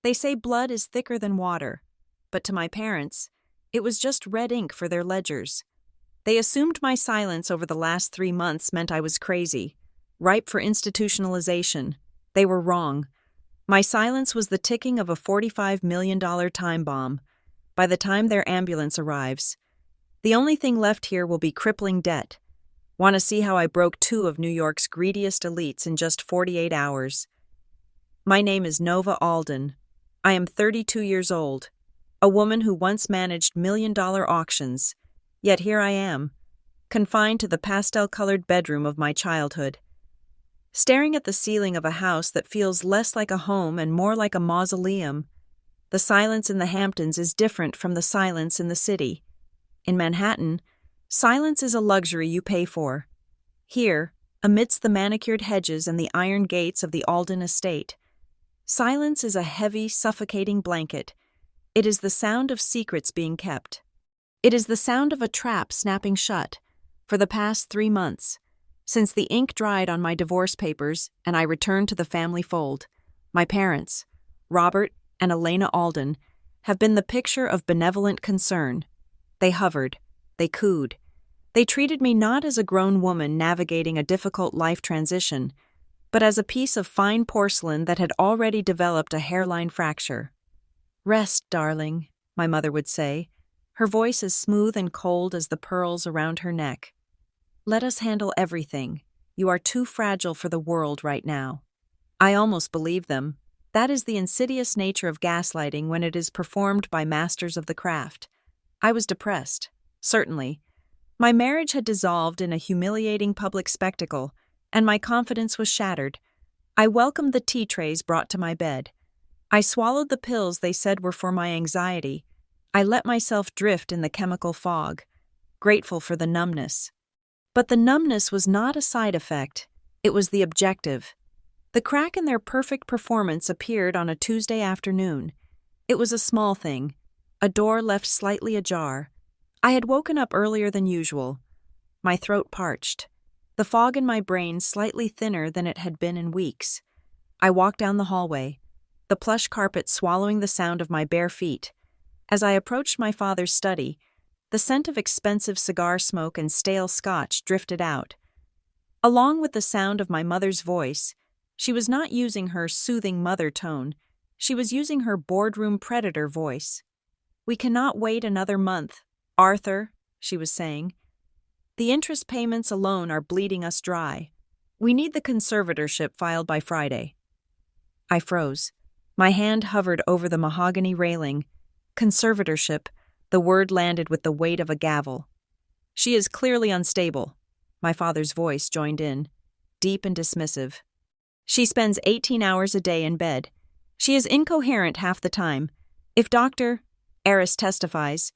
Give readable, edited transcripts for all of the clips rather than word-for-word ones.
They say blood is thicker than water, but to my parents, it was just red ink for their ledgers. They assumed my silence over the last 3 months meant I was crazy, ripe for institutionalization. They were wrong. My silence was the ticking of a $45 million time bomb. By the time their ambulance arrives, the only thing left here will be crippling debt. Want to see how I broke 2 of New York's greediest elites in just 48 hours? My name is Nova Alden. I am 32 years old, a woman who once managed million-dollar auctions. Yet here I am, confined to the pastel-colored bedroom of my childhood, staring at the ceiling of a house that feels less like a home and more like a mausoleum. The silence in the Hamptons is different from the silence in the city. In Manhattan, silence is a luxury you pay for. Here, amidst the manicured hedges and the iron gates of the Alden estate, silence is a heavy, suffocating blanket. It is the sound of secrets being kept. It is the sound of a trap snapping shut. For the past 3 months, since the ink dried on my divorce papers and I returned to the family fold, my parents, Robert and Elena Alden, have been the picture of benevolent concern. They hovered. They cooed. They treated me not as a grown woman navigating a difficult life transition, but as a piece of fine porcelain that had already developed a hairline fracture. "Rest, darling," my mother would say, her voice as smooth and cold as the pearls around her neck. "Let us handle everything. You are too fragile for the world right now." I almost believed them. That is the insidious nature of gaslighting when it is performed by masters of the craft. I was depressed, certainly. My marriage had dissolved in a humiliating public spectacle, and my confidence was shattered. I welcomed the tea trays brought to my bed. I swallowed the pills they said were for my anxiety. I let myself drift in the chemical fog, grateful for the numbness. But the numbness was not a side effect. It was the objective. The crack in their perfect performance appeared on a Tuesday afternoon. It was a small thing, a door left slightly ajar. I had woken up earlier than usual. My throat parched, the fog in my brain slightly thinner than it had been in weeks. I walked down the hallway, the plush carpet swallowing the sound of my bare feet. As I approached my father's study, the scent of expensive cigar smoke and stale scotch drifted out. Along with the sound of my mother's voice, she was not using her soothing mother tone. She was using her boardroom predator voice. "We cannot wait another month, Arthur," she was saying. "The interest payments alone are bleeding us dry. We need the conservatorship filed by Friday." I froze. My hand hovered over the mahogany railing. Conservatorship, the word landed with the weight of a gavel. "She is clearly unstable." My father's voice joined in, deep and dismissive. "She spends 18 hours a day in bed. She is incoherent half the time. If Dr. Eris testifies,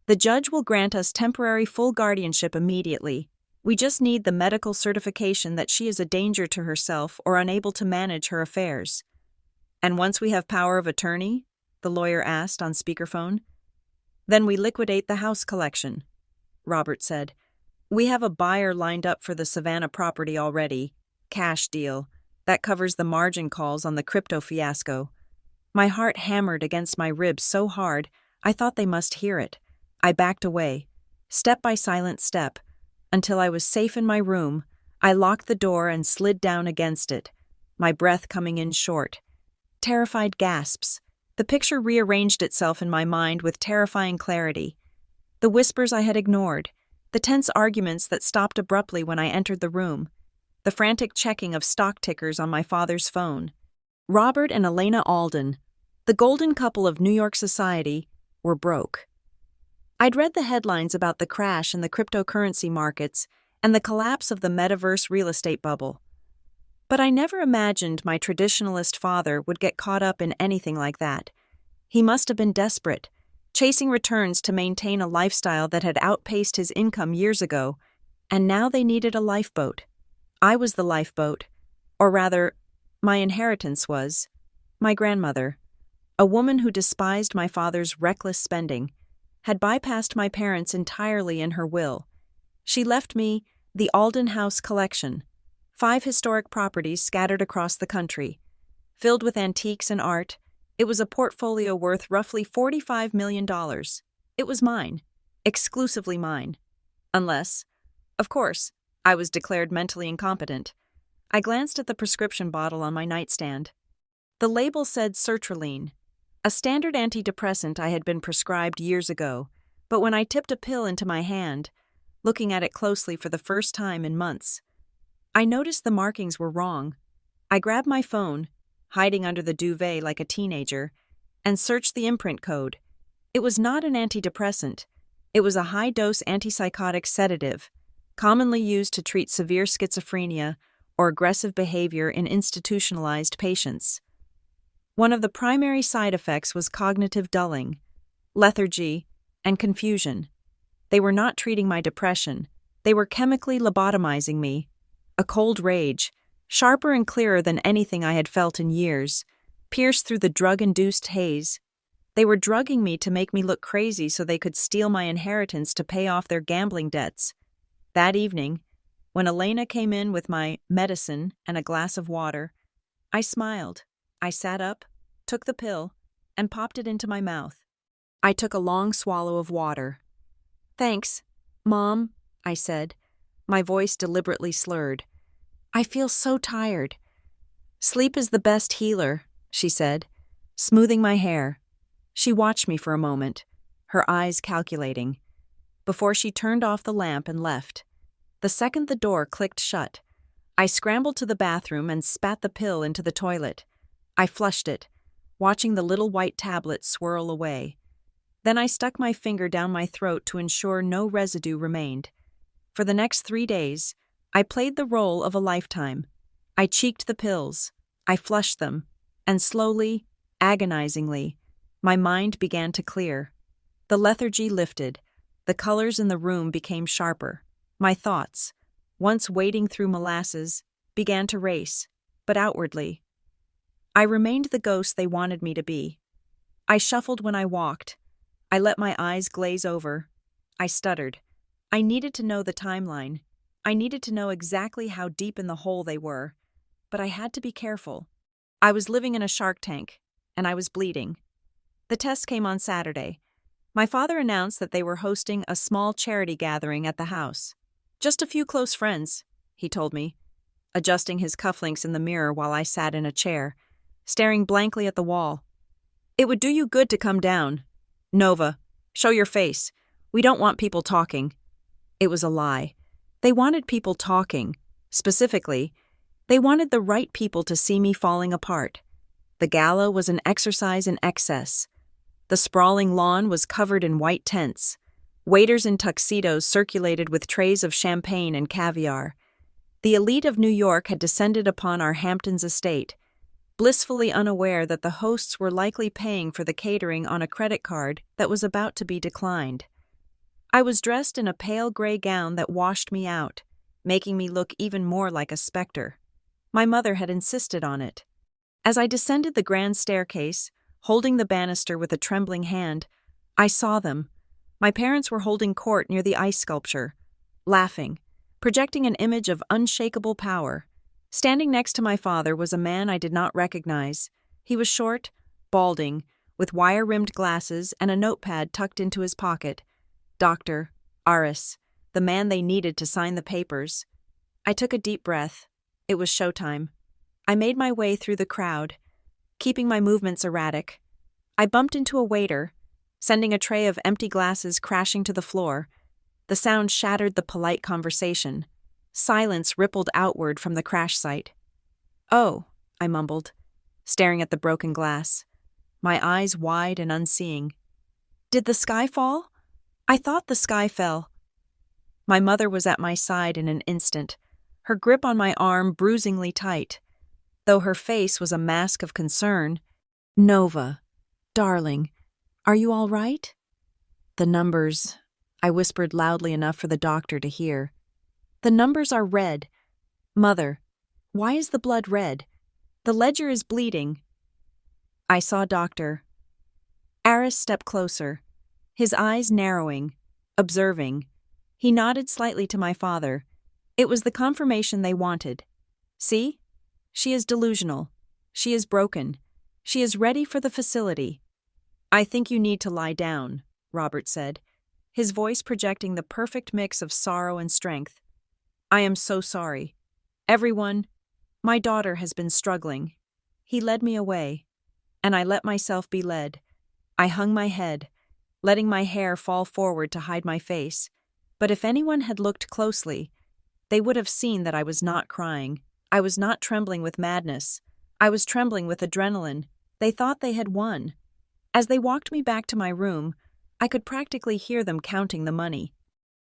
the judge will grant us temporary full guardianship immediately. We just need the medical certification that she is a danger to herself or unable to manage her affairs." "And once we have power of attorney?" the lawyer asked on speakerphone. "Then we liquidate the house collection," Robert said. "We have a buyer lined up for the Savannah property already. Cash deal. That covers the margin calls on the crypto fiasco." My heart hammered against my ribs so hard, I thought they must hear it. I backed away, step by silent step, until I was safe in my room. I locked the door and slid down against it, my breath coming in short. Terrified gasps. The picture rearranged itself in my mind with terrifying clarity. The whispers I had ignored, the tense arguments that stopped abruptly when I entered the room, the frantic checking of stock tickers on my father's phone. Robert and Elena Alden, the golden couple of New York society, were broke. I'd read the headlines about the crash in the cryptocurrency markets and the collapse of the metaverse real estate bubble. But I never imagined my traditionalist father would get caught up in anything like that. He must have been desperate, chasing returns to maintain a lifestyle that had outpaced his income years ago, and now they needed a lifeboat. I was the lifeboat, or rather, my inheritance was. My grandmother, a woman who despised my father's reckless spending, had bypassed my parents entirely in her will. She left me the Alden House collection, 5 historic properties scattered across the country. Filled with antiques and art, It was a portfolio worth roughly $45 million. It was mine. Exclusively mine. Unless, of course, I was declared mentally incompetent. I glanced at the prescription bottle on my nightstand. The label said sertraline, a standard antidepressant I had been prescribed years ago, but when I tipped a pill into my hand, looking at it closely for the first time in months, I noticed the markings were wrong. I grabbed my phone, hiding under the duvet like a teenager, and searched the imprint code. It was not an antidepressant. It was a high-dose antipsychotic sedative, commonly used to treat severe schizophrenia or aggressive behavior in institutionalized patients. One of the primary side effects was cognitive dulling, lethargy, and confusion. They were not treating my depression. They were chemically lobotomizing me. A cold rage, sharper and clearer than anything I had felt in years, pierced through the drug-induced haze. They were drugging me to make me look crazy so they could steal my inheritance to pay off their gambling debts. That evening, when Elena came in with my medicine and a glass of water, I smiled. I sat up, took the pill, and popped it into my mouth. I took a long swallow of water. "Thanks, Mom," I said, my voice deliberately slurred. "I feel so tired." "Sleep is the best healer," she said, smoothing my hair. She watched me for a moment, her eyes calculating, before she turned off the lamp and left. The second the door clicked shut, I scrambled to the bathroom and spat the pill into the toilet. I flushed it, watching the little white tablet swirl away. Then I stuck my finger down my throat to ensure no residue remained. For the next 3 days, I played the role of a lifetime. I cheeked the pills, I flushed them, and slowly, agonizingly, my mind began to clear. The lethargy lifted, the colors in the room became sharper. My thoughts, once wading through molasses, began to race, but outwardly. I remained the ghost they wanted me to be. I shuffled when I walked. I let my eyes glaze over. I stuttered. I needed to know the timeline. I needed to know exactly how deep in the hole they were. But I had to be careful. I was living in a shark tank, and I was bleeding. The test came on Saturday. My father announced that they were hosting a small charity gathering at the house. "Just a few close friends," he told me, adjusting his cufflinks in the mirror while I sat in a chair, staring blankly at the wall. "It would do you good to come down. Nova, show your face. We don't want people talking." It was a lie. They wanted people talking. Specifically, they wanted the right people to see me falling apart. The gala was an exercise in excess. The sprawling lawn was covered in white tents. Waiters in tuxedos circulated with trays of champagne and caviar. The elite of New York had descended upon our Hamptons estate, blissfully unaware that the hosts were likely paying for the catering on a credit card that was about to be declined. I was dressed in a pale gray gown that washed me out, making me look even more like a specter. My mother had insisted on it. As I descended the grand staircase, holding the banister with a trembling hand, I saw them. My parents were holding court near the ice sculpture, laughing, projecting an image of unshakable power. Standing next to my father was a man I did not recognize. He was short, balding, with wire-rimmed glasses and a notepad tucked into his pocket. Dr. Aris, the man they needed to sign the papers. I took a deep breath. It was showtime. I made my way through the crowd, keeping my movements erratic. I bumped into a waiter, sending a tray of empty glasses crashing to the floor. The sound shattered the polite conversation. Silence rippled outward from the crash site. "Oh," I mumbled, staring at the broken glass, my eyes wide and unseeing. "Did the sky fall? I thought the sky fell." My mother was at my side in an instant, her grip on my arm bruisingly tight. Though her face was a mask of concern, "Nova, darling, are you all right?" "The numbers," I whispered loudly enough for the doctor to hear. "The numbers are red. Mother, why is the blood red? The ledger is bleeding." I saw Dr. Aris step closer, his eyes narrowing, observing. He nodded slightly to my father. It was the confirmation they wanted. "See? She is delusional. She is broken. She is ready for the facility. I think you need to lie down, Robert said, his voice projecting the perfect mix of sorrow and strength. I am so sorry. Everyone, my daughter has been struggling. He led me away, and I let myself be led. I hung my head, letting my hair fall forward to hide my face. But if anyone had looked closely, they would have seen that I was not crying. I was not trembling with madness. I was trembling with adrenaline. They thought they had won. As they walked me back to my room, I could practically hear them counting the money.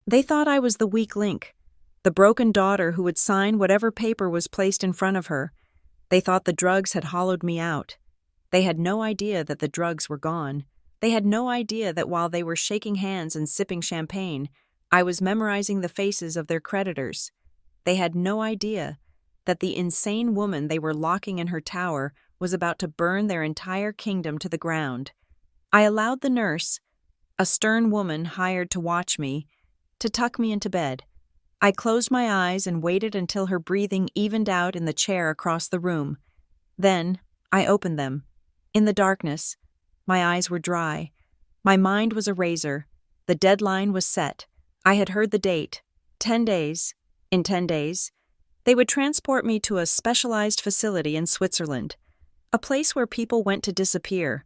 They thought I was the weak link, the broken daughter who would sign whatever paper was placed in front of her. They thought the drugs had hollowed me out. They had no idea that the drugs were gone. They had no idea that while they were shaking hands and sipping champagne, I was memorizing the faces of their creditors. They had no idea that the insane woman they were locking in her tower was about to burn their entire kingdom to the ground. I allowed the nurse, a stern woman hired to watch me, to tuck me into bed. I closed my eyes and waited until her breathing evened out in the chair across the room. Then I opened them. In the darkness, my eyes were dry. My mind was a razor. The deadline was set. I had heard the date. 10 days. In 10 days, they would transport me to a specialized facility in Switzerland, a place where people went to disappear.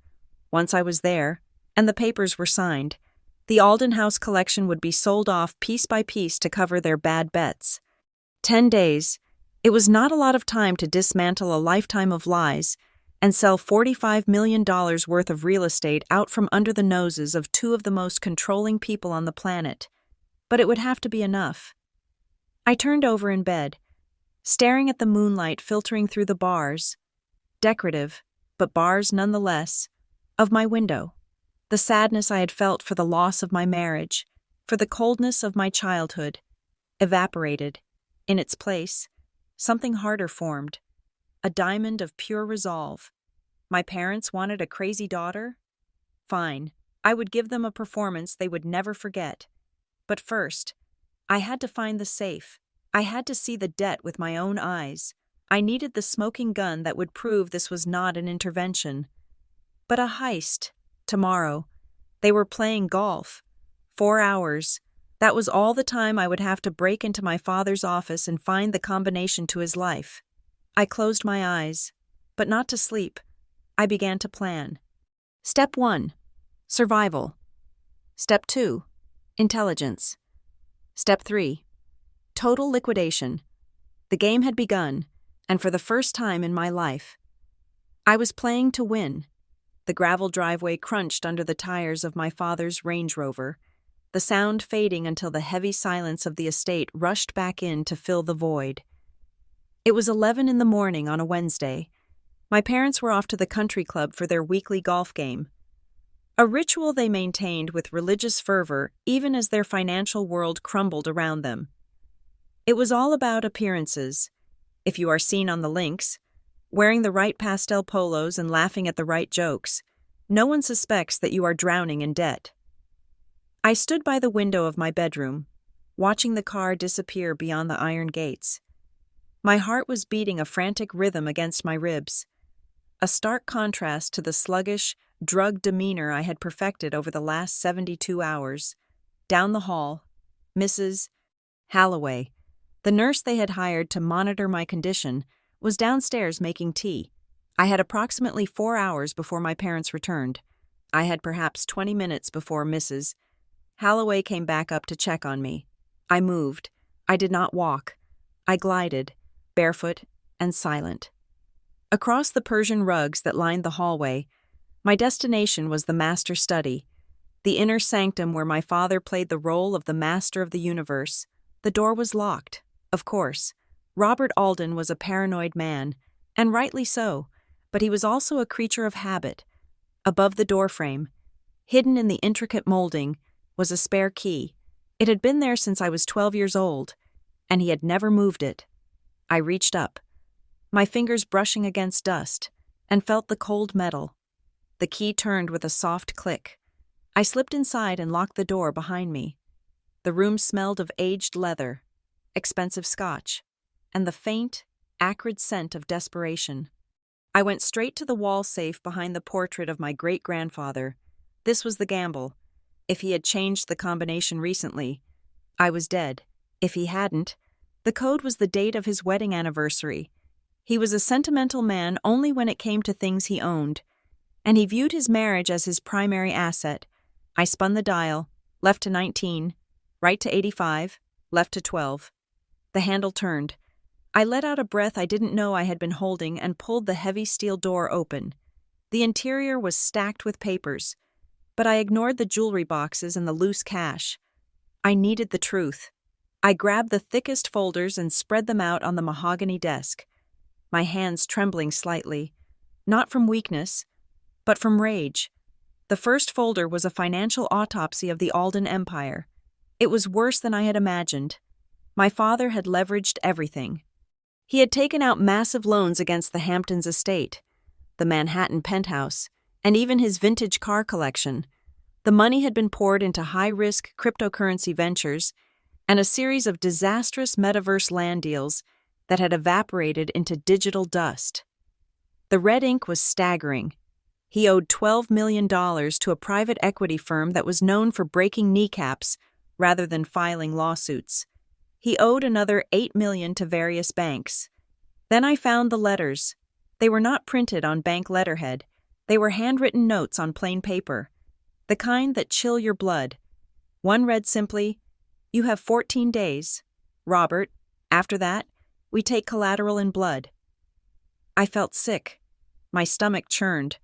Once I was there, and the papers were signed, the Alden House collection would be sold off piece by piece to cover their bad bets. 10 days. It was not a lot of time to dismantle a lifetime of lies and sell $45 million worth of real estate out from under the noses of two of the most controlling people on the planet. But it would have to be enough. I turned over in bed, staring at the moonlight filtering through the bars, decorative, but bars nonetheless, of my window. The sadness I had felt for the loss of my marriage, for the coldness of my childhood, evaporated. In its place, something harder formed, a diamond of pure resolve. My parents wanted a crazy daughter? Fine, I would give them a performance they would never forget. But first, I had to find the safe. I had to see the debt with my own eyes. I needed the smoking gun that would prove this was not an intervention, but a heist. Tomorrow. They were playing golf. 4 hours. That was all the time I would have to break into my father's office and find the combination to his life. I closed my eyes, but not to sleep. I began to plan. Step 1. Survival. Step 2. Intelligence. Step 3. Total liquidation. The game had begun, and for the first time in my life, I was playing to win. The gravel driveway crunched under the tires of my father's Range Rover, the sound fading until the heavy silence of the estate rushed back in to fill the void. It was 11 in the morning on a Wednesday. My parents were off to the country club for their weekly golf game, a ritual they maintained with religious fervor even as their financial world crumbled around them. It was all about appearances. If you are seen on the links, wearing the right pastel polos and laughing at the right jokes, no one suspects that you are drowning in debt. I stood by the window of my bedroom, watching the car disappear beyond the iron gates. My heart was beating a frantic rhythm against my ribs, a stark contrast to the sluggish, drugged demeanor I had perfected over the last 72 hours. Down the hall, Mrs. Halloway, the nurse they had hired to monitor my condition, was downstairs making tea. I had approximately 4 hours before my parents returned. I had perhaps 20 minutes before Mrs. Halloway came back up to check on me. I moved. I did not walk. I glided, barefoot and silent. Across the Persian rugs that lined the hallway, my destination was the master study, the inner sanctum where my father played the role of the master of the universe. The door was locked, of course. Robert Alden was a paranoid man, and rightly so, but he was also a creature of habit. Above the doorframe, hidden in the intricate molding, was a spare key. It had been there since I was 12 years old, and he had never moved it. I reached up, my fingers brushing against dust, and felt the cold metal. The key turned with a soft click. I slipped inside and locked the door behind me. The room smelled of aged leather, expensive scotch, and the faint, acrid scent of desperation. I went straight to the wall safe behind the portrait of my great-grandfather. This was the gamble. If he had changed the combination recently, I was dead. If he hadn't, the code was the date of his wedding anniversary. He was a sentimental man only when it came to things he owned, and he viewed his marriage as his primary asset. I spun the dial, left to 19, right to 85, left to 12. The handle turned. I let out a breath I didn't know I had been holding and pulled the heavy steel door open. The interior was stacked with papers, but I ignored the jewelry boxes and the loose cash. I needed the truth. I grabbed the thickest folders and spread them out on the mahogany desk, my hands trembling slightly, not from weakness, but from rage. The first folder was a financial autopsy of the Alden Empire. It was worse than I had imagined. My father had leveraged everything. He had taken out massive loans against the Hamptons estate, the Manhattan penthouse, and even his vintage car collection. The money had been poured into high-risk cryptocurrency ventures and a series of disastrous metaverse land deals that had evaporated into digital dust. The red ink was staggering. He owed $12 million to a private equity firm that was known for breaking kneecaps rather than filing lawsuits. He owed another $8 million to various banks. Then I found the letters. They were not printed on bank letterhead. They were handwritten notes on plain paper, the kind that chill your blood. One read simply, "You have 14 days. Robert, after that, we take collateral in blood." I felt sick. My stomach churned,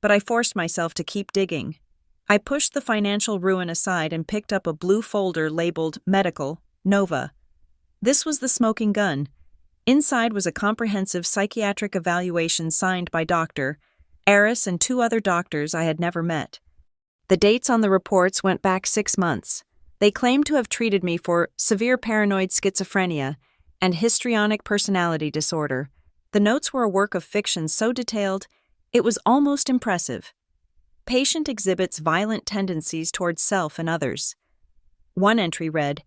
but I forced myself to keep digging. I pushed the financial ruin aside and picked up a blue folder labeled Medical, Nova. This was the smoking gun. Inside was a comprehensive psychiatric evaluation signed by Dr. Eris and 2 other doctors I had never met. The dates on the reports went back 6 months. They claimed to have treated me for severe paranoid schizophrenia and histrionic personality disorder. The notes were a work of fiction so detailed, it was almost impressive. Patient exhibits violent tendencies towards self and others. One entry read,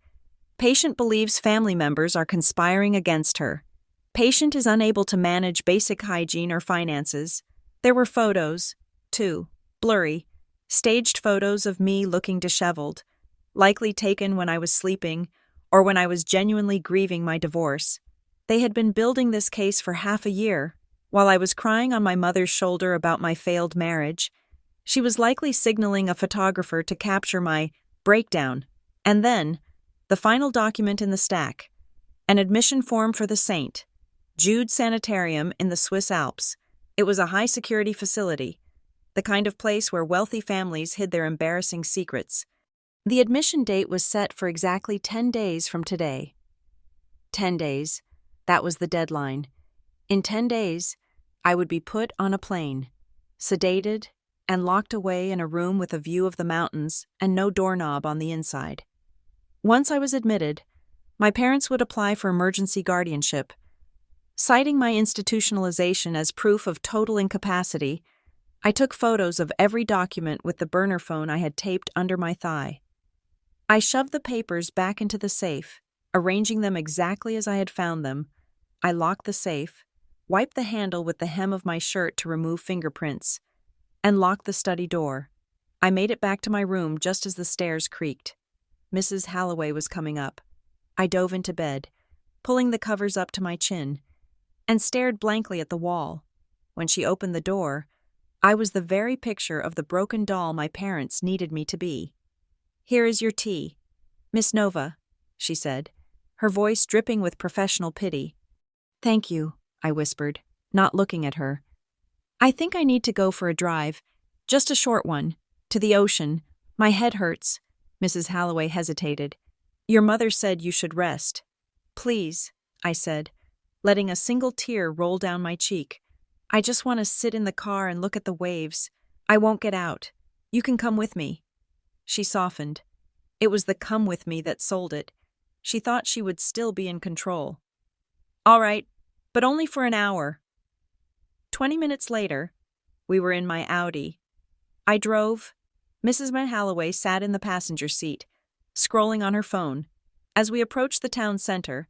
"Patient believes family members are conspiring against her. Patient is unable to manage basic hygiene or finances." There were photos, too, blurry, staged photos of me looking disheveled, likely taken when I was sleeping or when I was genuinely grieving my divorce. They had been building this case for half a year. While I was crying on my mother's shoulder about my failed marriage, she was likely signaling a photographer to capture my breakdown. And then, the final document in the stack, an admission form for the St. Jude Sanitarium in the Swiss Alps. It was a high-security facility, the kind of place where wealthy families hid their embarrassing secrets. The admission date was set for exactly 10 days from today. 10 days. That was the deadline. In 10 days, I would be put on a plane, sedated, and locked away in a room with a view of the mountains and no doorknob on the inside. Once I was admitted, my parents would apply for emergency guardianship. Citing my institutionalization as proof of total incapacity, I took photos of every document with the burner phone I had taped under my thigh. I shoved the papers back into the safe, arranging them exactly as I had found them. I locked the safe, wiped the handle with the hem of my shirt to remove fingerprints, and locked the study door. I made it back to my room just as the stairs creaked. Mrs. Halloway was coming up. I dove into bed, pulling the covers up to my chin, and stared blankly at the wall. When she opened the door, I was the very picture of the broken doll my parents needed me to be. "Here is your tea, Miss Nova," she said, her voice dripping with professional pity. "Thank you," I whispered, not looking at her. "I think I need to go for a drive, just a short one, to the ocean. My head hurts." Mrs. Halloway hesitated. "Your mother said you should rest." "Please," I said, letting a single tear roll down my cheek. "I just want to sit in the car and look at the waves. I won't get out. You can come with me." She softened. It was the "come with me" that sold it. She thought she would still be in control. "All right, but only for an hour." 20 minutes later, we were in my Audi. I drove. Mrs. Halloway sat in the passenger seat, scrolling on her phone. As we approached the town center,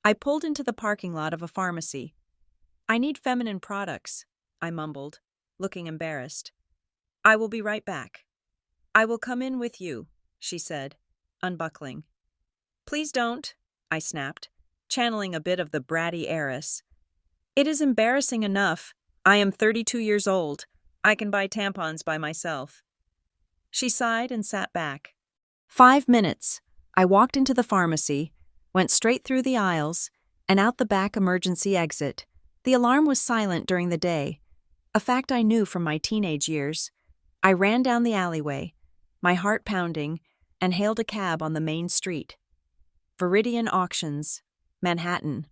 I pulled into the parking lot of a pharmacy. "I need feminine products," I mumbled, looking embarrassed. I will be right back. I will come in with you, she said, unbuckling. Please don't, I snapped, channeling a bit of the bratty heiress. It is embarrassing enough. I am 32 years old. I can buy tampons by myself. She sighed and sat back. 5 minutes. I walked into the pharmacy, went straight through the aisles, and out the back emergency exit. The alarm was silent during the day, a fact I knew from my teenage years. I ran down the alleyway, my heart pounding, and hailed a cab on the main street. Viridian Auctions, Manhattan.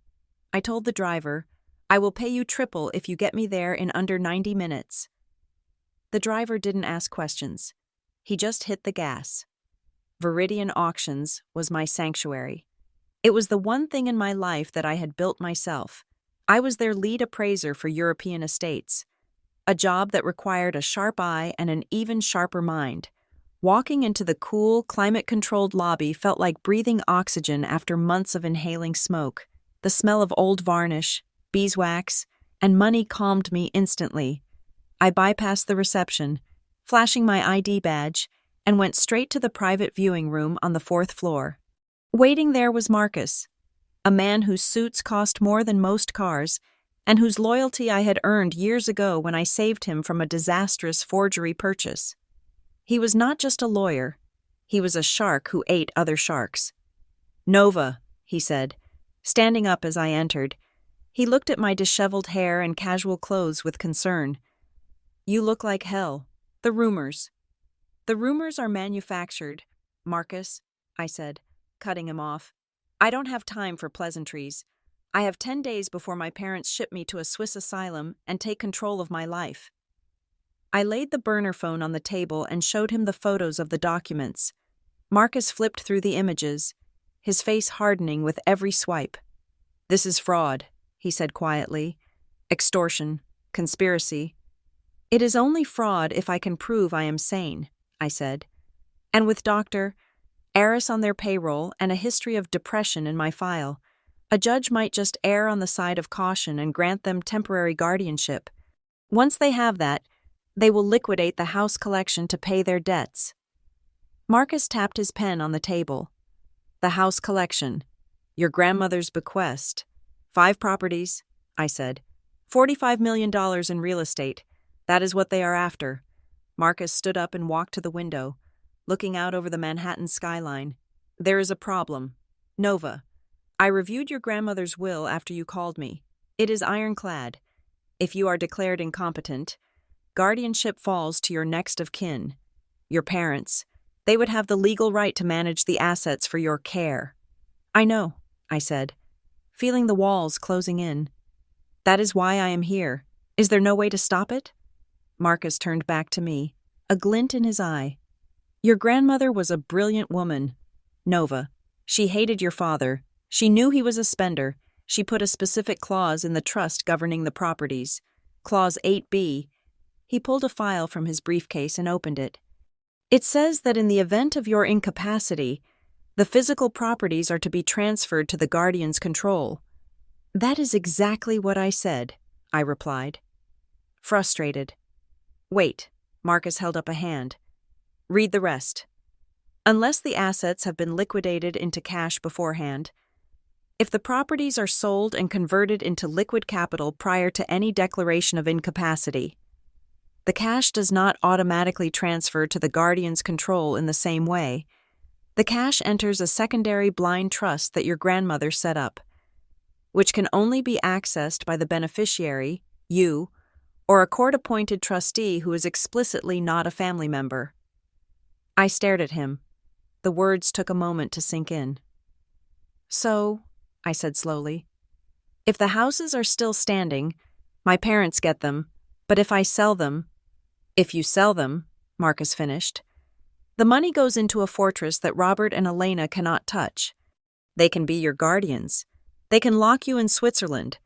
I told the driver, I will pay you triple if you get me there in under 90 minutes. The driver didn't ask questions. He just hit the gas. Viridian Auctions was my sanctuary. It was the one thing in my life that I had built myself. I was their lead appraiser for European estates, a job that required a sharp eye and an even sharper mind. Walking into the cool, climate-controlled lobby felt like breathing oxygen after months of inhaling smoke. The smell of old varnish, beeswax, and money calmed me instantly. I bypassed the reception, flashing my ID badge, and went straight to the private viewing room on the 4th floor. Waiting there was Marcus, a man whose suits cost more than most cars, and whose loyalty I had earned years ago when I saved him from a disastrous forgery purchase. He was not just a lawyer, he was a shark who ate other sharks. Nova, he said, standing up as I entered. He looked at my disheveled hair and casual clothes with concern. You look like hell. The rumors. The rumors are manufactured, Marcus, I said, cutting him off. I don't have time for pleasantries. I have 10 days before my parents ship me to a Swiss asylum and take control of my life. I laid the burner phone on the table and showed him the photos of the documents. Marcus flipped through the images, his face hardening with every swipe. This is fraud, he said quietly. Extortion, conspiracy. It is only fraud if I can prove I am sane, I said. And with Dr. Eris on their payroll and a history of depression in my file, a judge might just err on the side of caution and grant them temporary guardianship. Once they have that, they will liquidate the house collection to pay their debts. Marcus tapped his pen on the table. The house collection. Your grandmother's bequest. 5 properties, I said. $45 million in real estate. That is what they are after. Marcus stood up and walked to the window, looking out over the Manhattan skyline. There is a problem. Nova, I reviewed your grandmother's will after you called me. It is ironclad. If you are declared incompetent, guardianship falls to your next of kin, your parents. They would have the legal right to manage the assets for your care. I know, I said, feeling the walls closing in. That is why I am here. Is there no way to stop it? Marcus turned back to me, a glint in his eye. Your grandmother was a brilliant woman, Nova. She hated your father. She knew he was a spender. She put a specific clause in the trust governing the properties. Clause 8B. He pulled a file from his briefcase and opened it. It says that in the event of your incapacity, the physical properties are to be transferred to the guardian's control. That is exactly what I said, I replied. Frustrated. Wait, Marcus held up a hand. Read the rest. Unless the assets have been liquidated into cash beforehand, if the properties are sold and converted into liquid capital prior to any declaration of incapacity, the cash does not automatically transfer to the guardian's control in the same way. The cash enters a secondary blind trust that your grandmother set up, which can only be accessed by the beneficiary, you, or a court-appointed trustee who is explicitly not a family member. I stared at him. The words took a moment to sink in. So, I said slowly, if the houses are still standing, my parents get them, but if I sell them, if you sell them, Marcus finished, the money goes into a fortress that Robert and Elena cannot touch. They can be your guardians. They can lock you in Switzerland,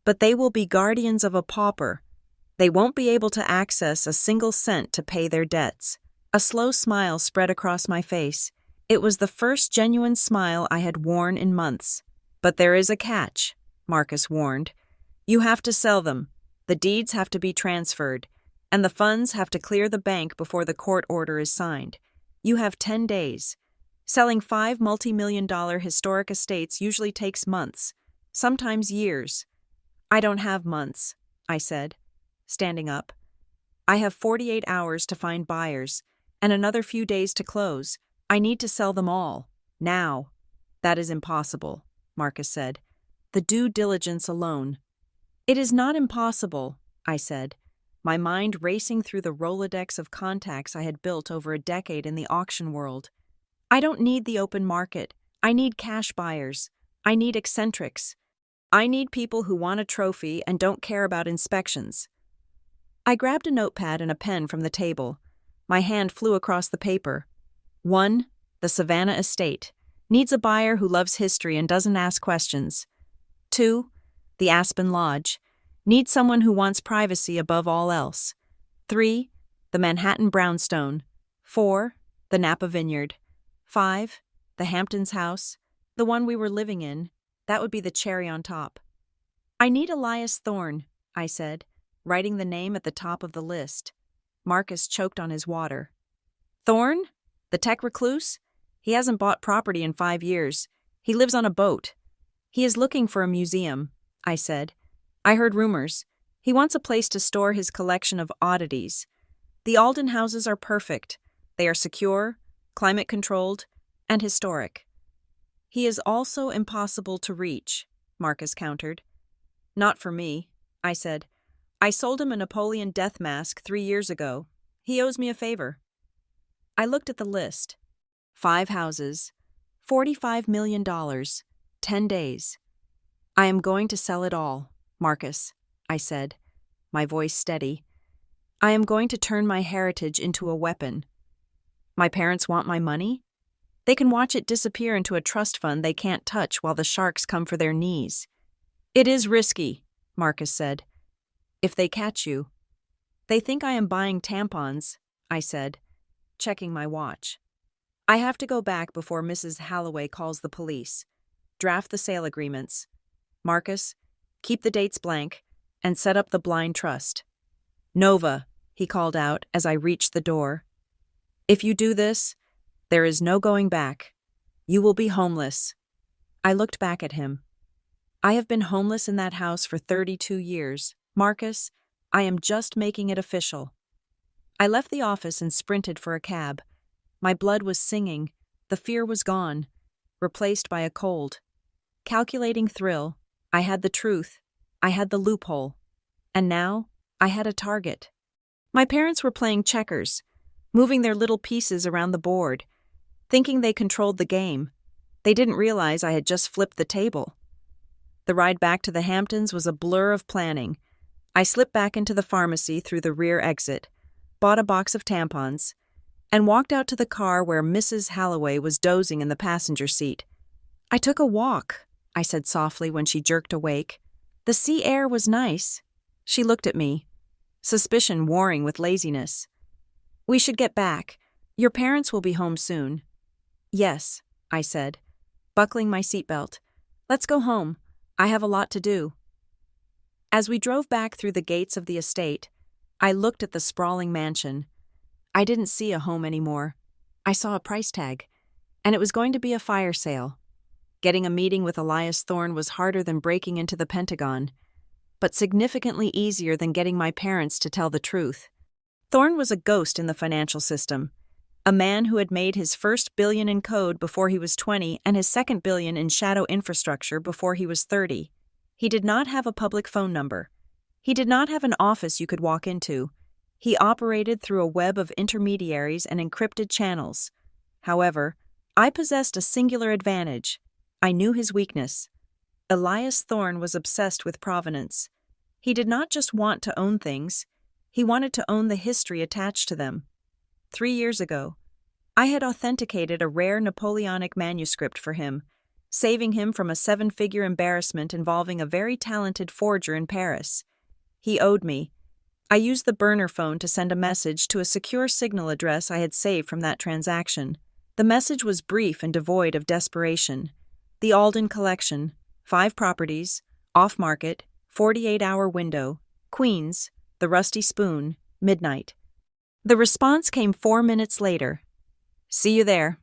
but they will be guardians of a pauper. They won't be able to access a single cent to pay their debts. A slow smile spread across my face. It was the first genuine smile I had worn in months. But there is a catch, Marcus warned. You have to sell them. The deeds have to be transferred, and the funds have to clear the bank before the court order is signed. You have 10 days. Selling 5 multi-million-dollar historic estates usually takes months, sometimes years. I don't have months, I said, standing up. I have 48 hours to find buyers, and another few days to close. I need to sell them all, now. That is impossible, Marcus said. The due diligence alone. It is not impossible, I said, my mind racing through the Rolodex of contacts I had built over a decade in the auction world. I don't need the open market. I need cash buyers. I need eccentrics. I need people who want a trophy and don't care about inspections. I grabbed a notepad and a pen from the table. My hand flew across the paper. 1. The Savannah Estate. Needs a buyer who loves history and doesn't ask questions. 2. The Aspen Lodge. Needs someone who wants privacy above all else. 3. The Manhattan Brownstone. 4. The Napa Vineyard. 5. The Hamptons house. The one we were living in. That would be the cherry on top. I need Elias Thorne, I said, writing the name at the top of the list. Marcus choked on his water. Thorne? The tech recluse? He hasn't bought property in 5 years. He lives on a boat. He is looking for a museum, I said. I heard rumors. He wants a place to store his collection of oddities. The Alden houses are perfect. They are secure, climate-controlled, and historic. He is also impossible to reach, Marcus countered. Not for me, I said. I sold him a Napoleon death mask 3 years ago. He owes me a favor. I looked at the list. 5 houses, $45 million, 10 days. I am going to sell it all, Marcus, I said, my voice steady. I am going to turn my heritage into a weapon. My parents want my money? They can watch it disappear into a trust fund they can't touch while the sharks come for their knees. It is risky, Marcus said. If they catch you. They think I am buying tampons, I said, checking my watch. I have to go back before Mrs. Halloway calls the police. Draft the sale agreements. Marcus, keep the dates blank, and set up the blind trust. Nova, he called out as I reached the door. If you do this, there is no going back. You will be homeless. I looked back at him. I have been homeless in that house for 32 years. Marcus, I am just making it official. I left the office and sprinted for a cab. My blood was singing. The fear was gone, replaced by a cold, calculating thrill. I had the truth. I had the loophole. And now, I had a target. My parents were playing checkers, moving their little pieces around the board, thinking they controlled the game. They didn't realize I had just flipped the table. The ride back to the Hamptons was a blur of planning. I slipped back into the pharmacy through the rear exit, bought a box of tampons, and walked out to the car where Mrs. Halloway was dozing in the passenger seat. I took a walk, I said softly when she jerked awake. The sea air was nice. She looked at me, suspicion warring with laziness. We should get back. Your parents will be home soon. Yes, I said, buckling my seatbelt. Let's go home. I have a lot to do. As we drove back through the gates of the estate, I looked at the sprawling mansion. I didn't see a home anymore. I saw a price tag, and it was going to be a fire sale. Getting a meeting with Elias Thorne was harder than breaking into the Pentagon, but significantly easier than getting my parents to tell the truth. Thorne was a ghost in the financial system, a man who had made his first billion in code before he was 20 and his second billion in shadow infrastructure before he was 30. He did not have a public phone number. He did not have an office you could walk into. He operated through a web of intermediaries and encrypted channels. However, I possessed a singular advantage. I knew his weakness. Elias Thorne was obsessed with provenance. He did not just want to own things. He wanted to own the history attached to them. 3 years ago, I had authenticated a rare Napoleonic manuscript for him, saving him from a 7-figure embarrassment involving a very talented forger in Paris. He owed me. I used the burner phone to send a message to a secure signal address I had saved from that transaction. The message was brief and devoid of desperation. The Alden collection, 5 properties, off-market, 48-hour window, Queens, the Rusty Spoon, midnight. The response came 4 minutes later. See you there.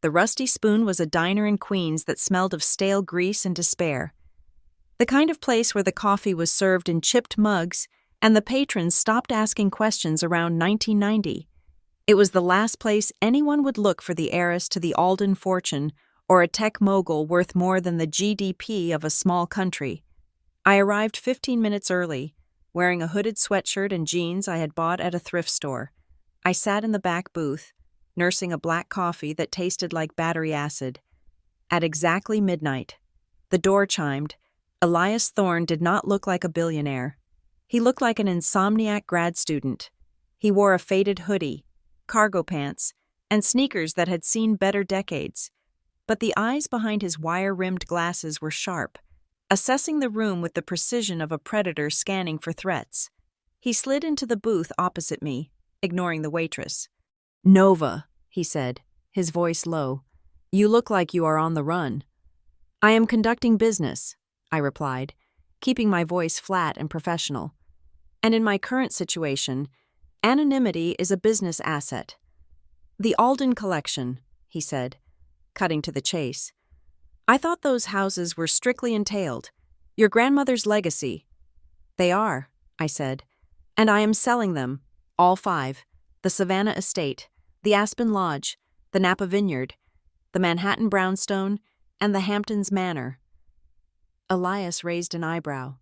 The Rusty Spoon was a diner in Queens that smelled of stale grease and despair. The kind of place where the coffee was served in chipped mugs and the patrons stopped asking questions around 1990. It was the last place anyone would look for the heiress to the Alden fortune or a tech mogul worth more than the GDP of a small country. I arrived 15 minutes early, wearing a hooded sweatshirt and jeans I had bought at a thrift store. I sat in the back booth, nursing a black coffee that tasted like battery acid. At exactly midnight, the door chimed. Elias Thorne did not look like a billionaire. He looked like an insomniac grad student. He wore a faded hoodie, cargo pants, and sneakers that had seen better decades. But the eyes behind his wire-rimmed glasses were sharp, assessing the room with the precision of a predator scanning for threats. He slid into the booth opposite me, ignoring the waitress. "Nova," he said, his voice low. "You look like you are on the run." "I am conducting business," I replied, keeping my voice flat and professional. "And in my current situation, anonymity is a business asset." "The Alden collection," he said, cutting to the chase. "I thought those houses were strictly entailed. Your grandmother's legacy." "They are," I said, "and I am selling them, all 5, the Savannah Estate, the Aspen Lodge, the Napa Vineyard, the Manhattan Brownstone, and the Hamptons Manor." Elias raised an eyebrow.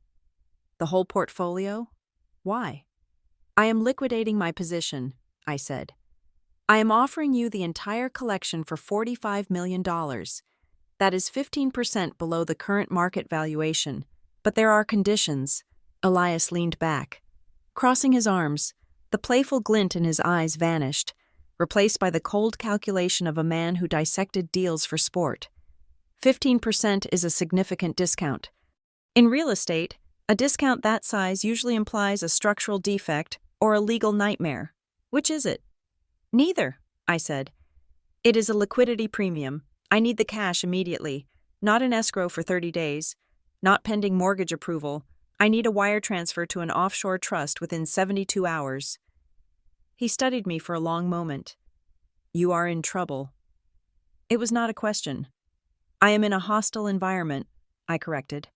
"The whole portfolio? Why?" "I am liquidating my position," I said. "I am offering you the entire collection for $45 million. That is 15% below the current market valuation. But there are conditions." Elias leaned back. Crossing his arms, the playful glint in his eyes vanished, replaced by the cold calculation of a man who dissected deals for sport. 15% is a significant discount. In real estate, a discount that size usually implies a structural defect or a legal nightmare. Which is it? "Neither," I said. "It is a liquidity premium. I need the cash immediately, not an escrow for 30 days, not pending mortgage approval. I need a wire transfer to an offshore trust within 72 hours. He studied me for a long moment. "You are in trouble." It was not a question. "I am in a hostile environment," I corrected.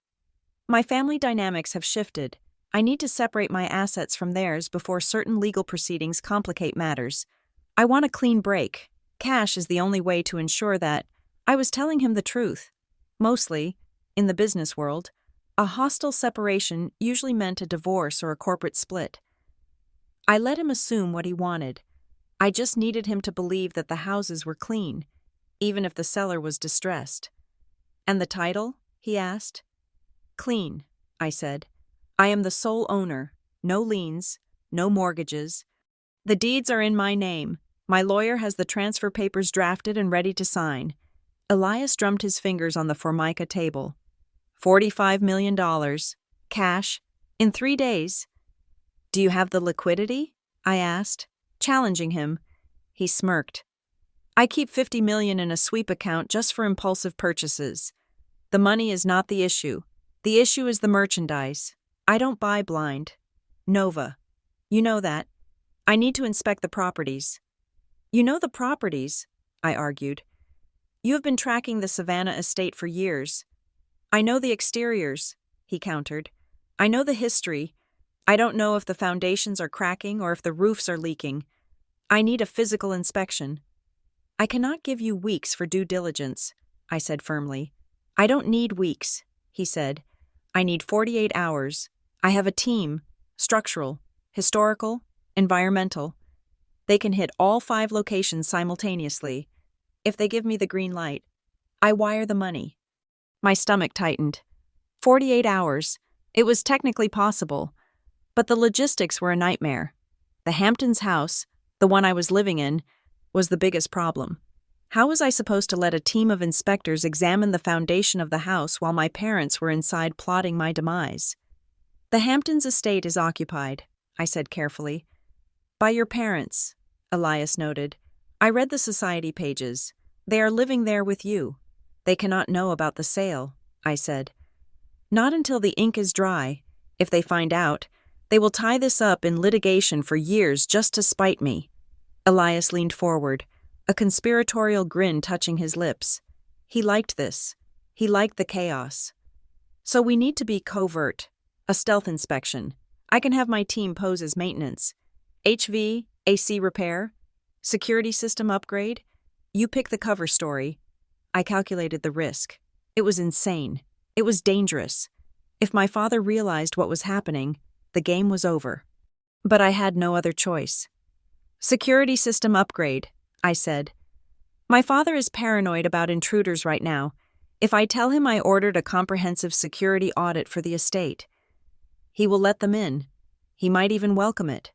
"My family dynamics have shifted. I need to separate my assets from theirs before certain legal proceedings complicate matters. I want a clean break. Cash is the only way to ensure that." I was telling him the truth. Mostly, in the business world, a hostile separation usually meant a divorce or a corporate split. I let him assume what he wanted. I just needed him to believe that the houses were clean, even if the seller was distressed. "And the title?" he asked. "Clean," I said. "I am the sole owner. No liens, no mortgages. The deeds are in my name. My lawyer has the transfer papers drafted and ready to sign." Elias drummed his fingers on the Formica table. $45 million. Cash. In 3 days. "Do you have the liquidity?" I asked, challenging him. He smirked. "I keep $50 million in a sweep account just for impulsive purchases. The money is not the issue. The issue is the merchandise. I don't buy blind. Nova. You know that. I need to inspect the properties." "You know the properties," I argued. "You have been tracking the Savannah estate for years." "I know the exteriors," he countered. "I know the history. I don't know if the foundations are cracking or if the roofs are leaking. I need a physical inspection." "I cannot give you weeks for due diligence," I said firmly. "I don't need weeks," he said. "I need 48 hours. I have a team, structural, historical, environmental. They can hit all 5 locations simultaneously. If they give me the green light, I wire the money." My stomach tightened. 48 hours. It was technically possible, but the logistics were a nightmare. The Hamptons house, the one I was living in, was the biggest problem. How was I supposed to let a team of inspectors examine the foundation of the house while my parents were inside plotting my demise? "The Hamptons estate is occupied," I said carefully. "By your parents," Elias noted. "I read the society pages. They are living there with you. They cannot know about the sale," I said. "Not until the ink is dry. If they find out, They will tie this up in litigation for years just to spite me. Elias leaned forward, a conspiratorial grin touching his lips. He liked this. He liked the chaos. So we need to be covert. A stealth inspection. I can have my team pose as maintenance. HV, AC repair, security system upgrade. You pick the cover story. I calculated the risk. It was insane. It was dangerous. If my father realized what was happening, the game was over. But I had no other choice. Security system upgrade, I said. My father is paranoid about intruders right now. If I tell him I ordered a comprehensive security audit for the estate, he will let them in. He might even welcome it.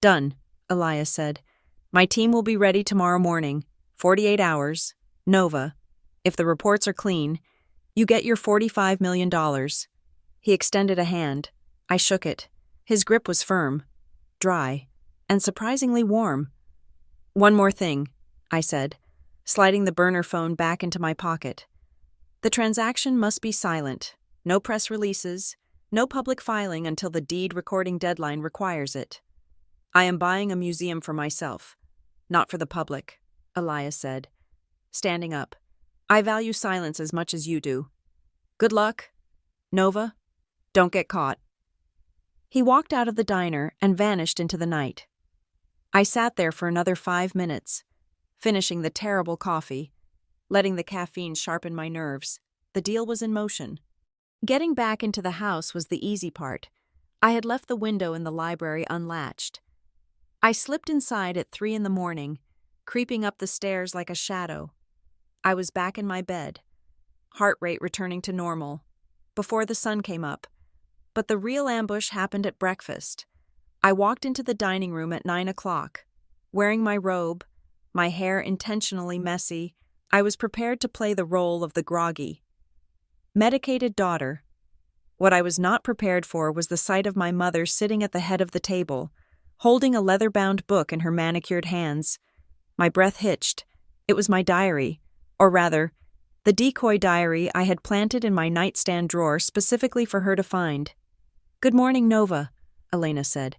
Done, Elias said. My team will be ready tomorrow morning, 48 hours, Nova. If the reports are clean, you get your $45 million. He extended a hand. I shook it. His grip was firm, dry, and surprisingly warm. One more thing, I said, sliding the burner phone back into my pocket. The transaction must be silent. No press releases, no public filing until the deed recording deadline requires it. I am buying a museum for myself, not for the public, Elias said, standing up. I value silence as much as you do. Good luck, Nova. Don't get caught. He walked out of the diner and vanished into the night. I sat there for another 5 minutes, finishing the terrible coffee, letting the caffeine sharpen my nerves. The deal was in motion. Getting back into the house was the easy part. I had left the window in the library unlatched. I slipped inside at 3 a.m, creeping up the stairs like a shadow. I was back in my bed, heart rate returning to normal, before the sun came up. But the real ambush happened at breakfast. I walked into the dining room at 9 o'clock. Wearing my robe, my hair intentionally messy, I was prepared to play the role of the groggy, medicated daughter. What I was not prepared for was the sight of my mother sitting at the head of the table, holding a leather-bound book in her manicured hands. My breath hitched. It was my diary, or rather, the decoy diary I had planted in my nightstand drawer specifically for her to find. Good morning, Nova, Elena said.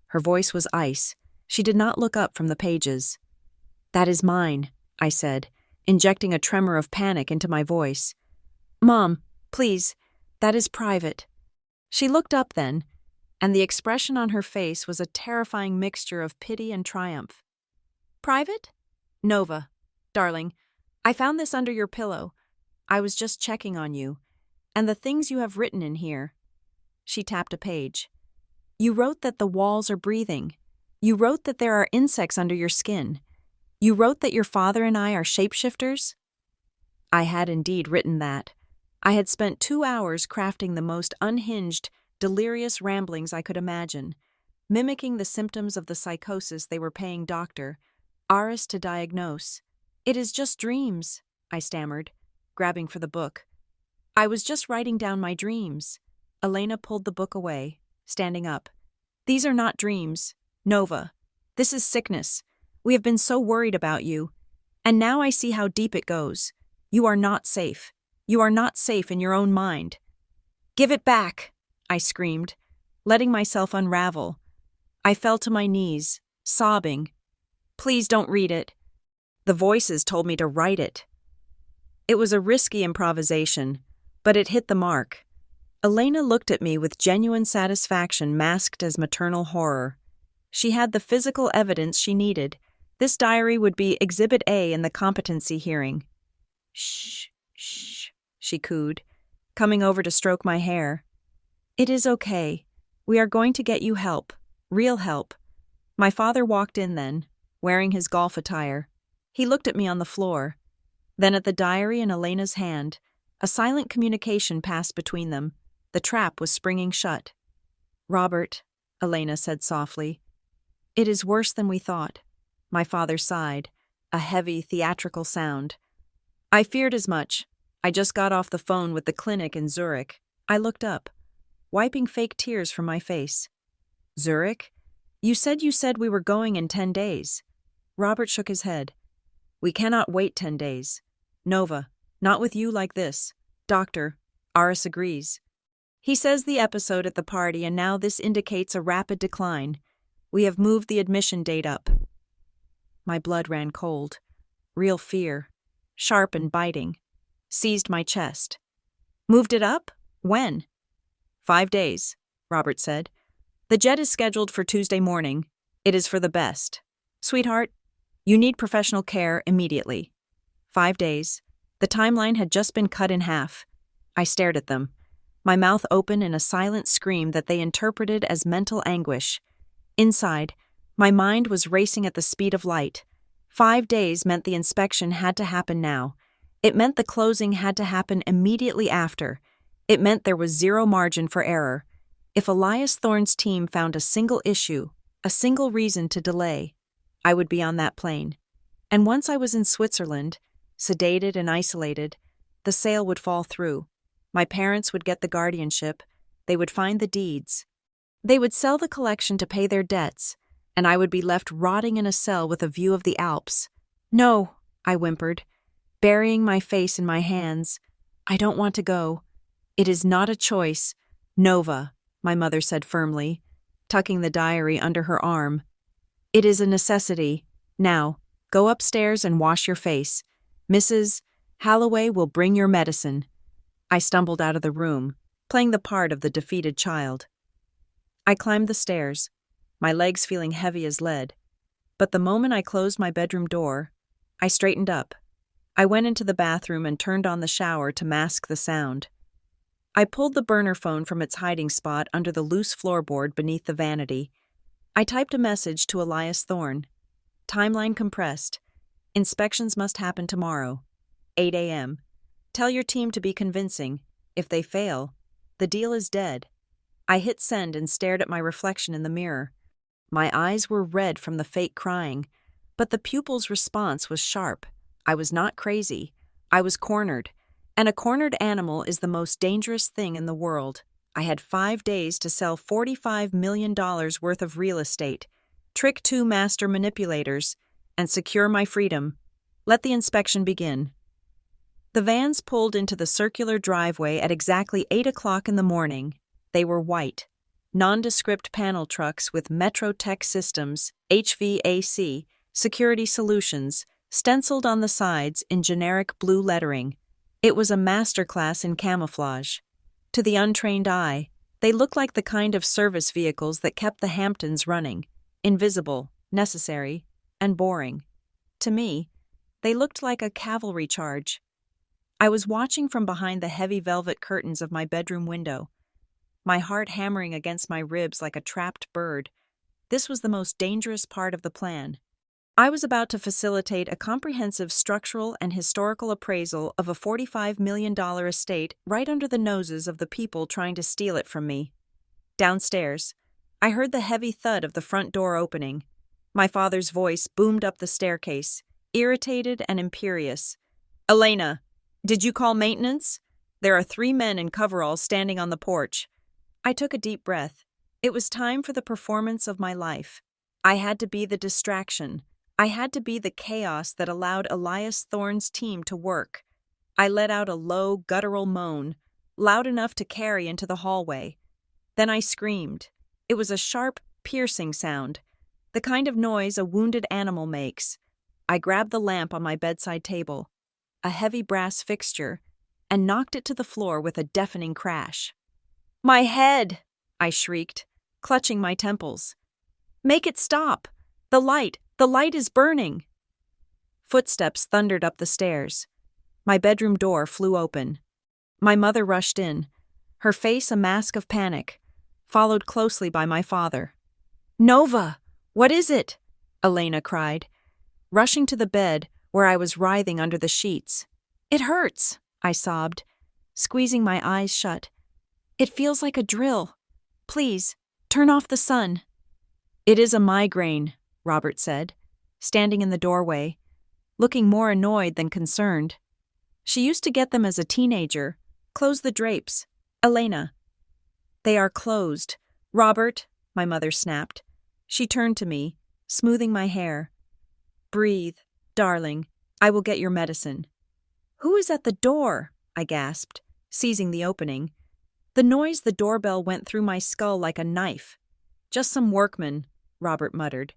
Her voice was ice. She did not look up from the pages. That is mine, I said, injecting a tremor of panic into my voice. Mom, please, that is private. She looked up then, and the expression on her face was a terrifying mixture of pity and triumph. Private? Nova, darling, I found this under your pillow. I was just checking on you, and the things you have written in here. She tapped a page. You wrote that the walls are breathing. You wrote that there are insects under your skin. You wrote that your father and I are shapeshifters? I had indeed written that. I had spent 2 hours crafting the most unhinged, delirious ramblings I could imagine, mimicking the symptoms of the psychosis they were paying Dr. Aris to diagnose. It is just dreams, I stammered, grabbing for the book. I was just writing down my dreams. Elena pulled the book away, standing up. These are not dreams, Nova. This is sickness. We have been so worried about you. And now I see how deep it goes. You are not safe. You are not safe in your own mind. Give it back, I screamed, letting myself unravel. I fell to my knees, sobbing. Please don't read it. The voices told me to write it. It was a risky improvisation, but it hit the mark. Elena looked at me with genuine satisfaction masked as maternal horror. She had the physical evidence she needed. This diary would be Exhibit A in the competency hearing. Shh, shh, she cooed, coming over to stroke my hair. It is okay. We are going to get you help. Real help. My father walked in then, wearing his golf attire. He looked at me on the floor, then at the diary in Elena's hand. A silent communication passed between them. The trap was springing shut. Robert, Elena said softly. It is worse than we thought. My father sighed, a heavy, theatrical sound. I feared as much. I just got off the phone with the clinic in Zurich. I looked up, wiping fake tears from my face. Zurich? You said we were going in 10 days. Robert shook his head. We cannot wait 10 days. Nova, not with you like this. Doctor, Aris agrees. He says the episode at the party, and now this indicates a rapid decline. We have moved the admission date up. My blood ran cold. Real fear, sharp and biting, seized my chest. Moved it up? When? 5 days, Robert said. The jet is scheduled for Tuesday morning. It is for the best. Sweetheart, you need professional care immediately. 5 days. The timeline had just been cut in half. I stared at them, my mouth open in a silent scream that they interpreted as mental anguish. Inside, my mind was racing at the speed of light. 5 days meant the inspection had to happen now. It meant the closing had to happen immediately after. It meant there was zero margin for error. If Elias Thorne's team found a single issue, a single reason to delay, I would be on that plane. And once I was in Switzerland, sedated and isolated, the sale would fall through. My parents would get the guardianship. They would find the deeds. They would sell the collection to pay their debts, and I would be left rotting in a cell with a view of the Alps. No, I whimpered, burying my face in my hands. I don't want to go. It is not a choice. Nova, my mother said firmly, tucking the diary under her arm. It is a necessity. Now, go upstairs and wash your face. Mrs. Halloway will bring your medicine. I stumbled out of the room, playing the part of the defeated child. I climbed the stairs, my legs feeling heavy as lead. But the moment I closed my bedroom door, I straightened up. I went into the bathroom and turned on the shower to mask the sound. I pulled the burner phone from its hiding spot under the loose floorboard beneath the vanity. I typed a message to Elias Thorne. Timeline compressed. Inspections must happen tomorrow, 8 a.m. Tell your team to be convincing. If they fail, the deal is dead. I hit send and stared at my reflection in the mirror. My eyes were red from the fake crying, but the pupil's response was sharp. I was not crazy. I was cornered, and a cornered animal is the most dangerous thing in the world. I had 5 days to sell $45 million worth of real estate, trick 2 master manipulators, and secure my freedom. Let the inspection begin. The vans pulled into the circular driveway at exactly 8 o'clock in the morning. They were white, nondescript panel trucks with Metro Tech Systems, HVAC, security solutions, stenciled on the sides in generic blue lettering. It was a masterclass in camouflage. To the untrained eye, they looked like the kind of service vehicles that kept the Hamptons running, invisible, necessary, and boring. To me, they looked like a cavalry charge. I was watching from behind the heavy velvet curtains of my bedroom window, my heart hammering against my ribs like a trapped bird. This was the most dangerous part of the plan. I was about to facilitate a comprehensive structural and historical appraisal of a $45 million estate right under the noses of the people trying to steal it from me. Downstairs, I heard the heavy thud of the front door opening. My father's voice boomed up the staircase, irritated and imperious. "Elena, did you call maintenance? There are 3 men in coveralls standing on the porch." I took a deep breath. It was time for the performance of my life. I had to be the distraction. I had to be the chaos that allowed Elias Thorne's team to work. I let out a low, guttural moan, loud enough to carry into the hallway. Then I screamed. It was a sharp, piercing sound, the kind of noise a wounded animal makes. I grabbed the lamp on my bedside table, a heavy brass fixture, and knocked it to the floor with a deafening crash. "My head!" I shrieked, clutching my temples. "Make it stop! The light is burning!" Footsteps thundered up the stairs. My bedroom door flew open. My mother rushed in, her face a mask of panic, followed closely by my father. "Nova, what is it?" Elena cried, rushing to the bed where I was writhing under the sheets. "It hurts," I sobbed, squeezing my eyes shut. "It feels like a drill. Please, turn off the sun." "It is a migraine," Robert said, standing in the doorway, looking more annoyed than concerned. "She used to get them as a teenager. Close the drapes. Elena." "They are closed. Robert," my mother snapped. She turned to me, smoothing my hair. "Breathe, darling. I will get your medicine." "Who is at the door?" I gasped, seizing the opening. The noise the doorbell went through my skull like a knife. "Just some workmen," Robert muttered,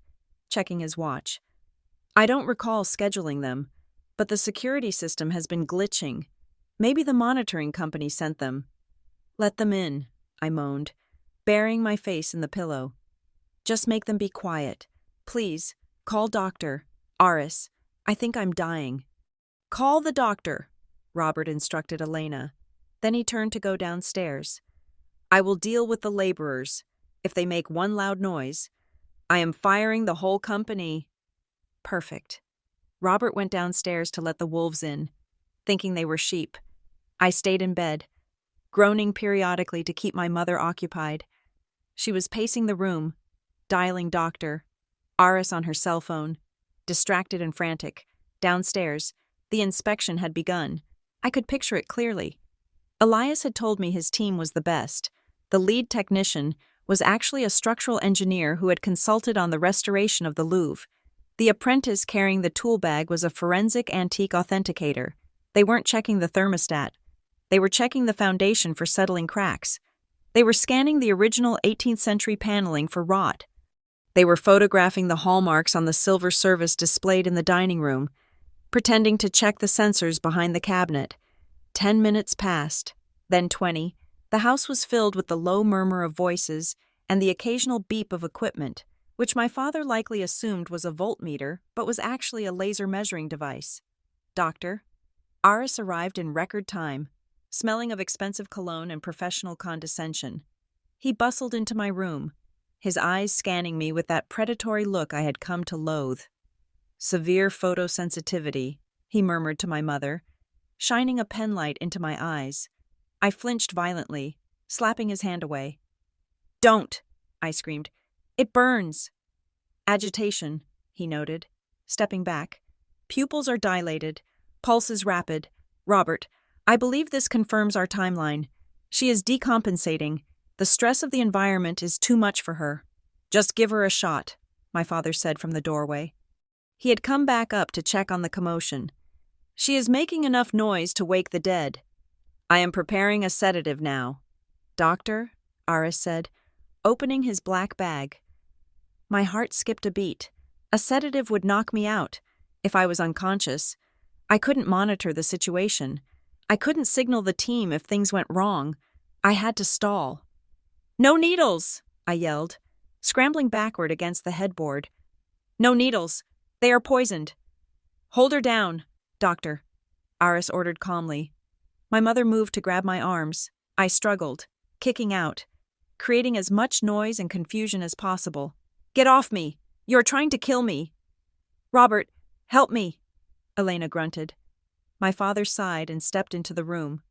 checking his watch. "I don't recall scheduling them, but the security system has been glitching. Maybe the monitoring company sent them." "Let them in," I moaned, burying my face in the pillow. "Just make them be quiet. Please, call Dr. Aris. I think I'm dying." "Call the doctor," Robert instructed Elena. Then he turned to go downstairs. "I will deal with the laborers. If they make one loud noise, I am firing the whole company." Perfect. Robert went downstairs to let the wolves in, thinking they were sheep. I stayed in bed, groaning periodically to keep my mother occupied. She was pacing the room, dialing Dr. Aris on her cell phone, distracted and frantic. Downstairs, the inspection had begun. I could picture it clearly. Elias had told me his team was the best. The lead technician was actually a structural engineer who had consulted on the restoration of the Louvre. The apprentice carrying the tool bag was a forensic antique authenticator. They weren't checking the thermostat. They were checking the foundation for settling cracks. They were scanning the original 18th century paneling for rot. They were photographing the hallmarks on the silver service displayed in the dining room, pretending to check the sensors behind the cabinet. 10 minutes passed, then 20. The house was filled with the low murmur of voices and the occasional beep of equipment, which my father likely assumed was a voltmeter, but was actually a laser measuring device. Dr. Aris arrived in record time, smelling of expensive cologne and professional condescension. He bustled into my room, his eyes scanning me with that predatory look I had come to loathe. "Severe photosensitivity," he murmured to my mother, shining a penlight into my eyes. I flinched violently, slapping his hand away. "Don't!" I screamed. "It burns!" "Agitation," he noted, stepping back. "Pupils are dilated. Pulse is rapid. Robert, I believe this confirms our timeline. She is decompensating. The stress of the environment is too much for her. Just give her a shot," my father said from the doorway. He had come back up to check on the commotion. "She is making enough noise to wake the dead. I am preparing a sedative now." "Doctor," Aris said, opening his black bag. My heart skipped a beat. A sedative would knock me out. If I was unconscious, I couldn't monitor the situation. I couldn't signal the team if things went wrong. I had to stall. "No needles!" I yelled, scrambling backward against the headboard. "No needles. They are poisoned." "Hold her down, doctor," Aris ordered calmly. My mother moved to grab my arms. I struggled, kicking out, creating as much noise and confusion as possible. "Get off me! You are trying to kill me!" "Robert, help me!" Elena grunted. My father sighed and stepped into the room.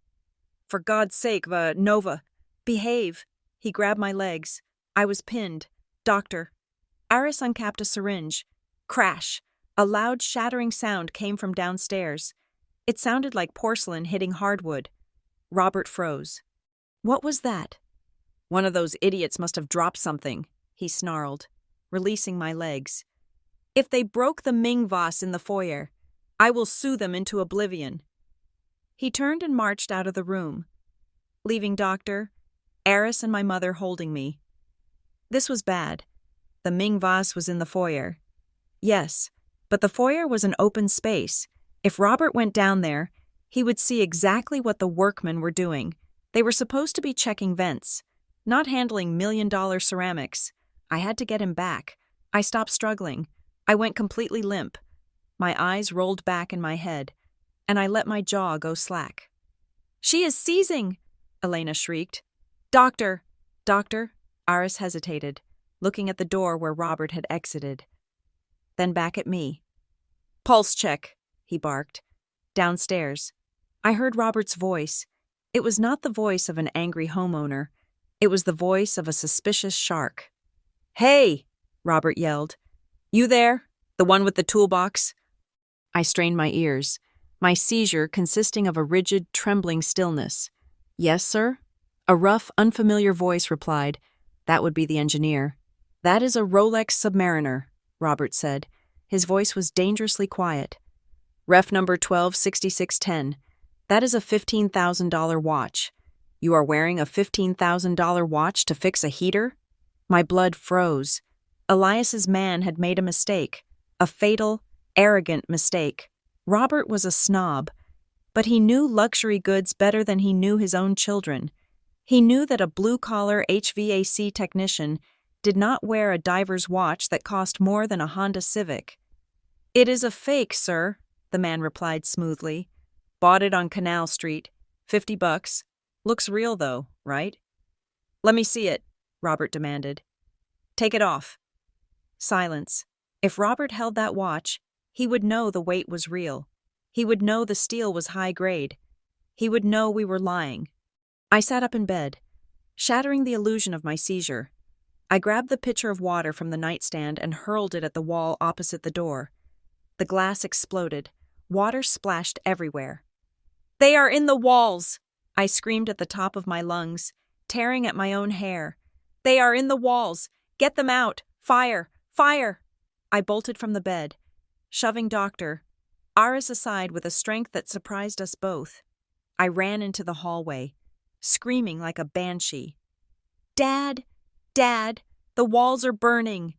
"For God's sake, Nova, behave!" He grabbed my legs. I was pinned. "Doctor." Aris uncapped a syringe. Crash! A loud, shattering sound came from downstairs. It sounded like porcelain hitting hardwood. Robert froze. "What was that?" "One of those idiots must have dropped something," he snarled, releasing my legs. "If they broke the Ming vase in the foyer, I will sue them into oblivion." He turned and marched out of the room, leaving Dr. Aris and my mother holding me. This was bad. The Ming vase was in the foyer. Yes, but the foyer was an open space. If Robert went down there, he would see exactly what the workmen were doing. They were supposed to be checking vents, not handling million-dollar ceramics. I had to get him back. I stopped struggling. I went completely limp. My eyes rolled back in my head, and I let my jaw go slack. "She is seizing!" Elena shrieked. "Doctor!" "Doctor?" Aris hesitated, looking at the door where Robert had exited. Then back at me. "Pulse check," he barked. Downstairs. I heard Robert's voice. It was not the voice of an angry homeowner. It was the voice of a suspicious shark. "Hey!" Robert yelled. "You there? The one with the toolbox?" I strained my ears, my seizure consisting of a rigid, trembling stillness. "Yes, sir?" A rough, unfamiliar voice replied. That would be the engineer. "That is a Rolex Submariner," Robert said. His voice was dangerously quiet. "Ref number 126610. That is a $15,000 watch. You are wearing a $15,000 watch to fix a heater? My blood froze. Elias's man had made a mistake. A fatal, arrogant mistake. Robert was a snob, but he knew luxury goods better than he knew his own children. He knew that a blue-collar HVAC technician did not wear a diver's watch that cost more than a Honda Civic. "It is a fake, sir," the man replied smoothly. "Bought it on Canal Street. $50. Looks real, though, right?" "Let me see it," Robert demanded. "Take it off." Silence. If Robert held that watch, he would know the weight was real. He would know the steel was high grade. He would know we were lying. I sat up in bed, shattering the illusion of my seizure. I grabbed the pitcher of water from the nightstand and hurled it at the wall opposite the door. The glass exploded. Water splashed everywhere. "They are in the walls!" I screamed at the top of my lungs, tearing at my own hair. "They are in the walls! Get them out! Fire! Fire!" I bolted from the bed, shoving Dr. Aris aside with a strength that surprised us both. I ran into the hallway, screaming like a banshee. "Dad! Dad! The walls are burning!"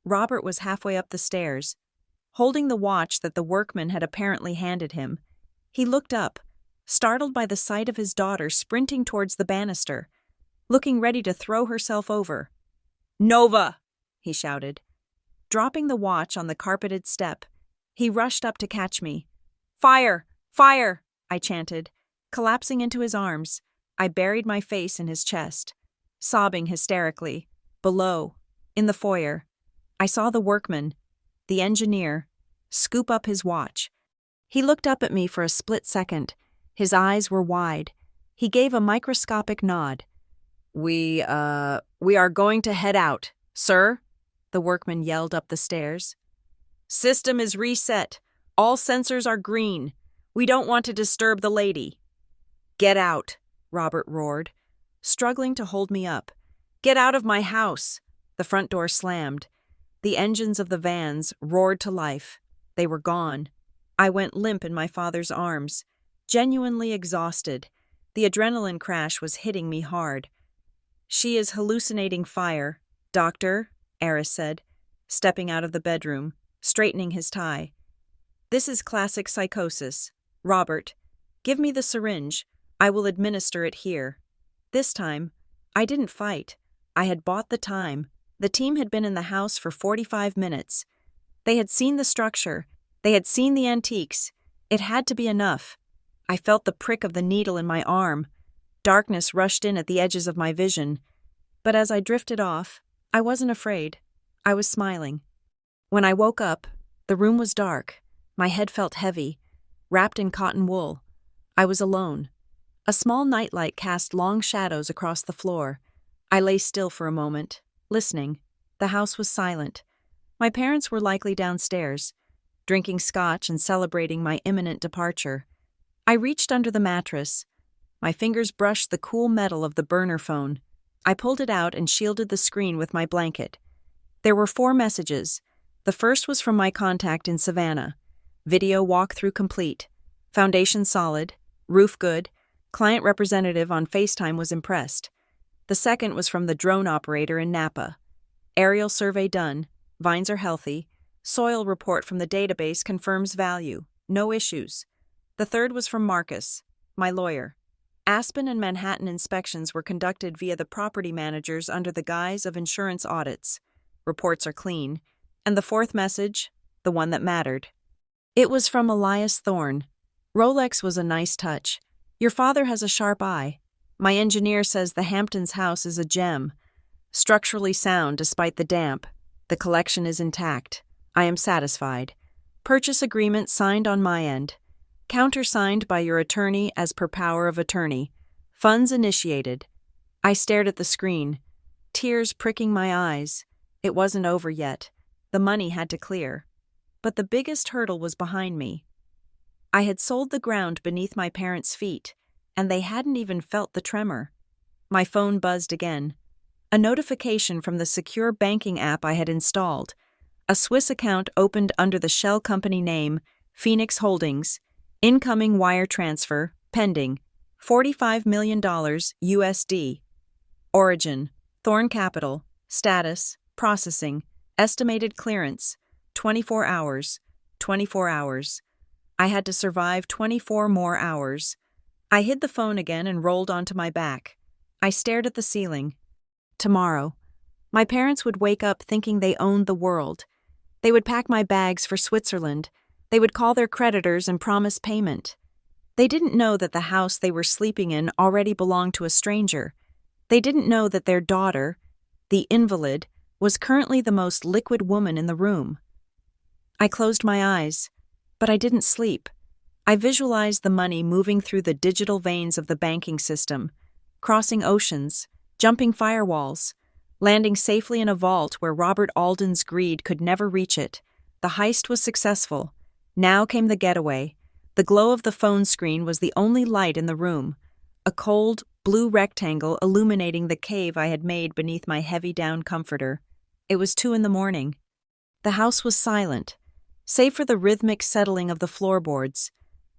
Robert was halfway up the stairs, holding the watch that the workman had apparently handed him. He looked up, startled by the sight of his daughter sprinting towards the banister, looking ready to throw herself over. "Nova!" he shouted. Dropping the watch on the carpeted step, he rushed up to catch me. "Fire! Fire!" I chanted. Collapsing into his arms, I buried my face in his chest, sobbing hysterically. Below, in the foyer, I saw the workman, the engineer, scoop up his watch. He looked up at me for a split second. His eyes were wide. He gave a microscopic nod. We are going to head out, sir," the workman yelled up the stairs. "System is reset. All sensors are green. We don't want to disturb the lady." "Get out," Robert roared, struggling to hold me up. "Get out of my house." The front door slammed. The engines of the vans roared to life. They were gone. I went limp in my father's arms, genuinely exhausted. The adrenaline crash was hitting me hard. "She is hallucinating fire, Doctor," Aris said, stepping out of the bedroom, straightening his tie. "This is classic psychosis. Robert, give me the syringe. I will administer it here." This time, I didn't fight. I had bought the time. The team had been in the house for 45 minutes. They had seen the structure. They had seen the antiques. It had to be enough. I felt the prick of the needle in my arm. Darkness rushed in at the edges of my vision. But as I drifted off, I wasn't afraid. I was smiling. When I woke up, the room was dark. My head felt heavy, wrapped in cotton wool. I was alone. A small nightlight cast long shadows across the floor. I lay still for a moment, listening. The house was silent. My parents were likely downstairs, drinking scotch and celebrating my imminent departure. I reached under the mattress. My fingers brushed the cool metal of the burner phone. I pulled it out and shielded the screen with my blanket. There were 4 messages. The first was from my contact in Savannah. Video walkthrough complete. Foundation solid. Roof good. Client representative on FaceTime was impressed. The second was from the drone operator in Napa. Aerial survey done. Vines are healthy. Soil report from the database confirms value. No issues. The third was from Marcus, my lawyer. Aspen and Manhattan inspections were conducted via the property managers under the guise of insurance audits. Reports are clean. And the fourth message, the one that mattered. It was from Elias Thorne. "Rolex was a nice touch. Your father has a sharp eye. My engineer says the Hamptons house is a gem. Structurally sound despite the damp. The collection is intact. I am satisfied. Purchase agreement signed on my end. Countersigned by your attorney as per power of attorney. Funds initiated." I stared at the screen, tears pricking my eyes. It wasn't over yet. The money had to clear. But the biggest hurdle was behind me. I had sold the ground beneath my parents' feet, and they hadn't even felt the tremor. My phone buzzed again. A notification from the secure banking app I had installed. A Swiss account opened under the shell company name, Phoenix Holdings. Incoming wire transfer, pending. $45 million USD. Origin: Thorn Capital. Status: processing. Estimated clearance: 24 hours. 24 hours. I had to survive 24 more hours. I hid the phone again and rolled onto my back. I stared at the ceiling. Tomorrow, my parents would wake up thinking they owned the world. They would pack my bags for Switzerland. They would call their creditors and promise payment. They didn't know that the house they were sleeping in already belonged to a stranger. They didn't know that their daughter, the invalid, was currently the most liquid woman in the room. I closed my eyes, but I didn't sleep. I visualized the money moving through the digital veins of the banking system, crossing oceans, jumping firewalls, landing safely in a vault where Robert Alden's greed could never reach it. The heist was successful. Now came the getaway. The glow of the phone screen was the only light in the room, a cold, blue rectangle illuminating the cave I had made beneath my heavy-down comforter. It was 2 a.m. The house was silent, save for the rhythmic settling of the floorboards,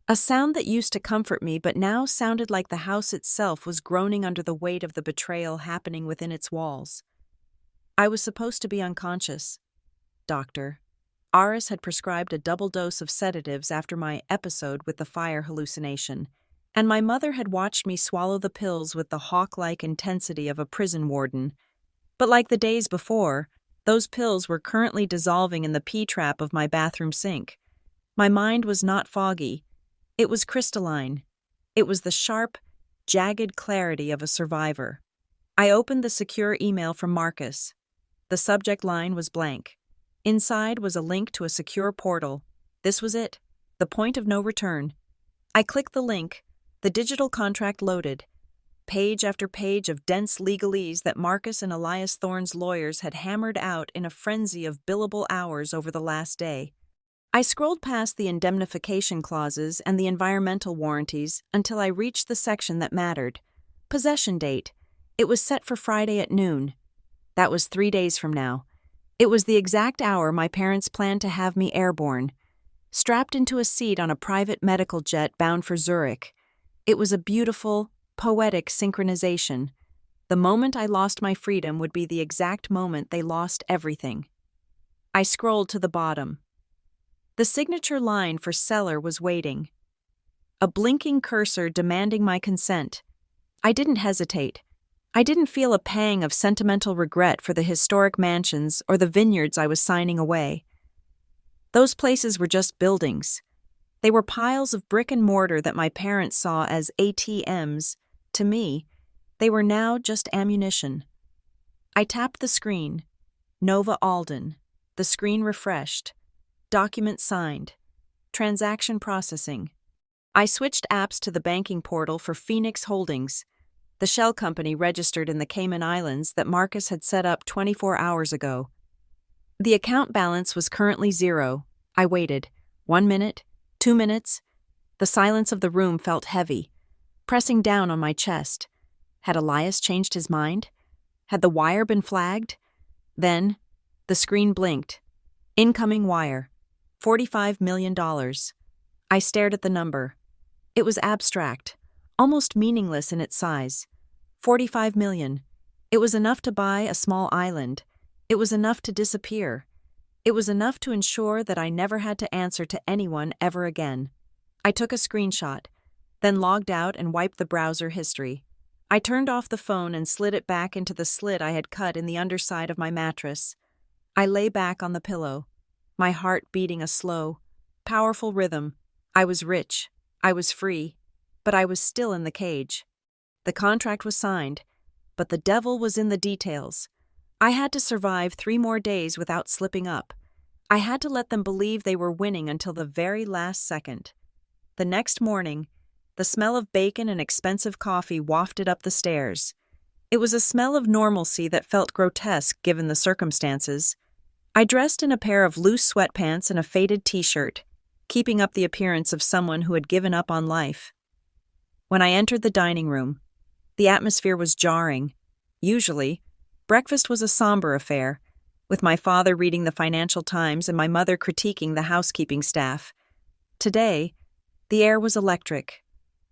a sound that used to comfort me but now sounded like the house itself was groaning under the weight of the betrayal happening within its walls. I was supposed to be unconscious. Doctor. Aris had prescribed a double dose of sedatives after my episode with the fire hallucination, and my mother had watched me swallow the pills with the hawk-like intensity of a prison warden. But like the days before, those pills were currently dissolving in the P-trap of my bathroom sink. My mind was not foggy. It was crystalline. It was the sharp, jagged clarity of a survivor. I opened the secure email from Marcus. The subject line was blank. Inside was a link to a secure portal. This was it, the point of no return. I clicked the link. The digital contract loaded. Page after page of dense legalese that Marcus and Elias Thorne's lawyers had hammered out in a frenzy of billable hours over the last day. I scrolled past the indemnification clauses and the environmental warranties until I reached the section that mattered. Possession date. It was set for Friday at noon. That was 3 days from now. It was the exact hour my parents planned to have me airborne, strapped into a seat on a private medical jet bound for Zurich. It was a beautiful, poetic synchronization. The moment I lost my freedom would be the exact moment they lost everything. I scrolled to the bottom. The signature line for seller was waiting. A blinking cursor demanding my consent. I didn't hesitate. I didn't feel a pang of sentimental regret for the historic mansions or the vineyards I was signing away. Those places were just buildings. They were piles of brick and mortar that my parents saw as ATMs. To me, they were now just ammunition. I tapped the screen. Nova Alden. The screen refreshed. Document signed. Transaction processing. I switched apps to the banking portal for Phoenix Holdings, the shell company registered in the Cayman Islands that Marcus had set up 24 hours ago. The account balance was currently 0. I waited. 1 minute, 2 minutes. The silence of the room felt heavy, pressing down on my chest. Had Elias changed his mind? Had the wire been flagged? Then, the screen blinked. Incoming wire. $45 million. I stared at the number. It was abstract, almost meaningless in its size. 45 million. It was enough to buy a small island. It was enough to disappear. It was enough to ensure that I never had to answer to anyone ever again. I took a screenshot, then logged out and wiped the browser history. I turned off the phone and slid it back into the slit I had cut in the underside of my mattress. I lay back on the pillow, my heart beating a slow, powerful rhythm. I was rich. I was free. But I was still in the cage. The contract was signed, but the devil was in the details. I had to survive 3 more days without slipping up. I had to let them believe they were winning until the very last second. The next morning, the smell of bacon and expensive coffee wafted up the stairs. It was a smell of normalcy that felt grotesque given the circumstances. I dressed in a pair of loose sweatpants and a faded t-shirt, keeping up the appearance of someone who had given up on life. When I entered the dining room, the atmosphere was jarring. Usually, breakfast was a somber affair, with my father reading the Financial Times and my mother critiquing the housekeeping staff. Today, the air was electric.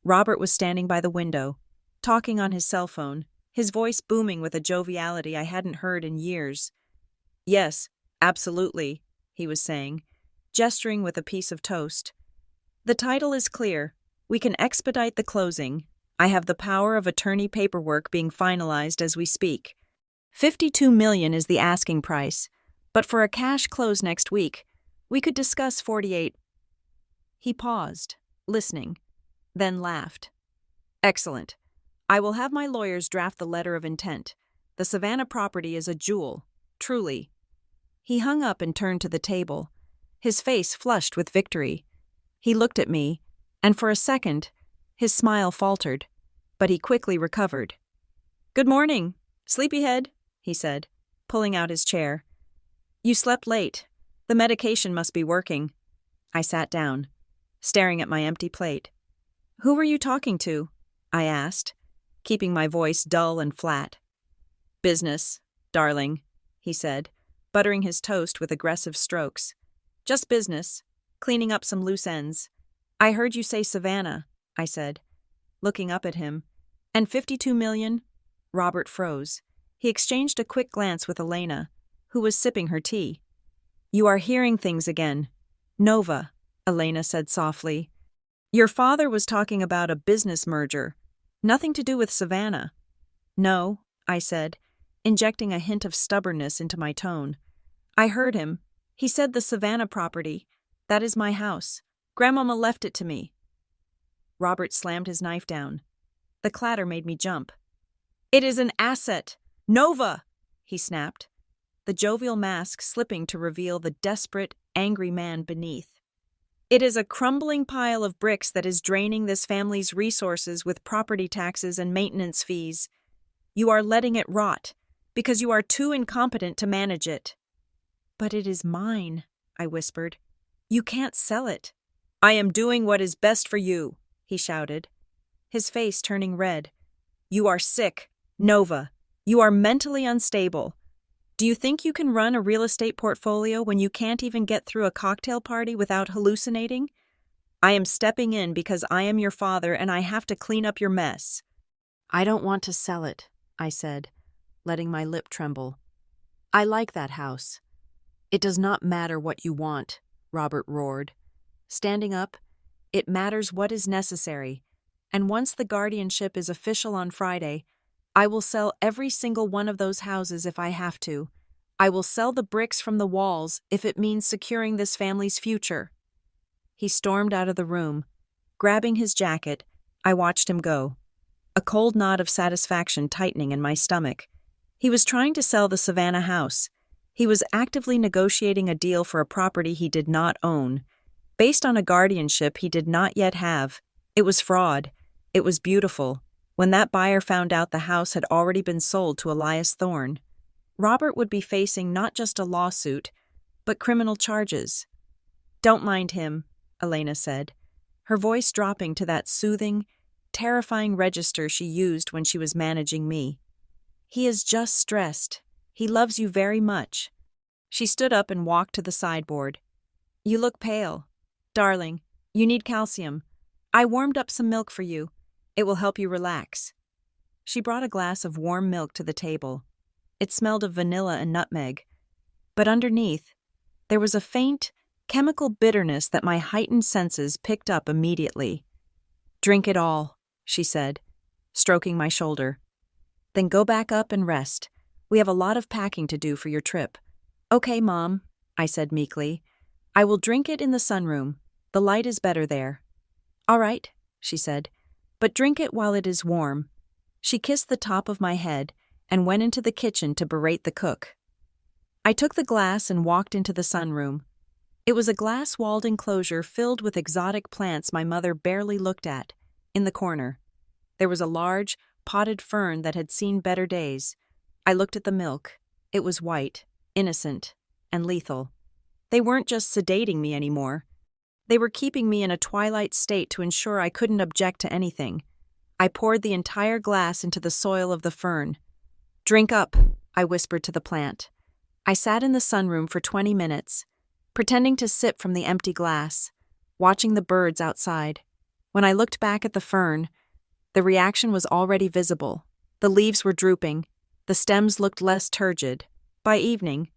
Robert was standing by the window, talking on his cell phone, his voice booming with a joviality I hadn't heard in years. "Yes, absolutely," he was saying, gesturing with a piece of toast. "The title is clear. We can expedite the closing. I have the power of attorney paperwork being finalized as we speak. $52 million is the asking price, but for a cash close next week, we could discuss 48. He paused, listening, then laughed. "Excellent. I will have my lawyers draft the letter of intent. The Savannah property is a jewel, truly." He hung up and turned to the table, his face flushed with victory. He looked at me, and for a second, his smile faltered, but he quickly recovered. "Good morning, sleepyhead," he said, pulling out his chair. "You slept late. The medication must be working." I sat down, staring at my empty plate. "Who were you talking to?" I asked, keeping my voice dull and flat. "Business, darling," he said, buttering his toast with aggressive strokes. "Just business, cleaning up some loose ends." "I heard you say Savannah," I said, looking up at him. "And 52 million?" Robert froze. He exchanged a quick glance with Elena, who was sipping her tea. "You are hearing things again. Nova," Elena said softly. "Your father was talking about a business merger. Nothing to do with Savannah." "No," I said, injecting a hint of stubbornness into my tone. "I heard him. He said the Savannah property. That is my house. Grandmama left it to me." Robert slammed his knife down. The clatter made me jump. "It is an asset. Nova!" he snapped, the jovial mask slipping to reveal the desperate, angry man beneath. "It is a crumbling pile of bricks that is draining this family's resources with property taxes and maintenance fees. You are letting it rot, because you are too incompetent to manage it." "But it is mine," I whispered. "You can't sell it." "I am doing what is best for you," he shouted, his face turning red. "You are sick, Nova. You are mentally unstable. Do you think you can run a real estate portfolio when you can't even get through a cocktail party without hallucinating? I am stepping in because I am your father and I have to clean up your mess." "I don't want to sell it," I said, letting my lip tremble. "I like that house." "It does not matter what you want," Robert roared. Standing up, "It matters what is necessary, and once the guardianship is official on Friday, I will sell every single one of those houses if I have to. I will sell the bricks from the walls if it means securing this family's future." He stormed out of the room. Grabbing his jacket, I watched him go, a cold knot of satisfaction tightening in my stomach. He was trying to sell the Savannah house. He was actively negotiating a deal for a property he did not own, based on a guardianship he did not yet have. It was fraud. It was beautiful. When that buyer found out the house had already been sold to Elias Thorne, Robert would be facing not just a lawsuit, but criminal charges. "Don't mind him," Elena said, her voice dropping to that soothing, terrifying register she used when she was managing me. "He is just stressed. He loves you very much." She stood up and walked to the sideboard. "You look pale. Darling, you need calcium. I warmed up some milk for you. It will help you relax." She brought a glass of warm milk to the table. It smelled of vanilla and nutmeg. But underneath, there was a faint, chemical bitterness that my heightened senses picked up immediately. "Drink it all," she said, stroking my shoulder. "Then go back up and rest. We have a lot of packing to do for your trip." "Okay, Mom," I said meekly. "I will drink it in the sunroom. The light is better there." "All right," she said, "but drink it while it is warm." She kissed the top of my head and went into the kitchen to berate the cook. I took the glass and walked into the sunroom. It was a glass-walled enclosure filled with exotic plants my mother barely looked at. In the corner, there was a large, potted fern that had seen better days. I looked at the milk. It was white, innocent, and lethal. They weren't just sedating me anymore. They were keeping me in a twilight state to ensure I couldn't object to anything. I poured the entire glass into the soil of the fern. "Drink up," I whispered to the plant. I sat in the sunroom for 20 minutes, pretending to sip from the empty glass, watching the birds outside. When I looked back at the fern, the reaction was already visible. The leaves were drooping. The stems looked less turgid. By evening,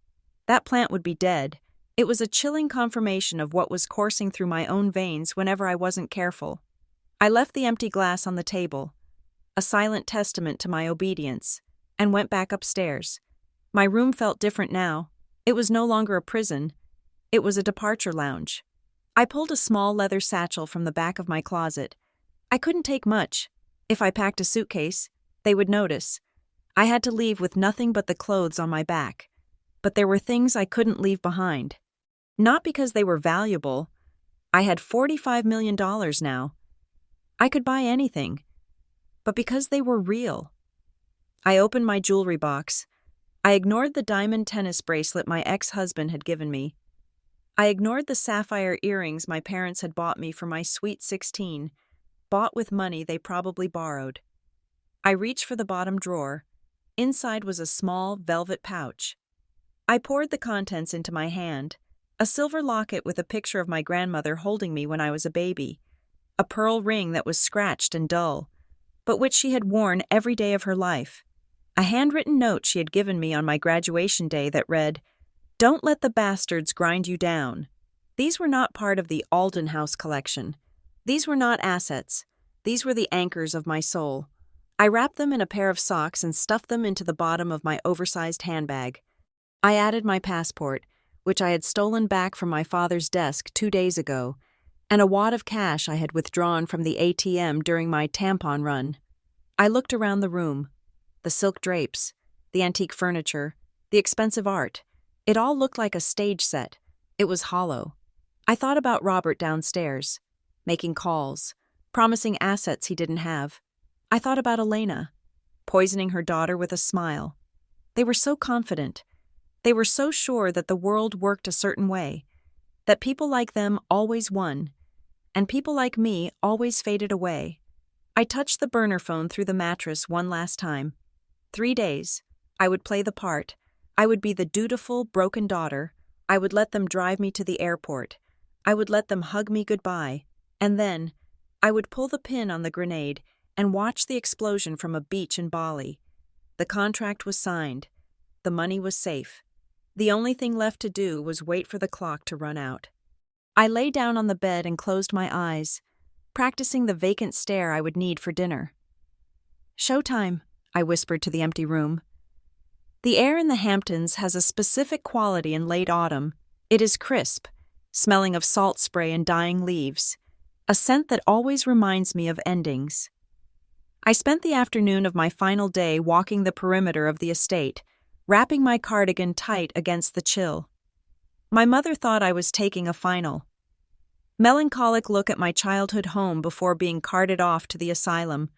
that plant would be dead. It was a chilling confirmation of what was coursing through my own veins whenever I wasn't careful. I left the empty glass on the table, a silent testament to my obedience, and went back upstairs. My room felt different now. It was no longer a prison. It was a departure lounge. I pulled a small leather satchel from the back of my closet. I couldn't take much. If I packed a suitcase, they would notice. I had to leave with nothing but the clothes on my back. But there were things I couldn't leave behind. Not because they were valuable. I had $45 million now. I could buy anything. But because they were real. I opened my jewelry box. I ignored the diamond tennis bracelet my ex-husband had given me. I ignored the sapphire earrings my parents had bought me for my sweet 16, bought with money they probably borrowed. I reached for the bottom drawer. Inside was a small velvet pouch. I poured the contents into my hand, a silver locket with a picture of my grandmother holding me when I was a baby, a pearl ring that was scratched and dull, but which she had worn every day of her life, a handwritten note she had given me on my graduation day that read, "Don't let the bastards grind you down." These were not part of the Alden House collection. These were not assets. These were the anchors of my soul. I wrapped them in a pair of socks and stuffed them into the bottom of my oversized handbag. I added my passport, which I had stolen back from my father's desk 2 days ago, and a wad of cash I had withdrawn from the ATM during my tampon run. I looked around the room. The silk drapes, the antique furniture, the expensive art. It all looked like a stage set. It was hollow. I thought about Robert downstairs, making calls, promising assets he didn't have. I thought about Elena, poisoning her daughter with a smile. They were so confident. They were so sure that the world worked a certain way, that people like them always won, and people like me always faded away. I touched the burner phone through the mattress one last time. 3 days. I would play the part. I would be the dutiful, broken daughter. I would let them drive me to the airport. I would let them hug me goodbye. And then, I would pull the pin on the grenade and watch the explosion from a beach in Bali. The contract was signed. The money was safe. The only thing left to do was wait for the clock to run out. I lay down on the bed and closed my eyes, practicing the vacant stare I would need for dinner. "Showtime," I whispered to the empty room. The air in the Hamptons has a specific quality in late autumn. It is crisp, smelling of salt spray and dying leaves, a scent that always reminds me of endings. I spent the afternoon of my final day walking the perimeter of the estate, wrapping my cardigan tight against the chill. My mother thought I was taking a final. Melancholic look at my childhood home before being carted off to the asylum.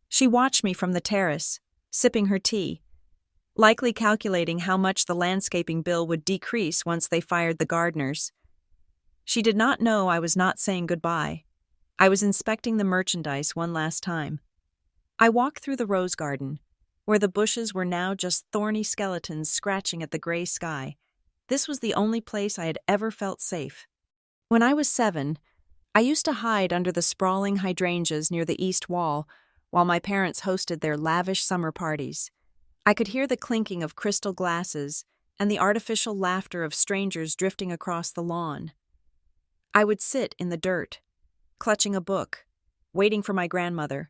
She watched me from the terrace, sipping her tea, likely calculating how much the landscaping bill would decrease once they fired the gardeners. She did not know I was not saying goodbye. I was inspecting the merchandise one last time. I walked through the rose garden, where the bushes were now just thorny skeletons scratching at the gray sky. This was the only place I had ever felt safe. When I was 7, I used to hide under the sprawling hydrangeas near the east wall while my parents hosted their lavish summer parties. I could hear the clinking of crystal glasses and the artificial laughter of strangers drifting across the lawn. I would sit in the dirt, clutching a book, waiting for my grandmother.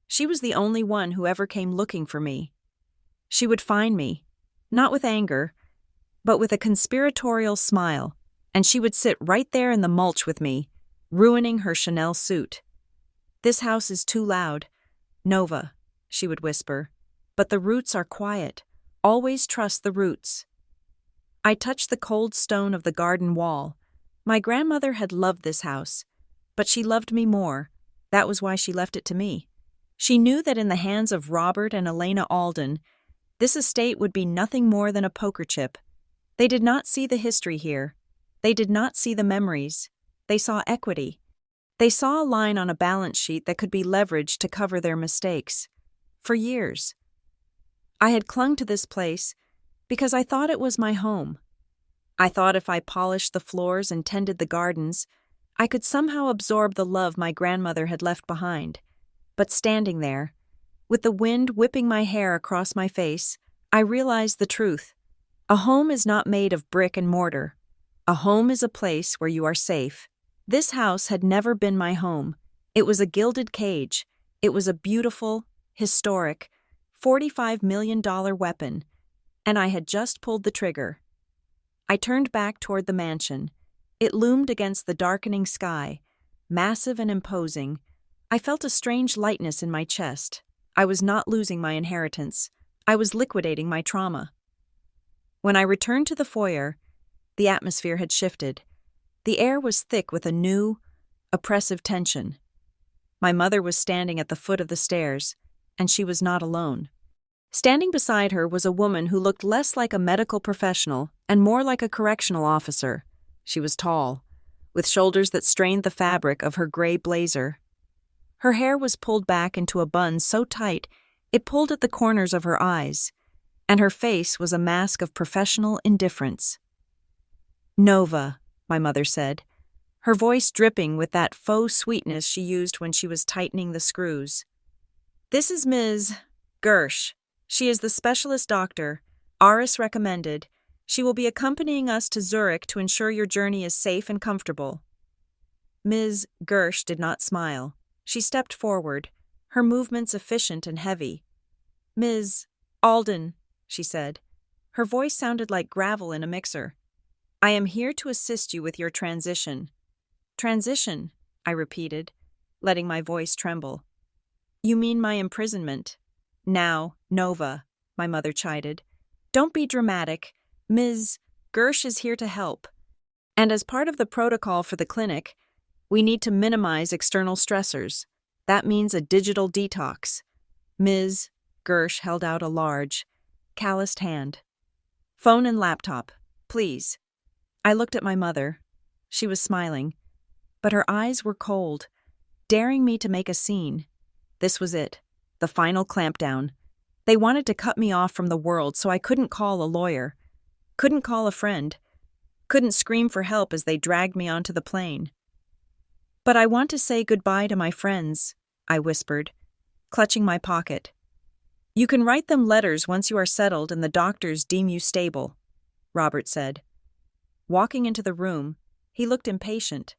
She was the only one who ever came looking for me. She would find me, not with anger, but with a conspiratorial smile, and she would sit right there in the mulch with me, ruining her Chanel suit. "This house is too loud. Nova," she would whisper, "but the roots are quiet. Always trust the roots." I touched the cold stone of the garden wall. My grandmother had loved this house, but she loved me more. That was why she left it to me. She knew that in the hands of Robert and Elena Alden, this estate would be nothing more than a poker chip. They did not see the history here. They did not see the memories. They saw equity. They saw a line on a balance sheet that could be leveraged to cover their mistakes. For years, I had clung to this place because I thought it was my home. I thought if I polished the floors and tended the gardens, I could somehow absorb the love my grandmother had left behind. But standing there, with the wind whipping my hair across my face, I realized the truth. A home is not made of brick and mortar. A home is a place where you are safe. This house had never been my home. It was a gilded cage. It was a beautiful, historic, $45 million weapon, and I had just pulled the trigger. I turned back toward the mansion. It loomed against the darkening sky, massive and imposing. I felt a strange lightness in my chest. I was not losing my inheritance. I was liquidating my trauma. When I returned to the foyer, the atmosphere had shifted. The air was thick with a new, oppressive tension. My mother was standing at the foot of the stairs, and she was not alone. Standing beside her was a woman who looked less like a medical professional and more like a correctional officer. She was tall, with shoulders that strained the fabric of her gray blazer. Her hair was pulled back into a bun so tight it pulled at the corners of her eyes, and her face was a mask of professional indifference. "Nova," my mother said, her voice dripping with that faux sweetness she used when she was tightening the screws. "This is Ms. Gersh. She is the specialist doctor. Aris recommended. She will be accompanying us to Zurich to ensure your journey is safe and comfortable." Ms. Gersh did not smile. She stepped forward, her movements efficient and heavy. "Ms. Alden," she said. Her voice sounded like gravel in a mixer. "I am here to assist you with your transition." "Transition," I repeated, letting my voice tremble. "You mean my imprisonment?" "Now, Nova," my mother chided. "Don't be dramatic. Ms. Gersh is here to help. And as part of the protocol for the clinic, we need to minimize external stressors. That means a digital detox." Ms. Gersh held out a large, calloused hand. "Phone and laptop, please." I looked at my mother. She was smiling, but her eyes were cold, daring me to make a scene. This was it, the final clampdown. They wanted to cut me off from the world so I couldn't call a lawyer, couldn't call a friend, couldn't scream for help as they dragged me onto the plane. "But I want to say goodbye to my friends," I whispered, clutching my pocket. "You can write them letters once you are settled and the doctors deem you stable," Robert said. Walking into the room, he looked impatient.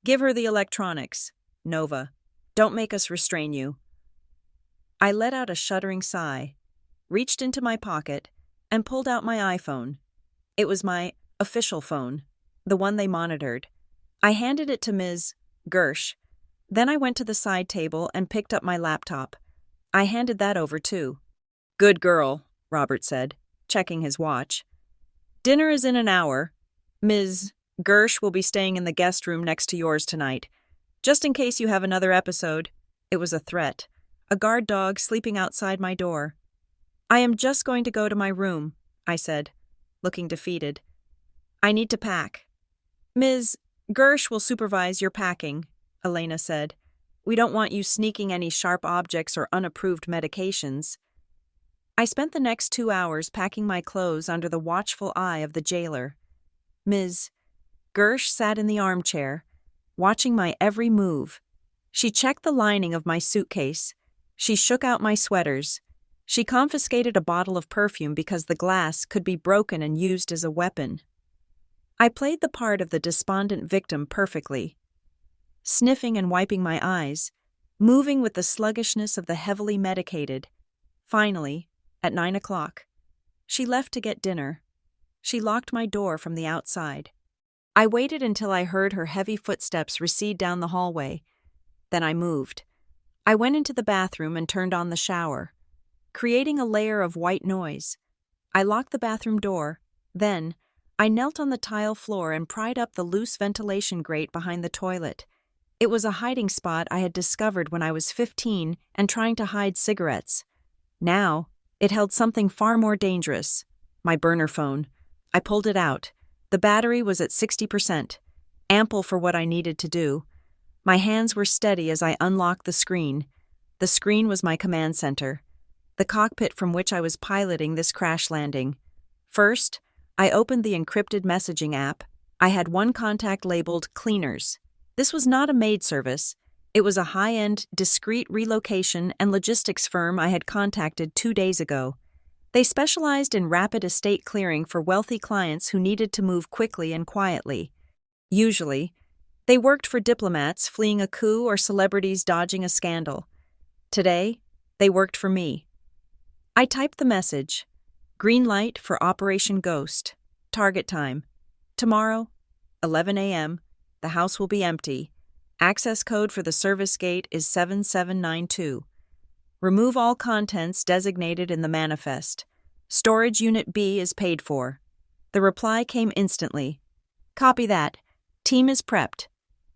"Give her the electronics, Nova. Don't make us restrain you." I let out a shuddering sigh, reached into my pocket, and pulled out my iPhone. It was my official phone, the one they monitored. I handed it to Ms. Gersh. Then I went to the side table and picked up my laptop. I handed that over too. "Good girl," Robert said, checking his watch. "Dinner is in an hour. Ms. Gersh will be staying in the guest room next to yours tonight. Just in case you have another episode." It was a threat. A guard dog sleeping outside my door. "I am just going to go to my room," I said, looking defeated. "I need to pack." "Ms. Gersh will supervise your packing," Elena said. "We don't want you sneaking any sharp objects or unapproved medications." I spent the next 2 hours packing my clothes under the watchful eye of the jailer. Ms. Gersh sat in the armchair, watching my every move. She checked the lining of my suitcase. She shook out my sweaters. She confiscated a bottle of perfume because the glass could be broken and used as a weapon. I played the part of the despondent victim perfectly, sniffing and wiping my eyes, moving with the sluggishness of the heavily medicated. Finally, at 9 o'clock, she left to get dinner. She locked my door from the outside. I waited until I heard her heavy footsteps recede down the hallway. Then I moved. I went into the bathroom and turned on the shower, creating a layer of white noise. I locked the bathroom door. Then, I knelt on the tile floor and pried up the loose ventilation grate behind the toilet. It was a hiding spot I had discovered when I was 15 and trying to hide cigarettes. Now, it held something far more dangerous, my burner phone. I pulled it out. The battery was at 60%, ample for what I needed to do. My hands were steady as I unlocked the screen. The screen was my command center, the cockpit from which I was piloting this crash landing. First, I opened the encrypted messaging app. I had one contact labeled Cleaners. This was not a maid service. It was a high-end, discreet relocation and logistics firm I had contacted 2 days ago. They specialized in rapid estate clearing for wealthy clients who needed to move quickly and quietly. Usually, they worked for diplomats fleeing a coup or celebrities dodging a scandal. Today, they worked for me. I typed the message. Green light for Operation Ghost. Target time. Tomorrow, 11 a.m. The house will be empty. Access code for the service gate is 7792. Remove all contents designated in the manifest. Storage Unit B is paid for. The reply came instantly. Copy that. Team is prepped.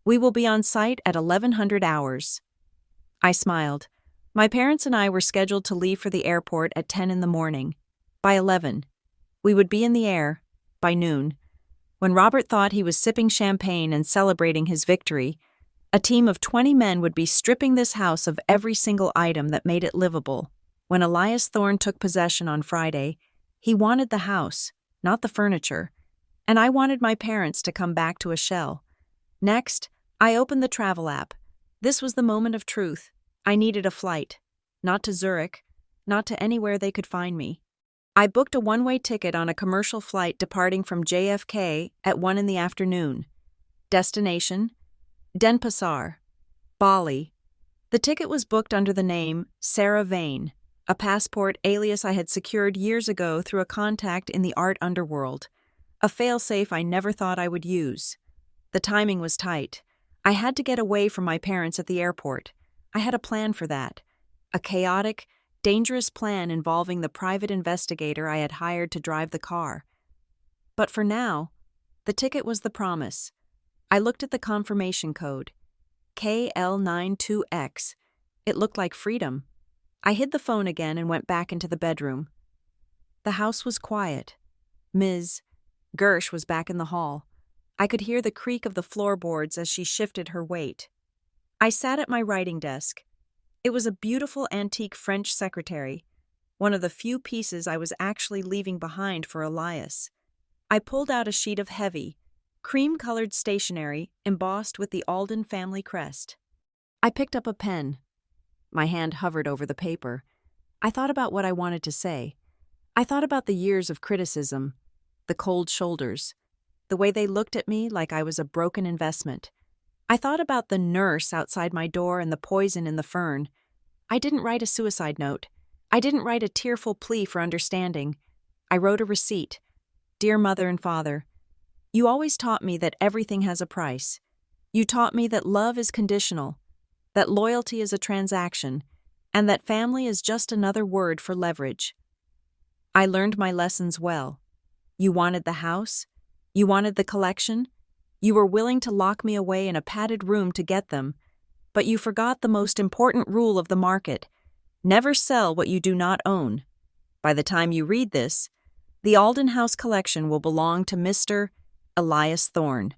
We will be on site at 1100 hours. I smiled. My parents and I were scheduled to leave for the airport at 10 in the morning. By 11, we would be in the air by noon. When Robert thought he was sipping champagne and celebrating his victory, a team of 20 men would be stripping this house of every single item that made it livable. When Elias Thorne took possession on Friday, he wanted the house, not the furniture, and I wanted my parents to come back to a shell. Next, I opened the travel app. This was the moment of truth. I needed a flight, not to Zurich, not to anywhere they could find me. I booked a one-way ticket on a commercial flight departing from JFK at 1 in the afternoon. Destination: Denpasar, Bali. The ticket was booked under the name Sarah Vane, a passport alias I had secured years ago through a contact in the art underworld, a failsafe I never thought I would use. The timing was tight. I had to get away from my parents at the airport. I had a plan for that, a chaotic, dangerous plan involving the private investigator I had hired to drive the car. But for now, the ticket was the promise. I looked at the confirmation code, KL92X. It looked like freedom. I hid the phone again and went back into the bedroom. The house was quiet. Ms. Gersh was back in the hall. I could hear the creak of the floorboards as she shifted her weight. I sat at my writing desk. It was a beautiful antique French secretary, one of the few pieces I was actually leaving behind for Elias. I pulled out a sheet of heavy, cream-colored stationery embossed with the Alden family crest. I picked up a pen. My hand hovered over the paper. I thought about what I wanted to say. I thought about the years of criticism, the cold shoulders, the way they looked at me like I was a broken investment. I thought about the nurse outside my door and the poison in the fern. I didn't write a suicide note. I didn't write a tearful plea for understanding. I wrote a receipt. Dear Mother and Father, you always taught me that everything has a price. You taught me that love is conditional, that loyalty is a transaction, and that family is just another word for leverage. I learned my lessons well. You wanted the house. You wanted the collection. You were willing to lock me away in a padded room to get them, but you forgot the most important rule of the market: never sell what you do not own. By the time you read this, the Alden House collection will belong to Mr. Elias Thorne.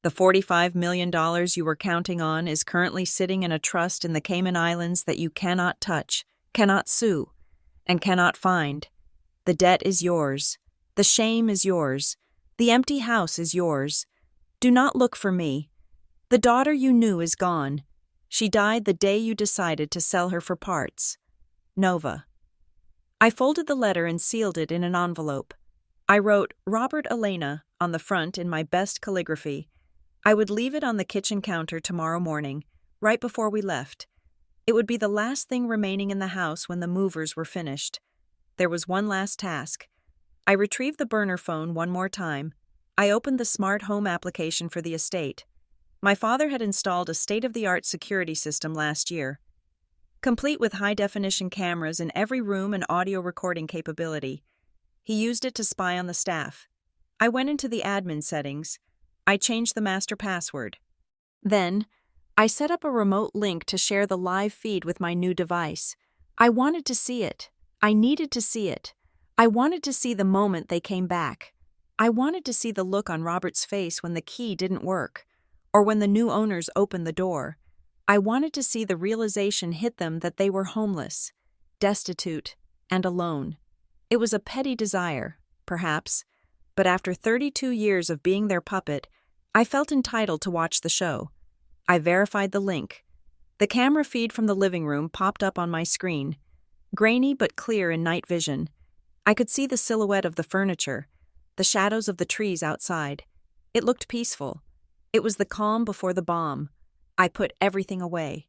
The $45 million you were counting on is currently sitting in a trust in the Cayman Islands that you cannot touch, cannot sue, and cannot find. The debt is yours. The shame is yours. The empty house is yours. Do not look for me. The daughter you knew is gone. She died the day you decided to sell her for parts. Nova. I folded the letter and sealed it in an envelope. I wrote Robert Elena on the front in my best calligraphy. I would leave it on the kitchen counter tomorrow morning, right before we left. It would be the last thing remaining in the house when the movers were finished. There was one last task. I retrieved the burner phone one more time. I opened the smart home application for the estate. My father had installed a state-of-the-art security system last year, complete with high-definition cameras in every room and audio recording capability. He used it to spy on the staff. I went into the admin settings. I changed the master password. Then, I set up a remote link to share the live feed with my new device. I wanted to see it. I needed to see it. I wanted to see the moment they came back. I wanted to see the look on Robert's face when the key didn't work, or when the new owners opened the door. I wanted to see the realization hit them that they were homeless, destitute, and alone. It was a petty desire, perhaps, but after 32 years of being their puppet, I felt entitled to watch the show. I verified the link. The camera feed from the living room popped up on my screen, grainy but clear in night vision. I could see the silhouette of the furniture, the shadows of the trees outside. It looked peaceful. It was the calm before the bomb. I put everything away.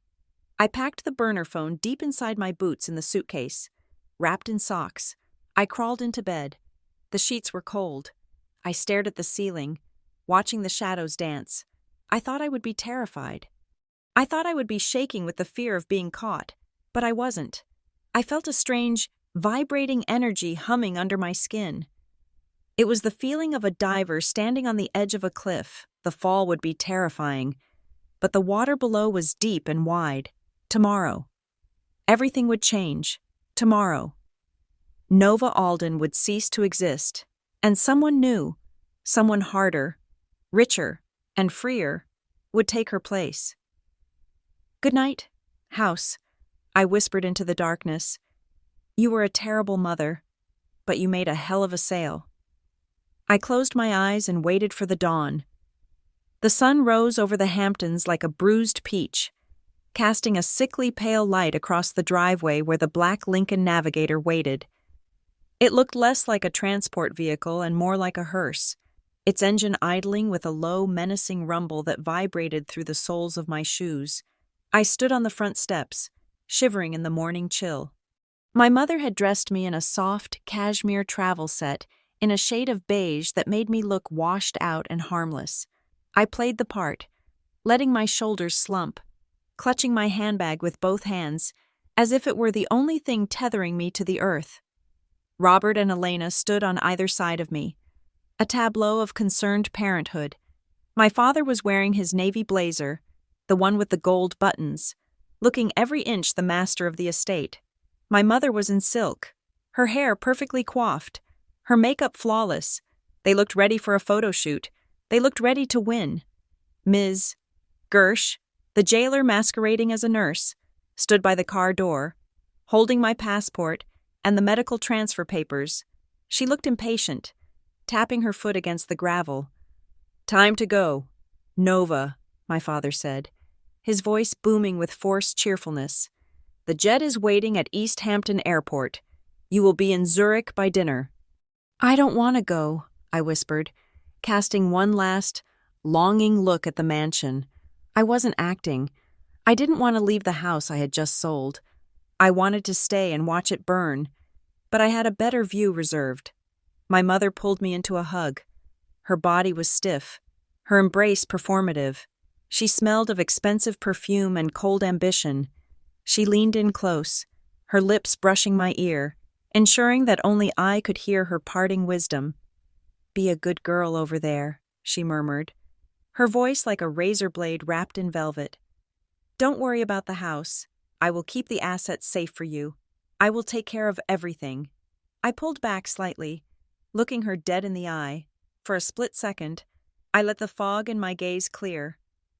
I packed the burner phone deep inside my boots in the suitcase. Wrapped in socks, I crawled into bed. The sheets were cold. I stared at the ceiling, watching the shadows dance. I thought I would be terrified. I thought I would be shaking with the fear of being caught, but I wasn't. I felt a strange, vibrating energy humming under my skin. It was the feeling of a diver standing on the edge of a cliff. The fall would be terrifying, but the water below was deep and wide. Tomorrow. Everything would change. Tomorrow. Nova Alden would cease to exist, and someone new, someone harder, richer, and freer, would take her place. "Good night, house," I whispered into the darkness. "You were a terrible mother, but you made a hell of a sale." I closed my eyes and waited for the dawn. The sun rose over the Hamptons like a bruised peach, casting a sickly pale light across the driveway where the black Lincoln Navigator waited. It looked less like a transport vehicle and more like a hearse, its engine idling with a low, menacing rumble that vibrated through the soles of my shoes. I stood on the front steps, shivering in the morning chill. My mother had dressed me in a soft, cashmere travel set in a shade of beige that made me look washed out and harmless. I played the part, letting my shoulders slump, clutching my handbag with both hands, as if it were the only thing tethering me to the earth. Robert and Elena stood on either side of me, a tableau of concerned parenthood. My father was wearing his navy blazer, the one with the gold buttons, looking every inch the master of the estate. My mother was in silk, her hair perfectly coiffed, her makeup flawless. They looked ready for a photo shoot. They looked ready to win. Ms. Gersh, the jailer masquerading as a nurse, stood by the car door, holding my passport and the medical transfer papers. She looked impatient, tapping her foot against the gravel. "Time to go. Nova," my father said, his voice booming with forced cheerfulness. "The jet is waiting at East Hampton Airport. You will be in Zurich by dinner." "I don't want to go," I whispered, casting one last, longing look at the mansion. I wasn't acting. I didn't want to leave the house I had just sold. I wanted to stay and watch it burn, but I had a better view reserved. My mother pulled me into a hug. Her body was stiff, her embrace performative. She smelled of expensive perfume and cold ambition. She leaned in close, her lips brushing my ear, ensuring that only I could hear her parting wisdom. "Be a good girl over there," she murmured, her voice like a razor blade wrapped in velvet. "Don't worry about the house. I will keep the assets safe for you. I will take care of everything." I pulled back slightly, looking her dead in the eye. For a split second, I let the fog in my gaze clear.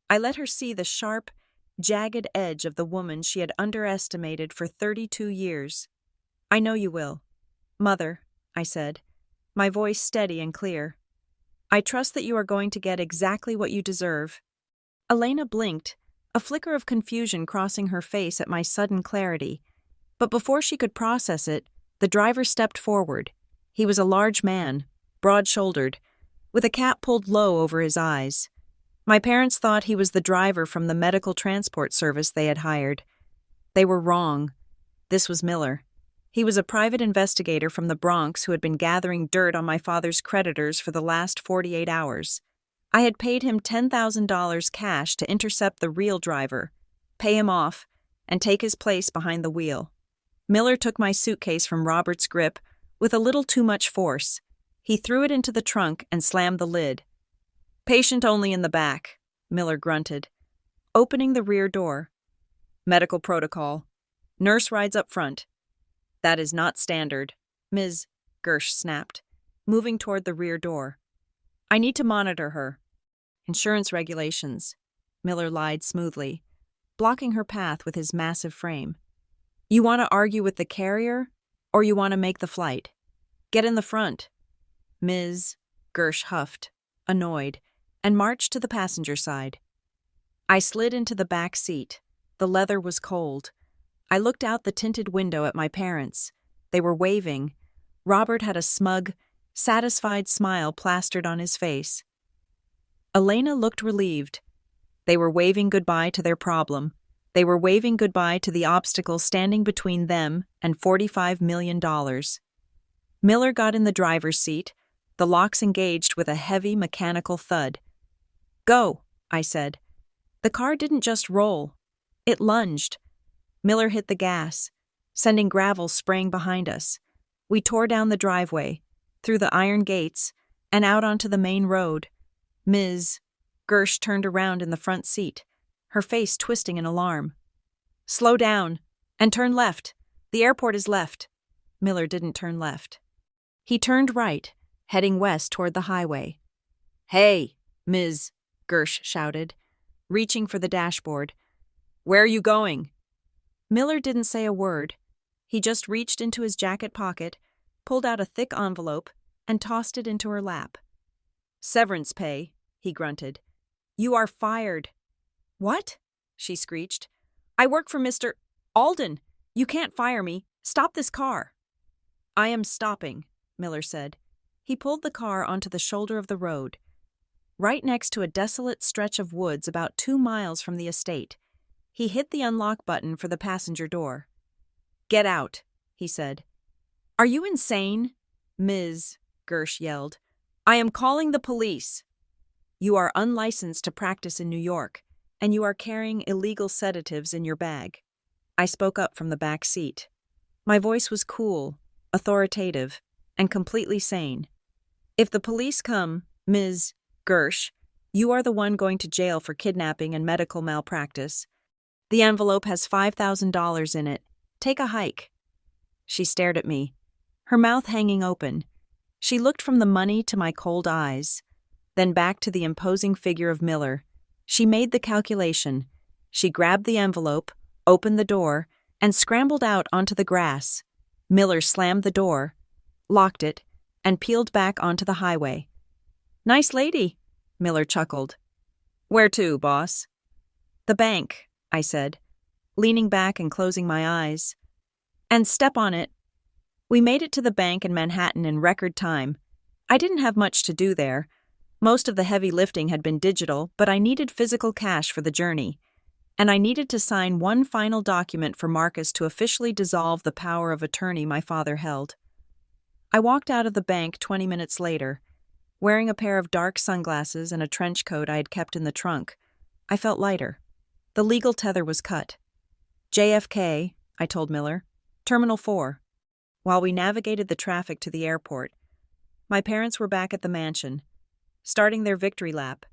I let her see the sharp, jagged edge of the woman she had underestimated for 32 years. "I know you will. Mother," I said, my voice steady and clear. "I trust that you are going to get exactly what you deserve." Elena blinked, a flicker of confusion crossing her face at my sudden clarity. But before she could process it, the driver stepped forward. He was a large man, broad-shouldered, with a cap pulled low over his eyes. My parents thought he was the driver from the medical transport service they had hired. They were wrong. This was Miller. He was a private investigator from the Bronx who had been gathering dirt on my father's creditors for the last 48 hours. I had paid him $10,000 cash to intercept the real driver, pay him off, and take his place behind the wheel. Miller took my suitcase from Robert's grip with a little too much force. He threw it into the trunk and slammed the lid. "Patient only in the back," Miller grunted, opening the rear door. "Medical protocol. Nurse rides up front." "That is not standard," Ms. Gersh snapped, moving toward the rear door. "I need to monitor her." "Insurance regulations," Miller lied smoothly, blocking her path with his massive frame. "You want to argue with the carrier, or you want to make the flight? Get in the front." Ms. Gersh huffed, annoyed, and marched to the passenger side. I slid into the back seat. The leather was cold. I looked out the tinted window at my parents. They were waving. Robert had a smug, satisfied smile plastered on his face. Elena looked relieved. They were waving goodbye to their problem. They were waving goodbye to the obstacle standing between them and $45 million. Miller got in the driver's seat. The locks engaged with a heavy mechanical thud. "Go," I said. The car didn't just roll. It lunged. Miller hit the gas, sending gravel spraying behind us. We tore down the driveway, through the iron gates, and out onto the main road. Ms. Gersh turned around in the front seat, her face twisting in alarm. "Slow down, and turn left. The airport is left." Miller didn't turn left. He turned right, heading west toward the highway. "Hey, Ms. Gersh shouted, reaching for the dashboard. "Where are you going?" Miller didn't say a word. He just reached into his jacket pocket, pulled out a thick envelope, and tossed it into her lap. "Severance pay," he grunted. "You are fired." "What?" she screeched. "I work for Mr. Alden. You can't fire me. Stop this car." "I am stopping," Miller said. He pulled the car onto the shoulder of the road, right next to a desolate stretch of woods about 2 miles from the estate. He hit the unlock button for the passenger door. "Get out," he said. "Are you insane?" Ms. Gersh yelled. "I am calling the police." "You are unlicensed to practice in New York, and you are carrying illegal sedatives in your bag." I spoke up from the back seat. My voice was cool, authoritative, and completely sane. "If the police come, Ms. Gersh, you are the one going to jail for kidnapping and medical malpractice. The envelope has $5,000 in it. Take a hike." She stared at me, her mouth hanging open. She looked from the money to my cold eyes, then back to the imposing figure of Miller. She made the calculation. She grabbed the envelope, opened the door, and scrambled out onto the grass. Miller slammed the door, locked it, and peeled back onto the highway. "Nice lady," Miller chuckled. "Where to, boss?" "The bank," I said, leaning back and closing my eyes. "And step on it." We made it to the bank in Manhattan in record time. I didn't have much to do there. Most of the heavy lifting had been digital, but I needed physical cash for the journey. And I needed to sign one final document for Marcus to officially dissolve the power of attorney my father held. I walked out of the bank 20 minutes later, wearing a pair of dark sunglasses and a trench coat I had kept in the trunk. I felt lighter. The legal tether was cut. "JFK," I told Miller. "Terminal 4. While we navigated the traffic to the airport, my parents were back at the mansion, starting their victory lap.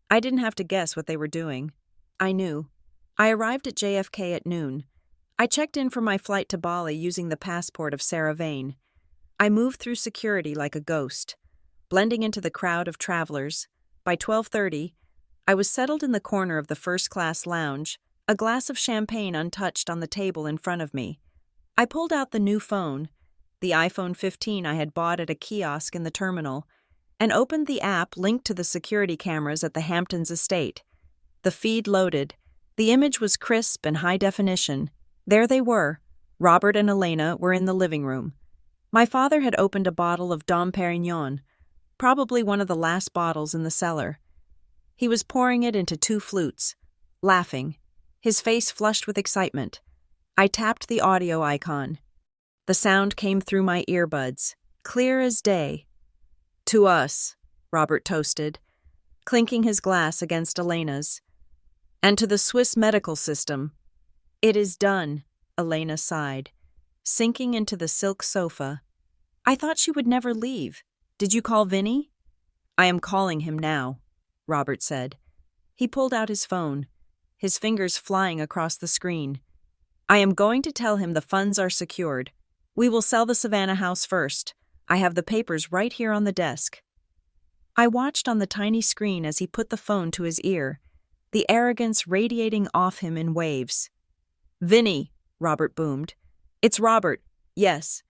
I didn't have to guess what they were doing. I knew. I arrived at JFK at noon. I checked in for my flight to Bali using the passport of Sarah Vane. I moved through security like a ghost, blending into the crowd of travelers. By 12:30, I was settled in the corner of the first-class lounge, a glass of champagne untouched on the table in front of me. I pulled out the new phone, the iPhone 15 I had bought at a kiosk in the terminal, and opened the app linked to the security cameras at the Hamptons estate. The feed loaded. The image was crisp and high definition. There they were. Robert and Elena were in the living room. My father had opened a bottle of Dom Perignon, probably one of the last bottles in the cellar. He was pouring it into 2 flutes, laughing, his face flushed with excitement. I tapped the audio icon. The sound came through my earbuds, clear as day. "To us," Robert toasted, clinking his glass against Elena's. "And to the Swiss medical system." "It is done," Elena sighed, sinking into the silk sofa. "I thought she would never leave. Did you call Vinny?" "I am calling him now," Robert said. He pulled out his phone, his fingers flying across the screen. "I am going to tell him the funds are secured. We will sell the Savannah house first. I have the papers right here on the desk." I watched on the tiny screen as he put the phone to his ear, the arrogance radiating off him in waves. "Vinny," Robert boomed. "It's Robert. Yes,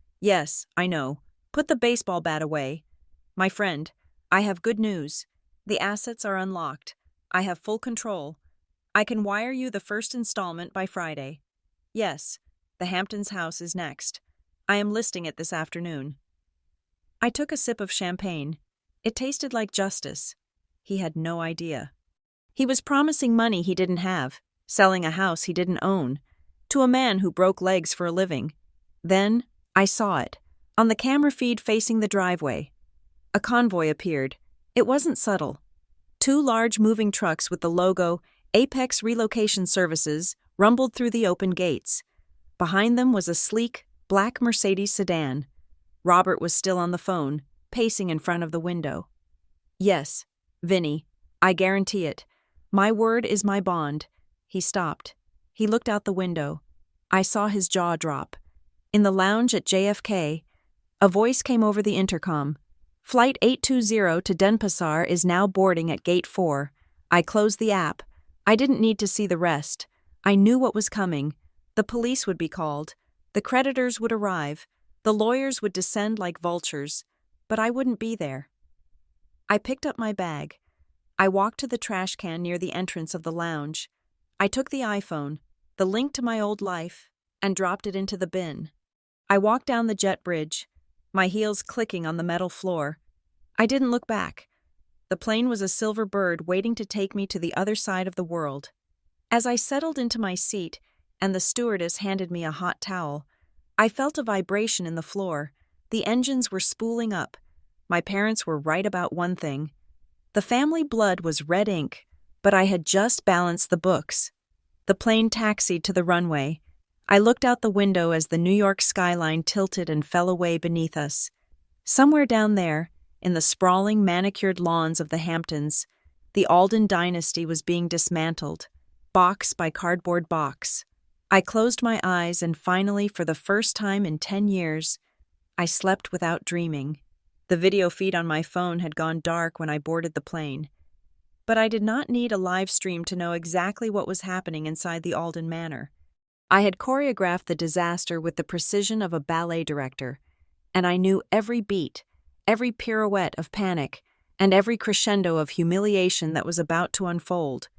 I know. Put the baseball bat away. My friend, I have good news. The assets are unlocked. I have full control. I can wire you the first installment by Friday. Yes, the Hamptons house is next. I am listing it this afternoon. I took a sip of champagne. It tasted like justice. He had no idea. He was promising money he didn't have, selling a house he didn't own, to a man who broke legs for a living. Then, I saw it, on the camera feed facing the driveway. A convoy appeared. It wasn't subtle. 2 large moving trucks with the logo Apex Relocation Services rumbled through the open gates. Behind them was a sleek, black Mercedes sedan. Robert was still on the phone, pacing in front of the window. Yes, Vinny, I guarantee it. My word is my bond. He stopped. He looked out the window. I saw his jaw drop. In the lounge at JFK, a voice came over the intercom. Flight 820 to Denpasar is now boarding at Gate 4. I closed the app. I didn't need to see the rest. I knew what was coming. The police would be called. The creditors would arrive. The lawyers would descend like vultures. But I wouldn't be there. I picked up my bag. I walked to the trash can near the entrance of the lounge. I took the iPhone, the link to my old life, and dropped it into the bin. I walked down the jet bridge, my heels clicking on the metal floor. I didn't look back. The plane was a silver bird waiting to take me to the other side of the world. As I settled into my seat and the stewardess handed me a hot towel, I felt a vibration in the floor. The engines were spooling up. My parents were right about one thing. The family blood was red ink, but I had just balanced the books. The plane taxied to the runway. I looked out the window as the New York skyline tilted and fell away beneath us. Somewhere down there, in the sprawling, manicured lawns of the Hamptons, the Alden dynasty was being dismantled, box by cardboard box. I closed my eyes and finally, for the first time in 10 years, I slept without dreaming. The video feed on my phone had gone dark when I boarded the plane. But I did not need a live stream to know exactly what was happening inside the Alden Manor. I had choreographed the disaster with the precision of a ballet director, and I knew every beat, every pirouette of panic, and every crescendo of humiliation that was about to unfold.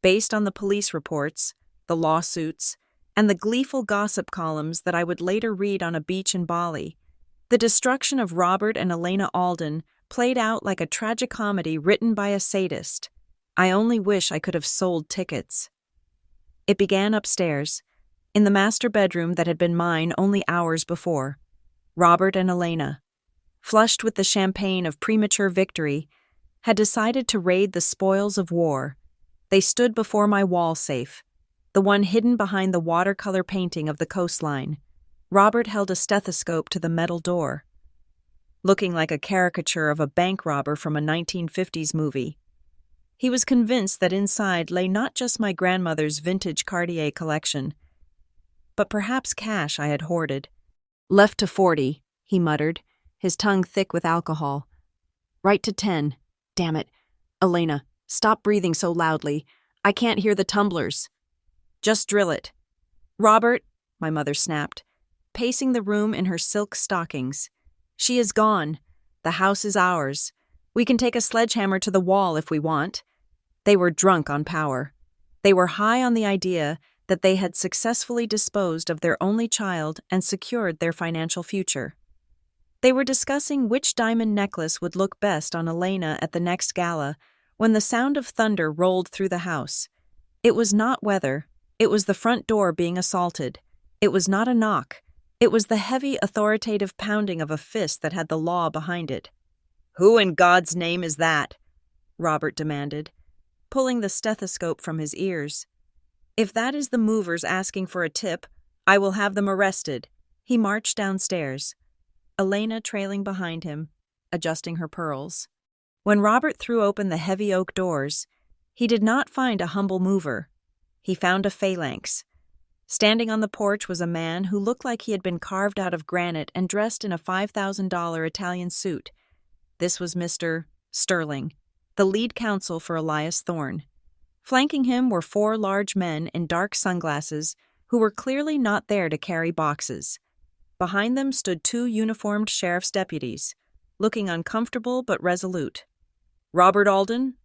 Based on the police reports, the lawsuits, and the gleeful gossip columns that I would later read on a beach in Bali, the destruction of Robert and Elena Alden played out like a tragicomedy written by a sadist. I only wish I could have sold tickets. It began upstairs, in the master bedroom that had been mine only hours before. Robert and Elena, flushed with the champagne of premature victory, had decided to raid the spoils of war. They stood before my wall safe, the one hidden behind the watercolor painting of the coastline. Robert held a stethoscope to the metal door, looking like a caricature of a bank robber from a 1950s movie. He was convinced that inside lay not just my grandmother's vintage Cartier collection, but perhaps cash I had hoarded. "Left to 40, he muttered, his tongue thick with alcohol. "Right to 10. Damn it. Elena, stop breathing so loudly. I can't hear the tumblers." "Just drill it." "Robert," my mother snapped, pacing the room in her silk stockings. "She is gone. The house is ours. We can take a sledgehammer to the wall if we want." They were drunk on power. They were high on the idea that they had successfully disposed of their only child and secured their financial future. They were discussing which diamond necklace would look best on Elena at the next gala when the sound of thunder rolled through the house. It was not weather. It was the front door being assaulted. It was not a knock. It was the heavy, authoritative pounding of a fist that had the law behind it. "Who in God's name is that?" Robert demanded, pulling the stethoscope from his ears. "If that is the movers asking for a tip, I will have them arrested." He marched downstairs, Elena trailing behind him, adjusting her pearls. When Robert threw open the heavy oak doors, he did not find a humble mover. He found a phalanx. Standing on the porch was a man who looked like he had been carved out of granite and dressed in a $5,000 Italian suit. This was Mr. Sterling, the lead counsel for Elias Thorne. Flanking him were 4 large men in dark sunglasses who were clearly not there to carry boxes. Behind them stood 2 uniformed sheriff's deputies, looking uncomfortable but resolute. "Robert Alden?"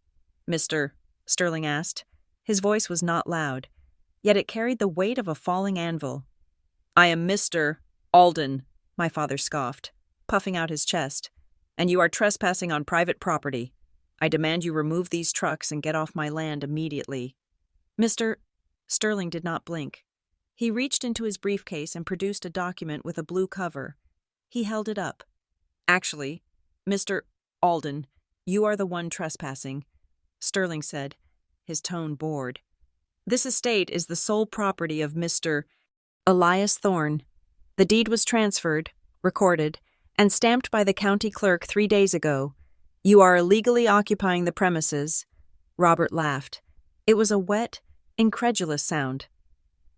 Mr. Sterling asked. His voice was not loud, yet it carried the weight of a falling anvil. "I am Mr. Alden," my father scoffed, puffing out his chest, "and you are trespassing on private property. I demand you remove these trucks and get off my land immediately." "Mr. Sterling did not blink. He reached into his briefcase and produced a document with a blue cover. He held it up. "Actually, Mr. Alden, you are the one trespassing," Sterling said, his tone bored. "This estate is the sole property of Mr. Elias Thorne. The deed was transferred, recorded, and stamped by the county clerk 3 days ago. You are illegally occupying the premises." Robert laughed. It was a wet, incredulous sound.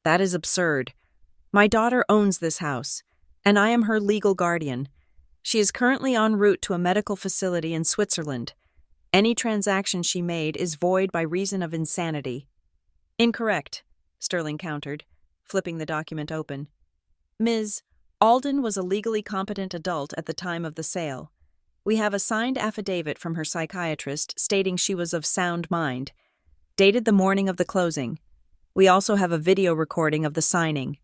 "That is absurd. My daughter owns this house, and I am her legal guardian. She is currently en route to a medical facility in Switzerland. Any transaction she made is void by reason of insanity." "Incorrect," Sterling countered, flipping the document open. "Ms. Alden was a legally competent adult at the time of the sale. We have a signed affidavit from her psychiatrist stating she was of sound mind, dated the morning of the closing. We also have a video recording of the signing.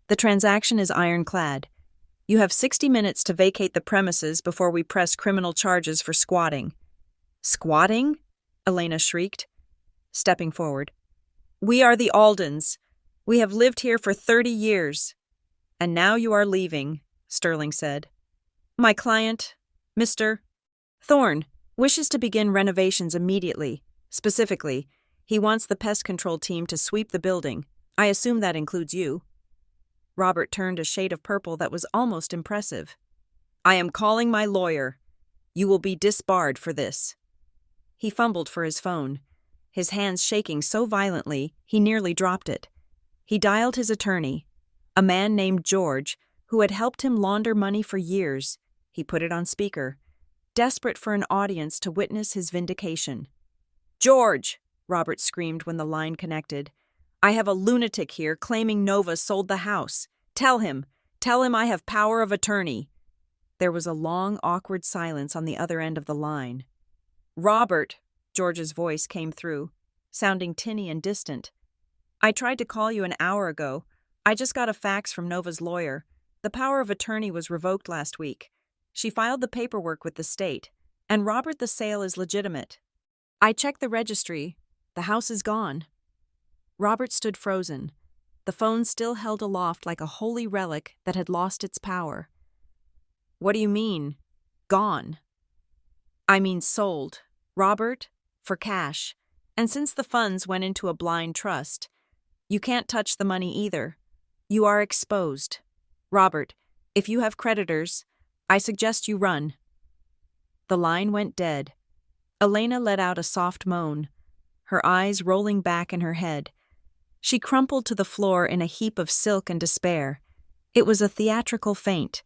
The transaction is ironclad. You have 60 minutes to vacate the premises before we press criminal charges for squatting." "Squatting?" Elena shrieked, stepping forward. "We are the Aldens. We have lived here for 30 years. And now you are leaving," Sterling said. "My client, Mr. Thorne, wishes to begin renovations immediately. Specifically, he wants the pest control team to sweep the building. I assume that includes you." Robert turned a shade of purple that was almost impressive. "I am calling my lawyer. You will be disbarred for this." He fumbled for his phone, his hands shaking so violently he nearly dropped it. He dialed his attorney, a man named George, who had helped him launder money for years. He put it on speaker, desperate for an audience to witness his vindication. "George!" Robert screamed when the line connected. "I have a lunatic here claiming Nova sold the house. Tell him I have power of attorney." There was a long, awkward silence on the other end of the line. "Robert," George's voice came through, sounding tinny and distant. "I tried to call you an hour ago. I just got a fax from Nova's lawyer. The power of attorney was revoked last week. She filed the paperwork with the state, and Robert, the sale is legitimate. I checked the registry. The house is gone." Robert stood frozen, the phone still held aloft like a holy relic that had lost its power. "What do you mean, gone?" "I mean sold, Robert, for cash. And since the funds went into a blind trust, you can't touch the money either. You are exposed. Robert, if you have creditors, I suggest you run." The line went dead. Elena let out a soft moan, her eyes rolling back in her head. She crumpled to the floor in a heap of silk and despair. It was a theatrical faint,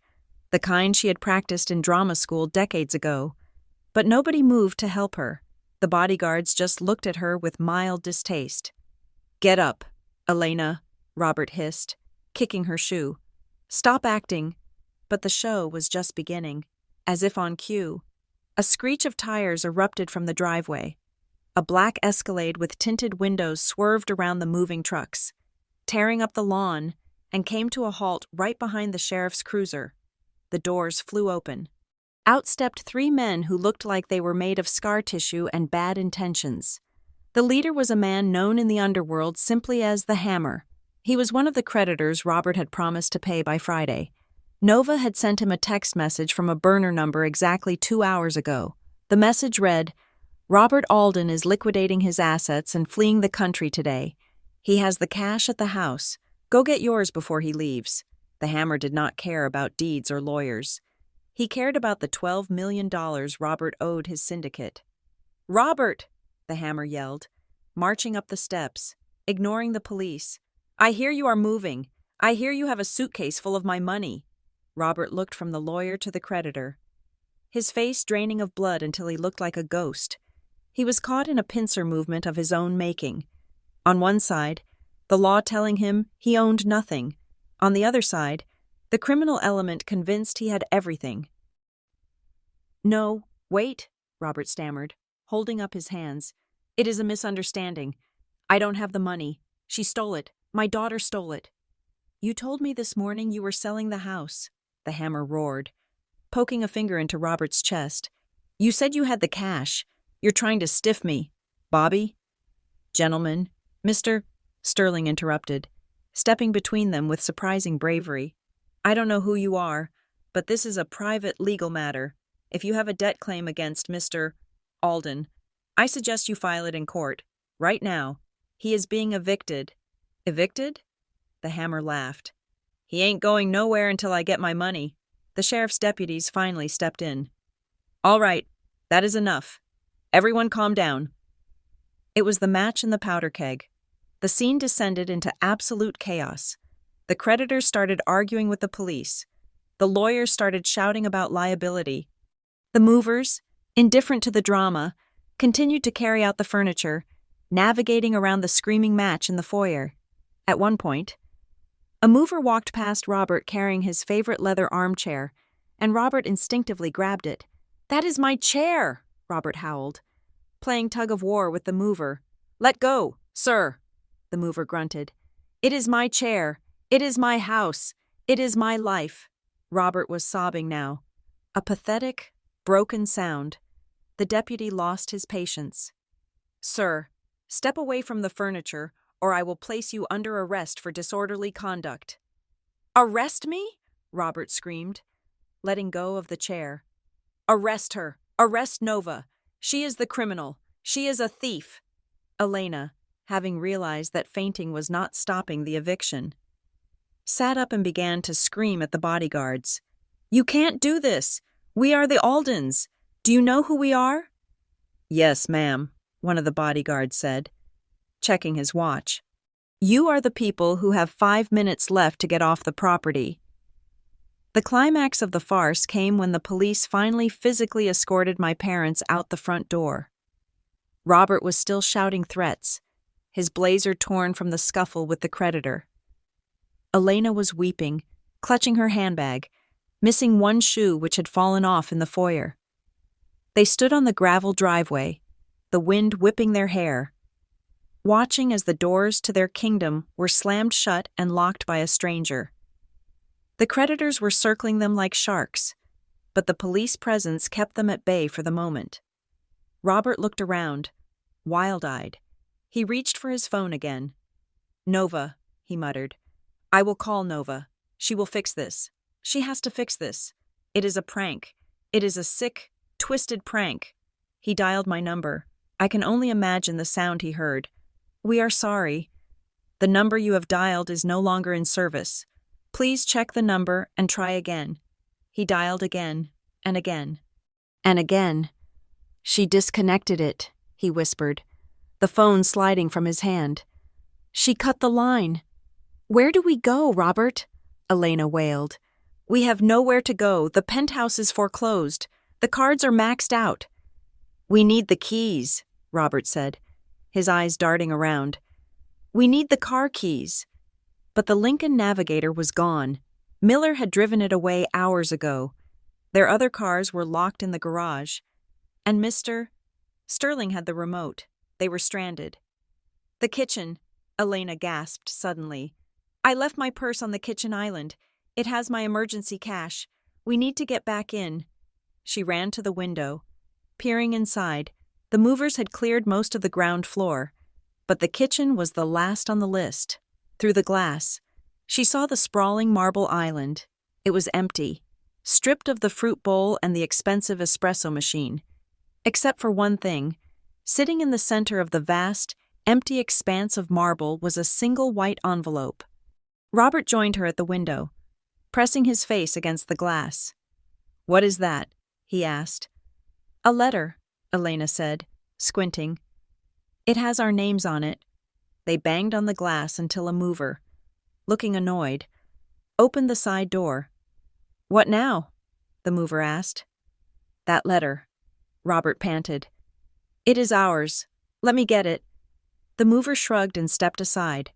the kind she had practiced in drama school decades ago. But nobody moved to help her. The bodyguards just looked at her with mild distaste. "Get up, Elena," Robert hissed, kicking her shoe. "Stop acting." But the show was just beginning. As if on cue, a screech of tires erupted from the driveway. A black Escalade with tinted windows swerved around the moving trucks, tearing up the lawn, and came to a halt right behind the sheriff's cruiser. The doors flew open. Out stepped 3 men who looked like they were made of scar tissue and bad intentions. The leader was a man known in the underworld simply as the Hammer. He was one of the creditors Robert had promised to pay by Friday. Nova had sent him a text message from a burner number exactly 2 hours ago. The message read, "Robert Alden is liquidating his assets and fleeing the country today. He has the cash at the house. Go get yours before he leaves." The Hammer did not care about deeds or lawyers. He cared about the $12 million Robert owed his syndicate. "Robert!" the Hammer yelled, marching up the steps, ignoring the police. "I hear you are moving. I hear you have a suitcase full of my money." Robert looked from the lawyer to the creditor, his face draining of blood until he looked like a ghost. He was caught in a pincer movement of his own making. On one side, the law telling him he owned nothing. On the other side, the criminal element convinced he had everything. "No, wait," Robert stammered, holding up his hands. "It is a misunderstanding. I don't have the money. She stole it. My daughter stole it. You told me this morning you were selling the house, the hammer roared, poking a finger into Robert's chest. You said you had the cash. You're trying to stiff me. Bobby? Gentlemen, Mr. Sterling interrupted, stepping between them with surprising bravery. I don't know who you are, but this is a private legal matter. If you have a debt claim against Mr. Alden, I suggest you file it in court, right now. He is being evicted. Evicted? The hammer laughed. He ain't going nowhere until I get my money. The sheriff's deputies finally stepped in. All right, that is enough. Everyone calm down. It was the match in the powder keg. The scene descended into absolute chaos. The creditors started arguing with the police. The lawyers started shouting about liability. The movers, indifferent to the drama, continued to carry out the furniture, navigating around the screaming match in the foyer. At one point, a mover walked past Robert carrying his favorite leather armchair, and Robert instinctively grabbed it. That is my chair, Robert howled, playing tug-of-war with the mover. Let go, sir, the mover grunted. It is my chair. It is my house. It is my life. Robert was sobbing now. A pathetic, broken sound. The deputy lost his patience. Sir, step away from the furniture, or I will place you under arrest for disorderly conduct. Arrest me? Robert screamed, letting go of the chair. Arrest her. Arrest Nova. She is the criminal. She is a thief. Elena, having realized that fainting was not stopping the eviction, sat up and began to scream at the bodyguards. You can't do this. We are the Aldens. Do you know who we are? Yes, ma'am, one of the bodyguards said, checking his watch. You are the people who have 5 minutes left to get off the property. The climax of the farce came when the police finally physically escorted my parents out the front door. Robert was still shouting threats, his blazer torn from the scuffle with the creditor. Elena was weeping, clutching her handbag, missing one shoe which had fallen off in the foyer. They stood on the gravel driveway, the wind whipping their hair, watching as the doors to their kingdom were slammed shut and locked by a stranger. The creditors were circling them like sharks, but the police presence kept them at bay for the moment. Robert looked around, wild-eyed. He reached for his phone again. Nova, he muttered. I will call Nova. She will fix this. She has to fix this. It is a prank. It is a sick, twisted prank. He dialed my number. I can only imagine the sound he heard. We are sorry. The number you have dialed is no longer in service. Please check the number and try again. He dialed again and again and again. She disconnected it, he whispered, the phone sliding from his hand. She cut the line. Where do we go, Robert? Elena wailed. We have nowhere to go. The penthouse is foreclosed. The cards are maxed out. We need the keys, Robert said, his eyes darting around. We need the car keys. But the Lincoln Navigator was gone. Miller had driven it away hours ago. Their other cars were locked in the garage. And Mr. Sterling had the remote. They were stranded. The kitchen, Elena gasped suddenly. I left my purse on the kitchen island. It has my emergency cash. We need to get back in. She ran to the window. Peering inside, the movers had cleared most of the ground floor, but the kitchen was the last on the list. Through the glass, she saw the sprawling marble island. It was empty, stripped of the fruit bowl and the expensive espresso machine. Except for one thing, sitting in the center of the vast, empty expanse of marble was a single white envelope. Robert joined her at the window, pressing his face against the glass. What is that? He asked. A letter, Elena said, squinting. It has our names on it. They banged on the glass until a mover, looking annoyed, opened the side door. What now? The mover asked. That letter, Robert panted. It is ours. Let me get it. The mover shrugged and stepped aside.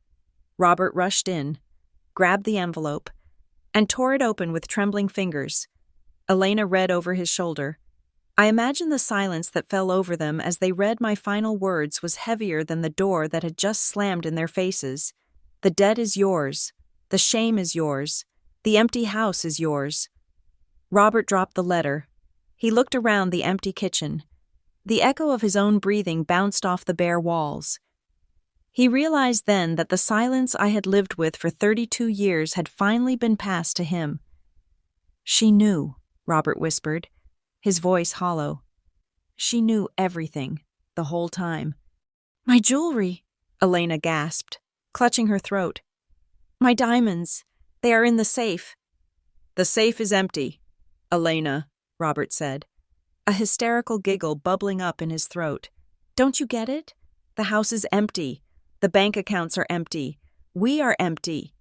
Robert rushed in, grabbed the envelope, and tore it open with trembling fingers. Elena read over his shoulder. I imagine the silence that fell over them as they read my final words was heavier than the door that had just slammed in their faces. The debt is yours. The shame is yours. The empty house is yours. Robert dropped the letter. He looked around the empty kitchen. The echo of his own breathing bounced off the bare walls. He realized then that the silence I had lived with for 32 years had finally been passed to him. "She knew," Robert whispered, his voice hollow. "She knew everything, the whole time." "My jewelry," Elena gasped, clutching her throat. "My diamonds, they are in the safe." "The safe is empty, Elena," Robert said, a hysterical giggle bubbling up in his throat. "Don't you get it? The house is empty. The bank accounts are empty. We are empty."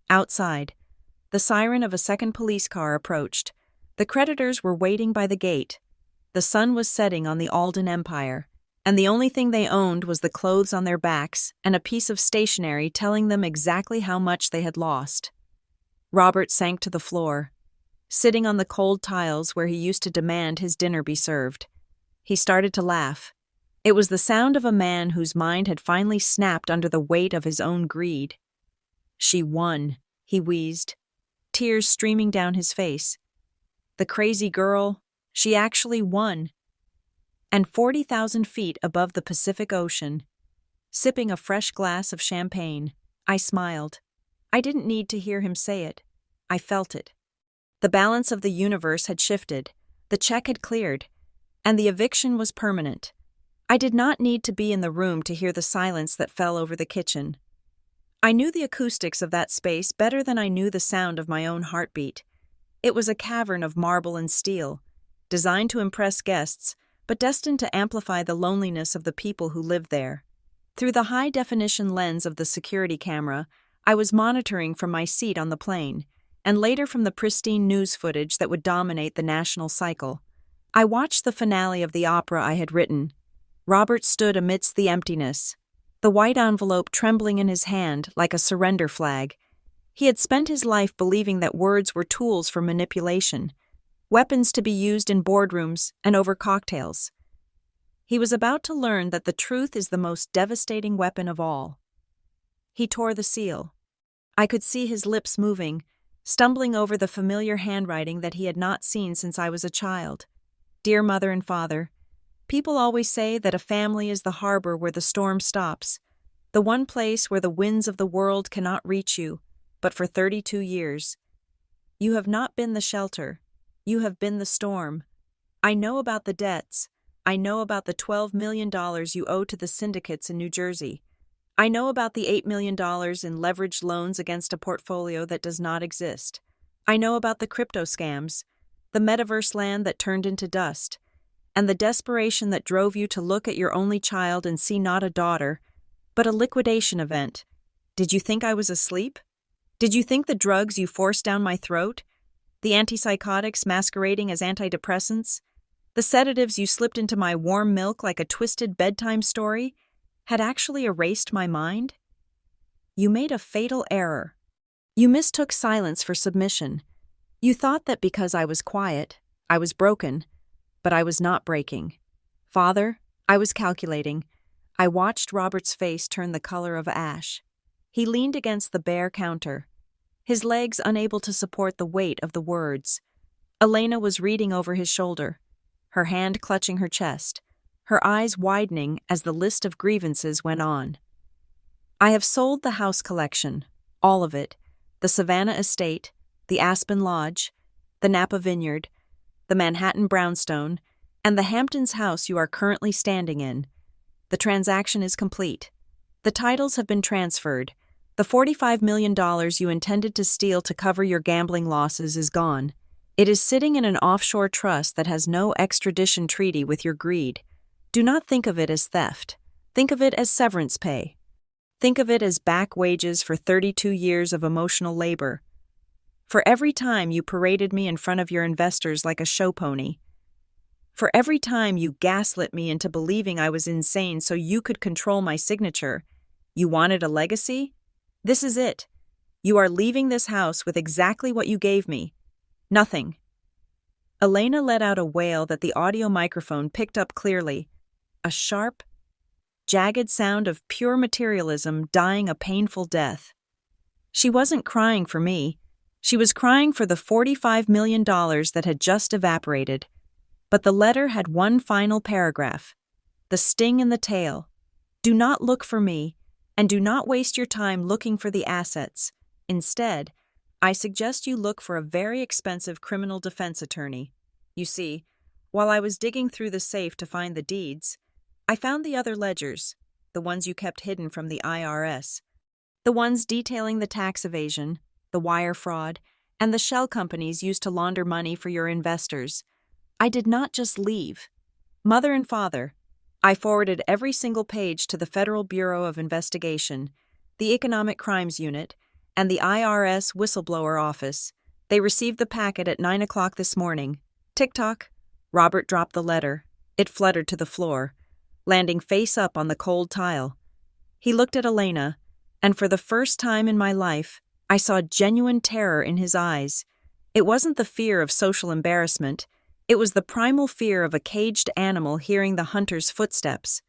Outside, the siren of a second police car approached. The creditors were waiting by the gate. The sun was setting on the Alden Empire, and the only thing they owned was the clothes on their backs and a piece of stationery telling them exactly how much they had lost. Robert sank to the floor, sitting on the cold tiles where he used to demand his dinner be served. He started to laugh. It was the sound of a man whose mind had finally snapped under the weight of his own greed. "She won," he wheezed, tears streaming down his face. "The crazy girl, she actually won." And 40,000 feet above the Pacific Ocean, sipping a fresh glass of champagne, I smiled. I didn't need to hear him say it. I felt it. The balance of the universe had shifted, the check had cleared, and the eviction was permanent. I did not need to be in the room to hear the silence that fell over the kitchen. I knew the acoustics of that space better than I knew the sound of my own heartbeat. It was a cavern of marble and steel, designed to impress guests, but destined to amplify the loneliness of the people who lived there. Through the high-definition lens of the security camera, I was monitoring from my seat on the plane, and later from the pristine news footage that would dominate the national cycle. I watched the finale of the opera I had written. Robert stood amidst the emptiness, the white envelope trembling in his hand like a surrender flag. He had spent his life believing that words were tools for manipulation, weapons to be used in boardrooms and over cocktails. He was about to learn that the truth is the most devastating weapon of all. He tore the seal. I could see his lips moving, stumbling over the familiar handwriting that he had not seen since I was a child. "Dear Mother and Father, people always say that a family is the harbor where the storm stops, the one place where the winds of the world cannot reach you. But for 32 years, you have not been the shelter. You have been the storm. I know about the debts. I know about the $12 million you owe to the syndicates in New Jersey. I know about the $8 million in leveraged loans against a portfolio that does not exist. I know about the crypto scams, the metaverse land that turned into dust, and the desperation that drove you to look at your only child and see not a daughter, but a liquidation event. Did you think I was asleep? Did you think the drugs you forced down my throat, the antipsychotics masquerading as antidepressants, the sedatives you slipped into my warm milk like a twisted bedtime story, had actually erased my mind? You made a fatal error. You mistook silence for submission. You thought that because I was quiet, I was broken, but I was not breaking. Father, I was calculating. I watched Robert's face turn the color of ash. He leaned against the bare counter, his legs unable to support the weight of the words. Elena was reading over his shoulder, her hand clutching her chest, her eyes widening as the list of grievances went on. "I have sold the house collection, all of it, the Savannah Estate, the Aspen Lodge, the Napa Vineyard, the Manhattan Brownstone, and the Hamptons house you are currently standing in. The transaction is complete. The titles have been transferred. The $45 million you intended to steal to cover your gambling losses is gone. It is sitting in an offshore trust that has no extradition treaty with your greed. Do not think of it as theft. Think of it as severance pay. Think of it as back wages for 32 years of emotional labor. For every time you paraded me in front of your investors like a show pony. For every time you gaslit me into believing I was insane so you could control my signature. You wanted a legacy? This is it. You are leaving this house with exactly what you gave me. Nothing." Elena let out a wail that the audio microphone picked up clearly. A sharp, jagged sound of pure materialism dying a painful death. She wasn't crying for me. She was crying for the $45 million that had just evaporated. But the letter had one final paragraph. The sting in the tail. Do not look for me, and do not waste your time looking for the assets. Instead, I suggest you look for a very expensive criminal defense attorney. You see, while I was digging through the safe to find the deeds, I found the other ledgers, the ones you kept hidden from the IRS, the ones detailing the tax evasion, the wire fraud, and the shell companies used to launder money for your investors. I did not just leave. Mother and father, I forwarded every single page to the Federal Bureau of Investigation, the Economic Crimes Unit, and the IRS Whistleblower Office. They received the packet at 9 o'clock this morning. Tick-tock. Robert dropped the letter. It fluttered to the floor, landing face up on the cold tile. He looked at Elena, and for the first time in my life, I saw genuine terror in his eyes. It wasn't the fear of social embarrassment. It was the primal fear of a caged animal hearing the hunter's footsteps.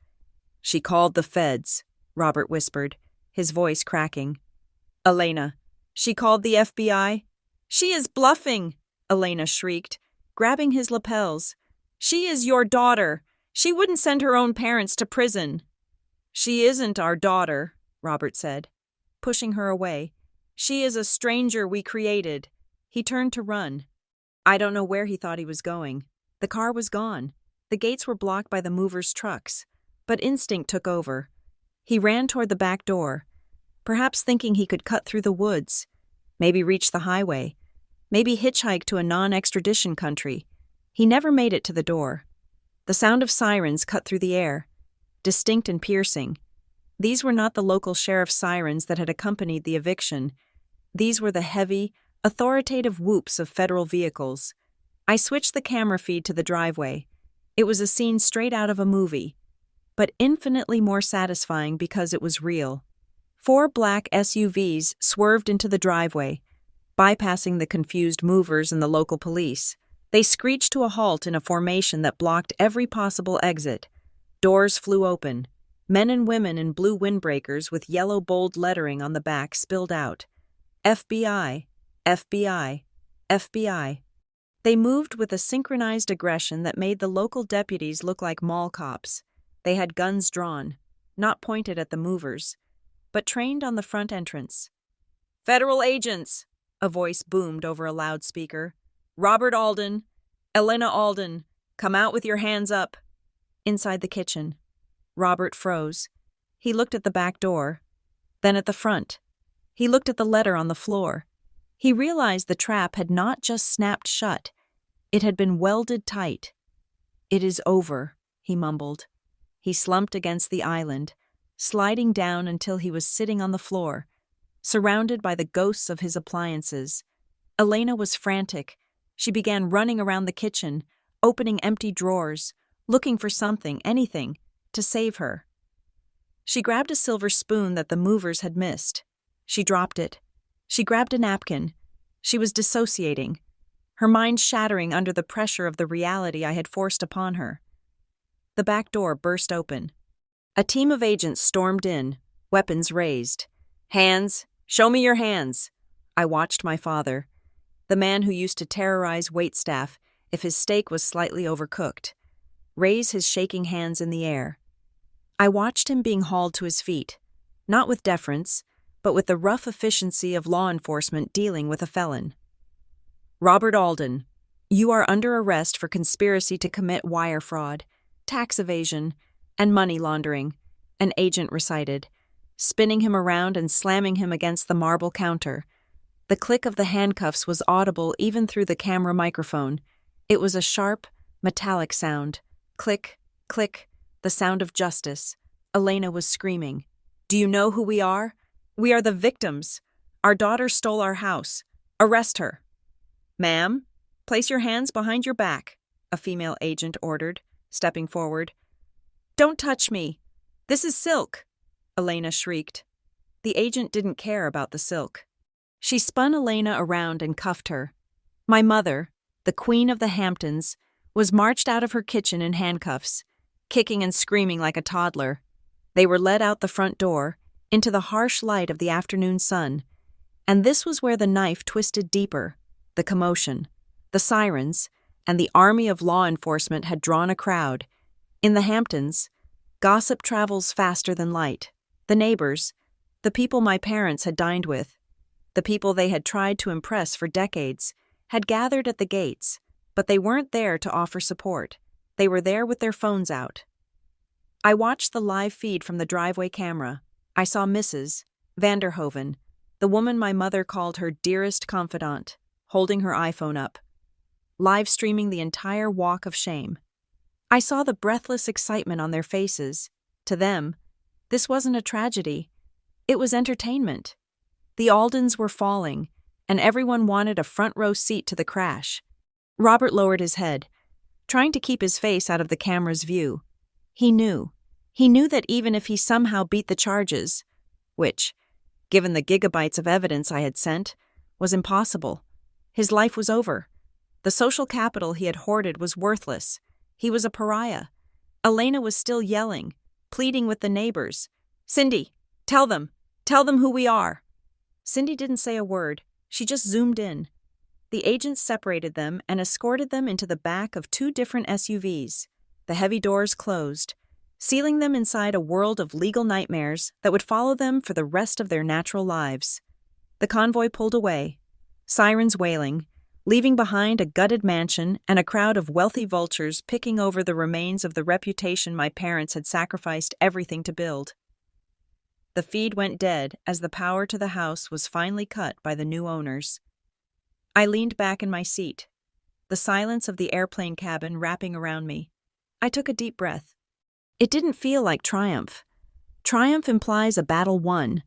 She called the feds, Robert whispered, his voice cracking. Elena, she called the FBI? She is bluffing, Elena shrieked, grabbing his lapels. She is your daughter. She wouldn't send her own parents to prison. She isn't our daughter, Robert said, pushing her away. She is a stranger we created. He turned to run. I don't know where he thought he was going. The car was gone. The gates were blocked by the movers' trucks, but instinct took over. He ran toward the back door, perhaps thinking he could cut through the woods, maybe reach the highway, maybe hitchhike to a non-extradition country. He never made it to the door. The sound of sirens cut through the air, distinct and piercing. These were not the local sheriff's sirens that had accompanied the eviction. These were the heavy, authoritative whoops of federal vehicles. I switched the camera feed to the driveway. It was a scene straight out of a movie, but infinitely more satisfying because it was real. 4 black SUVs swerved into the driveway, bypassing the confused movers and the local police. They screeched to a halt in a formation that blocked every possible exit. Doors flew open. Men and women in blue windbreakers with yellow bold lettering on the back spilled out. FBI, FBI, FBI. They moved with a synchronized aggression that made the local deputies look like mall cops. They had guns drawn, not pointed at the movers, but trained on the front entrance. Federal agents, a voice boomed over a loudspeaker. Robert Alden, Elena Alden, come out with your hands up. Inside the kitchen, Robert froze. He looked at the back door, then at the front. He looked at the letter on the floor. He realized the trap had not just snapped shut. It had been welded tight. It is over, he mumbled. He slumped against the island, sliding down until he was sitting on the floor, surrounded by the ghosts of his appliances. Elena was frantic. She began running around the kitchen, opening empty drawers, looking for something, anything, to save her. She grabbed a silver spoon that the movers had missed. She dropped it. She grabbed a napkin. She was dissociating, her mind shattering under the pressure of the reality I had forced upon her. The back door burst open. A team of agents stormed in, weapons raised. Hands! Show me your hands! I watched my father, the man who used to terrorize waitstaff if his steak was slightly overcooked, raise his shaking hands in the air. I watched him being hauled to his feet, not with deference, but with the rough efficiency of law enforcement dealing with a felon. Robert Alden, you are under arrest for conspiracy to commit wire fraud, tax evasion, and money laundering, an agent recited, spinning him around and slamming him against the marble counter. The click of the handcuffs was audible even through the camera microphone. It was a sharp, metallic sound. Click, click, the sound of justice. Elena was screaming. Do you know who we are? We are the victims. Our daughter stole our house. Arrest her. Ma'am, place your hands behind your back, a female agent ordered, stepping forward. Don't touch me. This is silk, Elena shrieked. The agent didn't care about the silk. She spun Elena around and cuffed her. My mother, the queen of the Hamptons, was marched out of her kitchen in handcuffs, kicking and screaming like a toddler. They were led out the front door, into the harsh light of the afternoon sun. And this was where the knife twisted deeper. The commotion, the sirens, and the army of law enforcement had drawn a crowd. In the Hamptons, gossip travels faster than light. The neighbors, the people my parents had dined with, the people they had tried to impress for decades, had gathered at the gates, but they weren't there to offer support. They were there with their phones out. I watched the live feed from the driveway camera. I saw Mrs. Vanderhoven, the woman my mother called her dearest confidant, holding her iPhone up, live streaming the entire walk of shame. I saw the breathless excitement on their faces. To them, this wasn't a tragedy. It was entertainment. The Aldens were falling, and everyone wanted a front-row seat to the crash. Robert lowered his head, trying to keep his face out of the camera's view. He knew that even if he somehow beat the charges, which, given the gigabytes of evidence I had sent, was impossible, his life was over. The social capital he had hoarded was worthless. He was a pariah. Elena was still yelling, pleading with the neighbors. "Cindy, tell them who we are." Cindy didn't say a word. She just zoomed in. The agents separated them and escorted them into the back of 2 different SUVs. The heavy doors closed, sealing them inside a world of legal nightmares that would follow them for the rest of their natural lives. The convoy pulled away, sirens wailing, leaving behind a gutted mansion and a crowd of wealthy vultures picking over the remains of the reputation my parents had sacrificed everything to build. The feed went dead as the power to the house was finally cut by the new owners. I leaned back in my seat, the silence of the airplane cabin wrapping around me. I took a deep breath. It didn't feel like triumph. Triumph implies a battle won.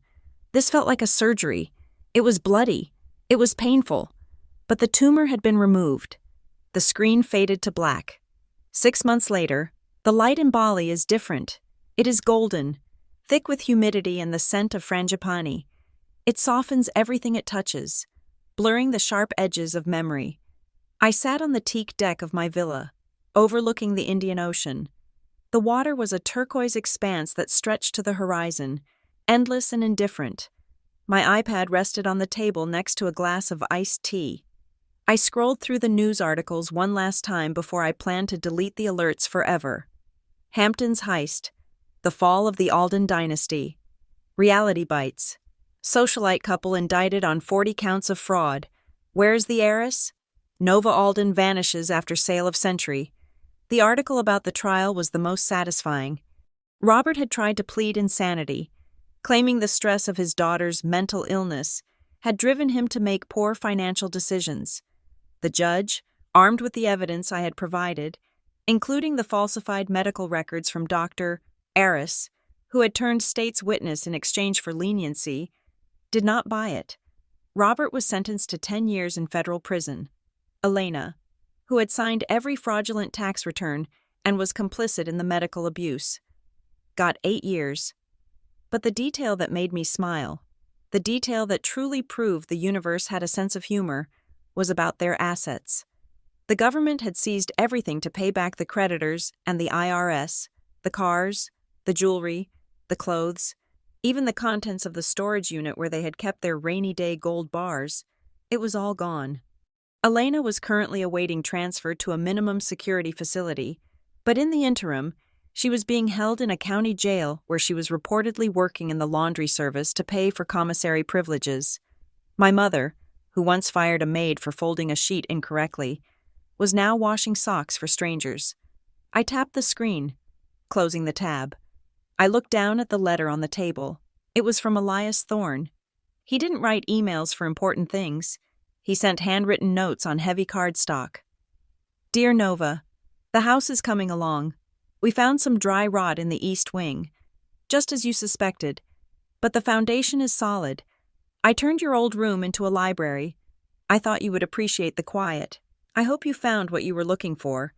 This felt like a surgery. It was bloody. It was painful. But the tumor had been removed. The screen faded to black. 6 months later, the light in Bali is different. It is golden, thick with humidity and the scent of frangipani. It softens everything it touches, blurring the sharp edges of memory. I sat on the teak deck of my villa, overlooking the Indian Ocean. The water was a turquoise expanse that stretched to the horizon, endless and indifferent. My iPad rested on the table next to a glass of iced tea. I scrolled through the news articles one last time before I planned to delete the alerts forever. Hampton's heist, the fall of the Alden dynasty, reality bites, socialite couple indicted on 40 counts of fraud. Where's the heiress? Nova Alden vanishes after sale of Century. The article about the trial was the most satisfying. Robert had tried to plead insanity, claiming the stress of his daughter's mental illness had driven him to make poor financial decisions. The judge, armed with the evidence I had provided, including the falsified medical records from Dr. Aris, who had turned state's witness in exchange for leniency, did not buy it. Robert was sentenced to 10 years in federal prison. Elena, who had signed every fraudulent tax return and was complicit in the medical abuse, got 8 years. But the detail that made me smile, the detail that truly proved the universe had a sense of humor, was about their assets. The government had seized everything to pay back the creditors and the IRS, the cars, the jewelry, the clothes, even the contents of the storage unit where they had kept their rainy-day gold bars. It was all gone. Elena was currently awaiting transfer to a minimum security facility, but in the interim, she was being held in a county jail where she was reportedly working in the laundry service to pay for commissary privileges. My mother, who once fired a maid for folding a sheet incorrectly, was now washing socks for strangers. I tapped the screen, closing the tab. I looked down at the letter on the table. It was from Elias Thorne. He didn't write emails for important things. He sent handwritten notes on heavy cardstock. Dear Nova, the house is coming along. We found some dry rot in the east wing, just as you suspected, but the foundation is solid. I turned your old room into a library. I thought you would appreciate the quiet. I hope you found what you were looking for.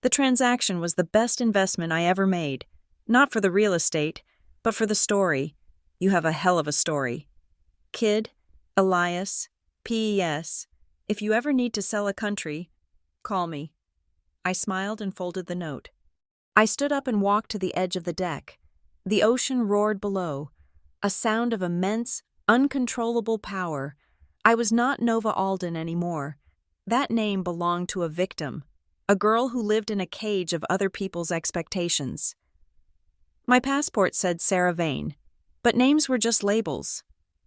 The transaction was the best investment I ever made, not for the real estate, but for the story. You have a hell of a story. Kid, Elias, P.E.S. If you ever need to sell a country, call me." I smiled and folded the note. I stood up and walked to the edge of the deck. The ocean roared below, a sound of immense, uncontrollable power. I was not Nova Alden anymore. That name belonged to a victim, a girl who lived in a cage of other people's expectations. My passport said Sarah Vane, but names were just labels.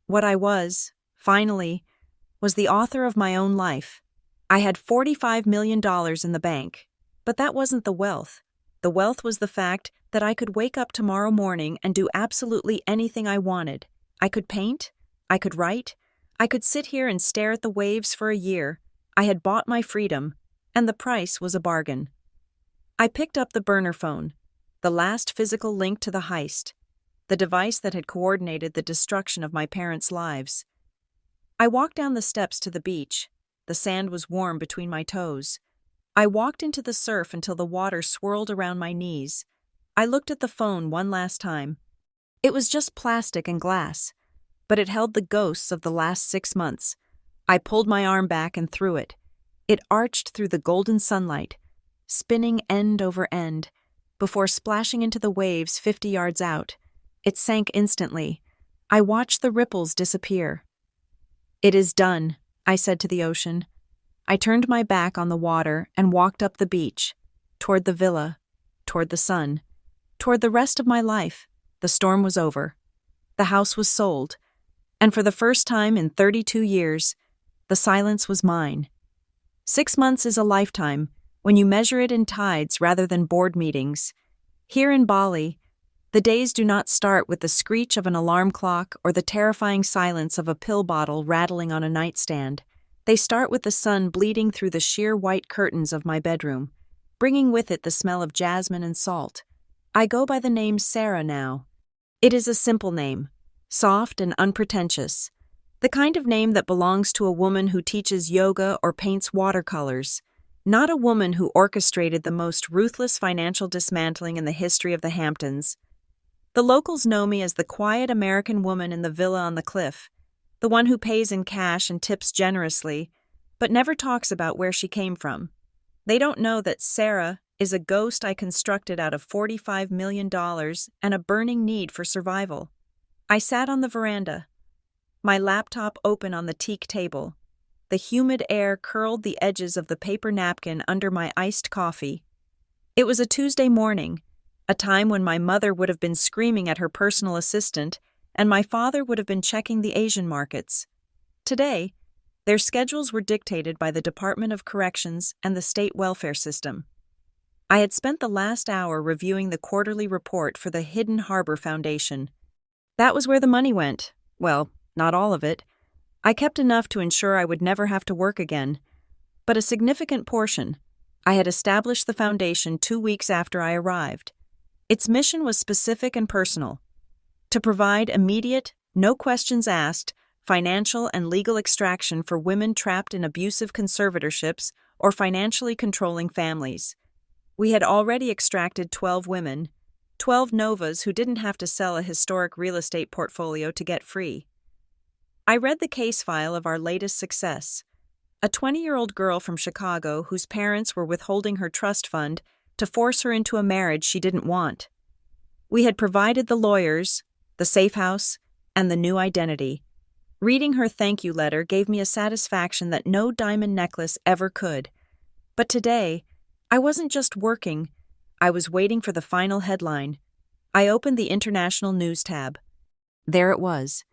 What I was, finally, was the author of my own life. I had $45 million in the bank, but that wasn't the wealth. The wealth was the fact that I could wake up tomorrow morning and do absolutely anything I wanted. I could paint, I could write, I could sit here and stare at the waves for a year. I had bought my freedom, and the price was a bargain. I picked up the burner phone, the last physical link to the heist, the device that had coordinated the destruction of my parents' lives. I walked down the steps to the beach. The sand was warm between my toes. I walked into the surf until the water swirled around my knees. I looked at the phone one last time. It was just plastic and glass, but it held the ghosts of the last 6 months. I pulled my arm back and threw it. It arched through the golden sunlight, spinning end over end, before splashing into the waves 50 yards out. It sank instantly. I watched the ripples disappear. "It is done," I said to the ocean. I turned my back on the water and walked up the beach, toward the villa, toward the sun, toward the rest of my life. The storm was over. The house was sold. And for the first time in 32 years, the silence was mine. 6 months is a lifetime when you measure it in tides rather than board meetings. Here in Bali, the days do not start with the screech of an alarm clock or the terrifying silence of a pill bottle rattling on a nightstand. They start with the sun bleeding through the sheer white curtains of my bedroom, bringing with it the smell of jasmine and salt. I go by the name Sarah now. It is a simple name, soft and unpretentious, the kind of name that belongs to a woman who teaches yoga or paints watercolors, not a woman who orchestrated the most ruthless financial dismantling in the history of the Hamptons. The locals know me as the quiet American woman in the villa on the cliff, the one who pays in cash and tips generously, but never talks about where she came from. They don't know that Sarah is a ghost I constructed out of $45 million and a burning need for survival. I sat on the veranda, my laptop open on the teak table. The humid air curled the edges of the paper napkin under my iced coffee. It was a Tuesday morning, a time when my mother would have been screaming at her personal assistant and my father would have been checking the Asian markets. Today, their schedules were dictated by the Department of Corrections and the state welfare system. I had spent the last hour reviewing the quarterly report for the Hidden Harbor Foundation. That was where the money went. Well, not all of it. I kept enough to ensure I would never have to work again, but a significant portion. I had established the foundation 2 weeks after I arrived. Its mission was specific and personal: to provide immediate, no questions asked, financial and legal extraction for women trapped in abusive conservatorships or financially controlling families. We had already extracted 12 women, 12 novas who didn't have to sell a historic real estate portfolio to get free. I read the case file of our latest success, a 20-year-old girl from Chicago whose parents were withholding her trust fund to force her into a marriage she didn't want. We had provided the lawyers, the safe house, and the new identity. Reading her thank you letter gave me a satisfaction that no diamond necklace ever could. But today, I wasn't just working, I was waiting for the final headline. I opened the international news tab. There it was,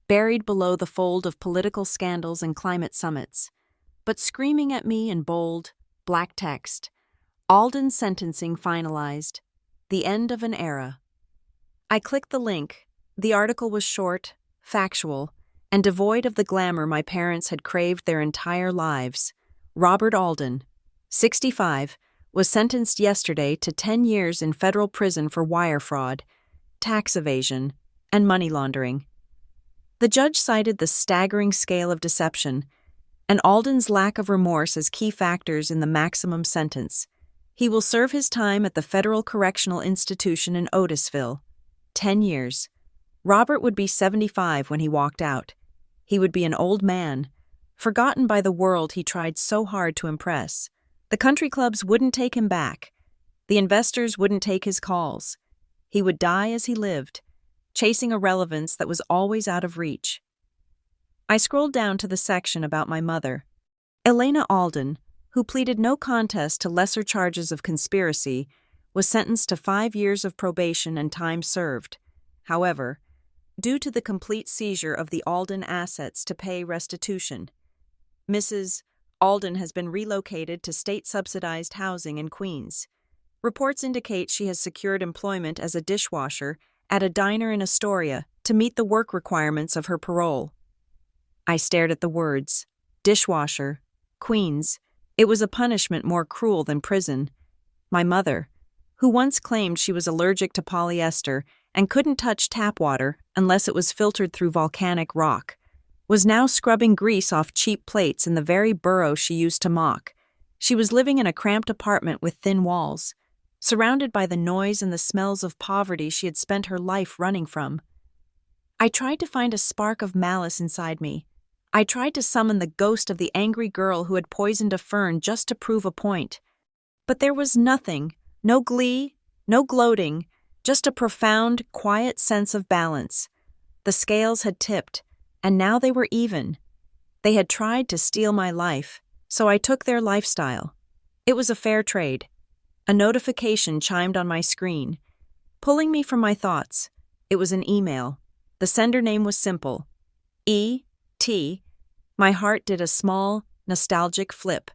buried below the fold of political scandals and climate summits, but screaming at me in bold, black text: Alden's sentencing finalized. The end of an era. I clicked the link. The article was short, factual, and devoid of the glamour my parents had craved their entire lives. Robert Alden, 65, was sentenced yesterday to 10 years in federal prison for wire fraud, tax evasion, and money laundering. The judge cited the staggering scale of deception and Alden's lack of remorse as key factors in the maximum sentence. He will serve his time at the Federal Correctional Institution in Otisville. 10 years. Robert would be 75 when he walked out. He would be an old man, forgotten by the world he tried so hard to impress. The country clubs wouldn't take him back. The investors wouldn't take his calls. He would die as he lived, chasing a relevance that was always out of reach. I scrolled down to the section about my mother. Elena Alden, who pleaded no contest to lesser charges of conspiracy, was sentenced to 5 years of probation and time served. However, due to the complete seizure of the Alden assets to pay restitution, Mrs. Alden has been relocated to state-subsidized housing in Queens. Reports indicate she has secured employment as a dishwasher at a diner in Astoria to meet the work requirements of her parole. I stared at the words, dishwasher, Queens. It was a punishment more cruel than prison. My mother, who once claimed she was allergic to polyester and couldn't touch tap water unless it was filtered through volcanic rock, was now scrubbing grease off cheap plates in the very borough she used to mock. She was living in a cramped apartment with thin walls, surrounded by the noise and the smells of poverty she had spent her life running from. I tried to find a spark of malice inside me. I tried to summon the ghost of the angry girl who had poisoned a fern just to prove a point. But there was nothing, no glee, no gloating, just a profound, quiet sense of balance. The scales had tipped, and now they were even. They had tried to steal my life, so I took their lifestyle. It was a fair trade. A notification chimed on my screen, pulling me from my thoughts. It was an email. The sender name was simple. E.T. My heart did a small, nostalgic flip.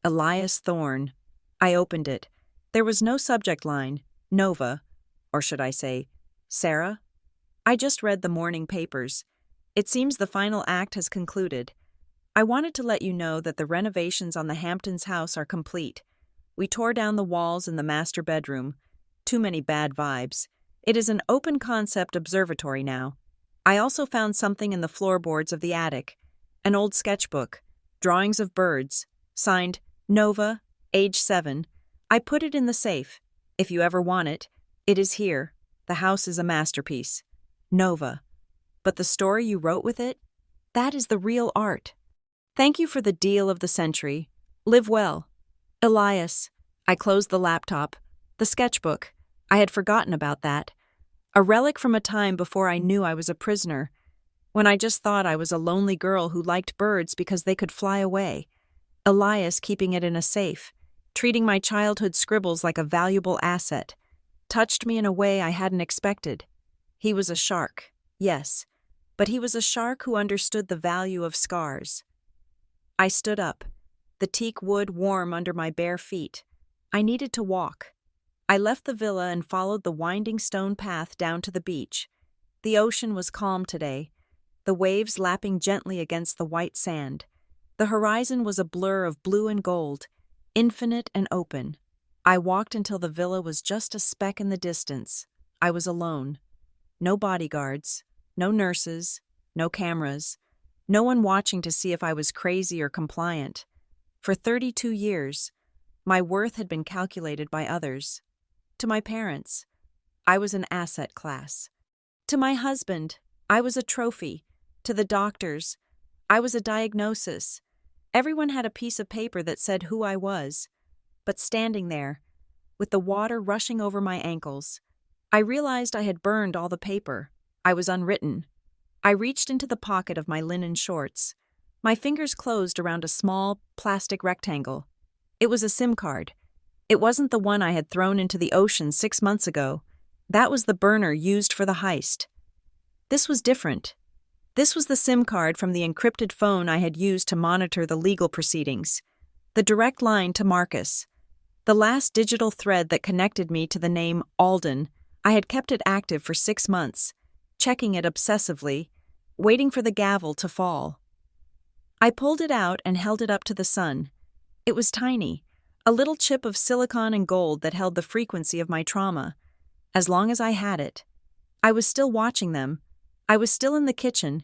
Elias Thorne. I opened it. There was no subject line, Nova, or should I say, Sarah? I just read the morning papers. It seems the final act has concluded. I wanted to let you know that the renovations on the Hamptons house are complete. We tore down the walls in the master bedroom. Too many bad vibes. It is an open-concept observatory now. I also found something in the floorboards of the attic. An old sketchbook, drawings of birds, signed Nova, age 7. I put it in the safe. If you ever want it, it is here. The house is a masterpiece. Nova. But the story you wrote with it? That is the real art. Thank you for the deal of the century. Live well. Elias. I closed the laptop. The sketchbook. I had forgotten about that. A relic from a time before I knew I was a prisoner, when I just thought I was a lonely girl who liked birds because they could fly away. Elias keeping it in a safe, treating my childhood scribbles like a valuable asset, touched me in a way I hadn't expected. He was a shark, yes, but he was a shark who understood the value of scars. I stood up, the teak wood warm under my bare feet. I needed to walk. I left the villa and followed the winding stone path down to the beach. The ocean was calm today, the waves lapping gently against the white sand. The horizon was a blur of blue and gold, infinite and open. I walked until the villa was just a speck in the distance. I was alone. No bodyguards, no nurses, no cameras, no one watching to see if I was crazy or compliant. For 32 years, my worth had been calculated by others. To my parents, I was an asset class. To my husband, I was a trophy. To the doctors, I was a diagnosis. Everyone had a piece of paper that said who I was. But standing there, with the water rushing over my ankles, I realized I had burned all the paper. I was unwritten. I reached into the pocket of my linen shorts. My fingers closed around a small, plastic rectangle. It was a SIM card. It wasn't the one I had thrown into the ocean 6 months ago. That was the burner used for the heist. This was different. This was the SIM card from the encrypted phone I had used to monitor the legal proceedings. The direct line to Marcus. The last digital thread that connected me to the name Alden. I had kept it active for 6 months, checking it obsessively, waiting for the gavel to fall. I pulled it out and held it up to the sun. It was tiny, a little chip of silicon and gold that held the frequency of my trauma. As long as I had it, I was still watching them. I was still in the kitchen,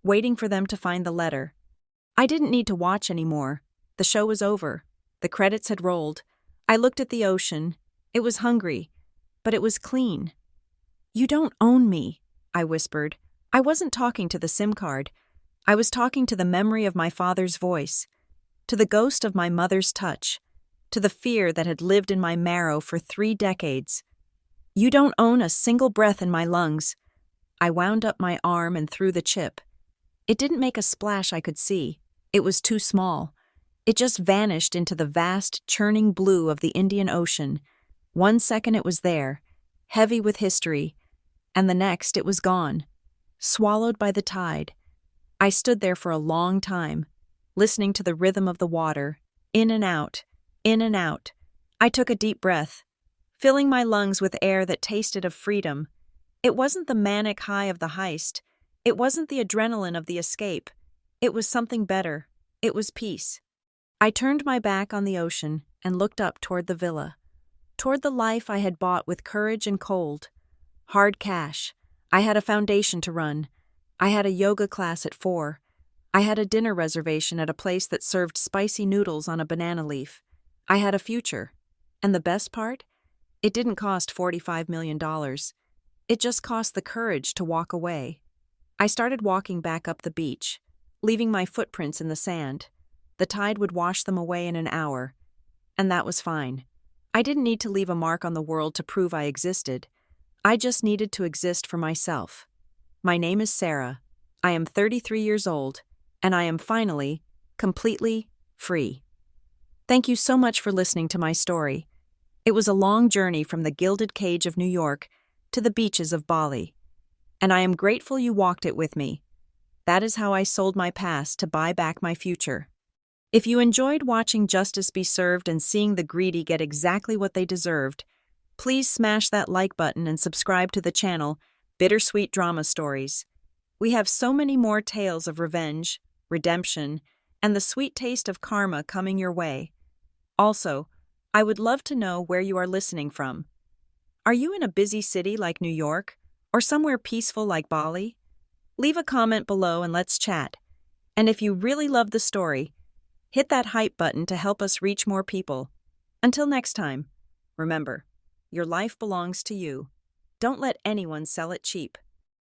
waiting for them to find the letter. I didn't need to watch anymore. The show was over. The credits had rolled. I looked at the ocean. It was hungry, but it was clean. "You don't own me," I whispered. I wasn't talking to the SIM card. I was talking to the memory of my father's voice, to the ghost of my mother's touch. to the fear that had lived in my marrow for 3 decades. You don't own a single breath in my lungs. I wound up my arm and threw the chip. It didn't make a splash I could see. It was too small. It just vanished into the vast, churning blue of the Indian Ocean. 1 second it was there, heavy with history, and the next it was gone, swallowed by the tide. I stood there for a long time, listening to the rhythm of the water, in and out, in and out. I took a deep breath, filling my lungs with air that tasted of freedom. It wasn't the manic high of the heist. It wasn't the adrenaline of the escape. It was something better. It was peace. I turned my back on the ocean and looked up toward the villa, toward the life I had bought with courage and cold. Hard cash. I had a foundation to run. I had a yoga class at 4. I had a dinner reservation at a place that served spicy noodles on a banana leaf. I had a future. And the best part? It didn't cost $45 million. It just cost the courage to walk away. I started walking back up the beach, leaving my footprints in the sand. The tide would wash them away in an hour. And that was fine. I didn't need to leave a mark on the world to prove I existed. I just needed to exist for myself. My name is Sarah. I am 33 years old, and I am finally, completely free. Thank you so much for listening to my story. It was a long journey from the gilded cage of New York to the beaches of Bali. And I am grateful you walked it with me. That is how I sold my past to buy back my future. If you enjoyed watching justice be served and seeing the greedy get exactly what they deserved, please smash that like button and subscribe to the channel, BitterSweet Drama Stories. We have so many more tales of revenge, redemption, and the sweet taste of karma coming your way. Also, I would love to know where you are listening from. Are you in a busy city like New York, or somewhere peaceful like Bali? Leave a comment below and let's chat. And if you really love the story, hit that hype button to help us reach more people. Until next time, remember, your life belongs to you. Don't let anyone sell it cheap.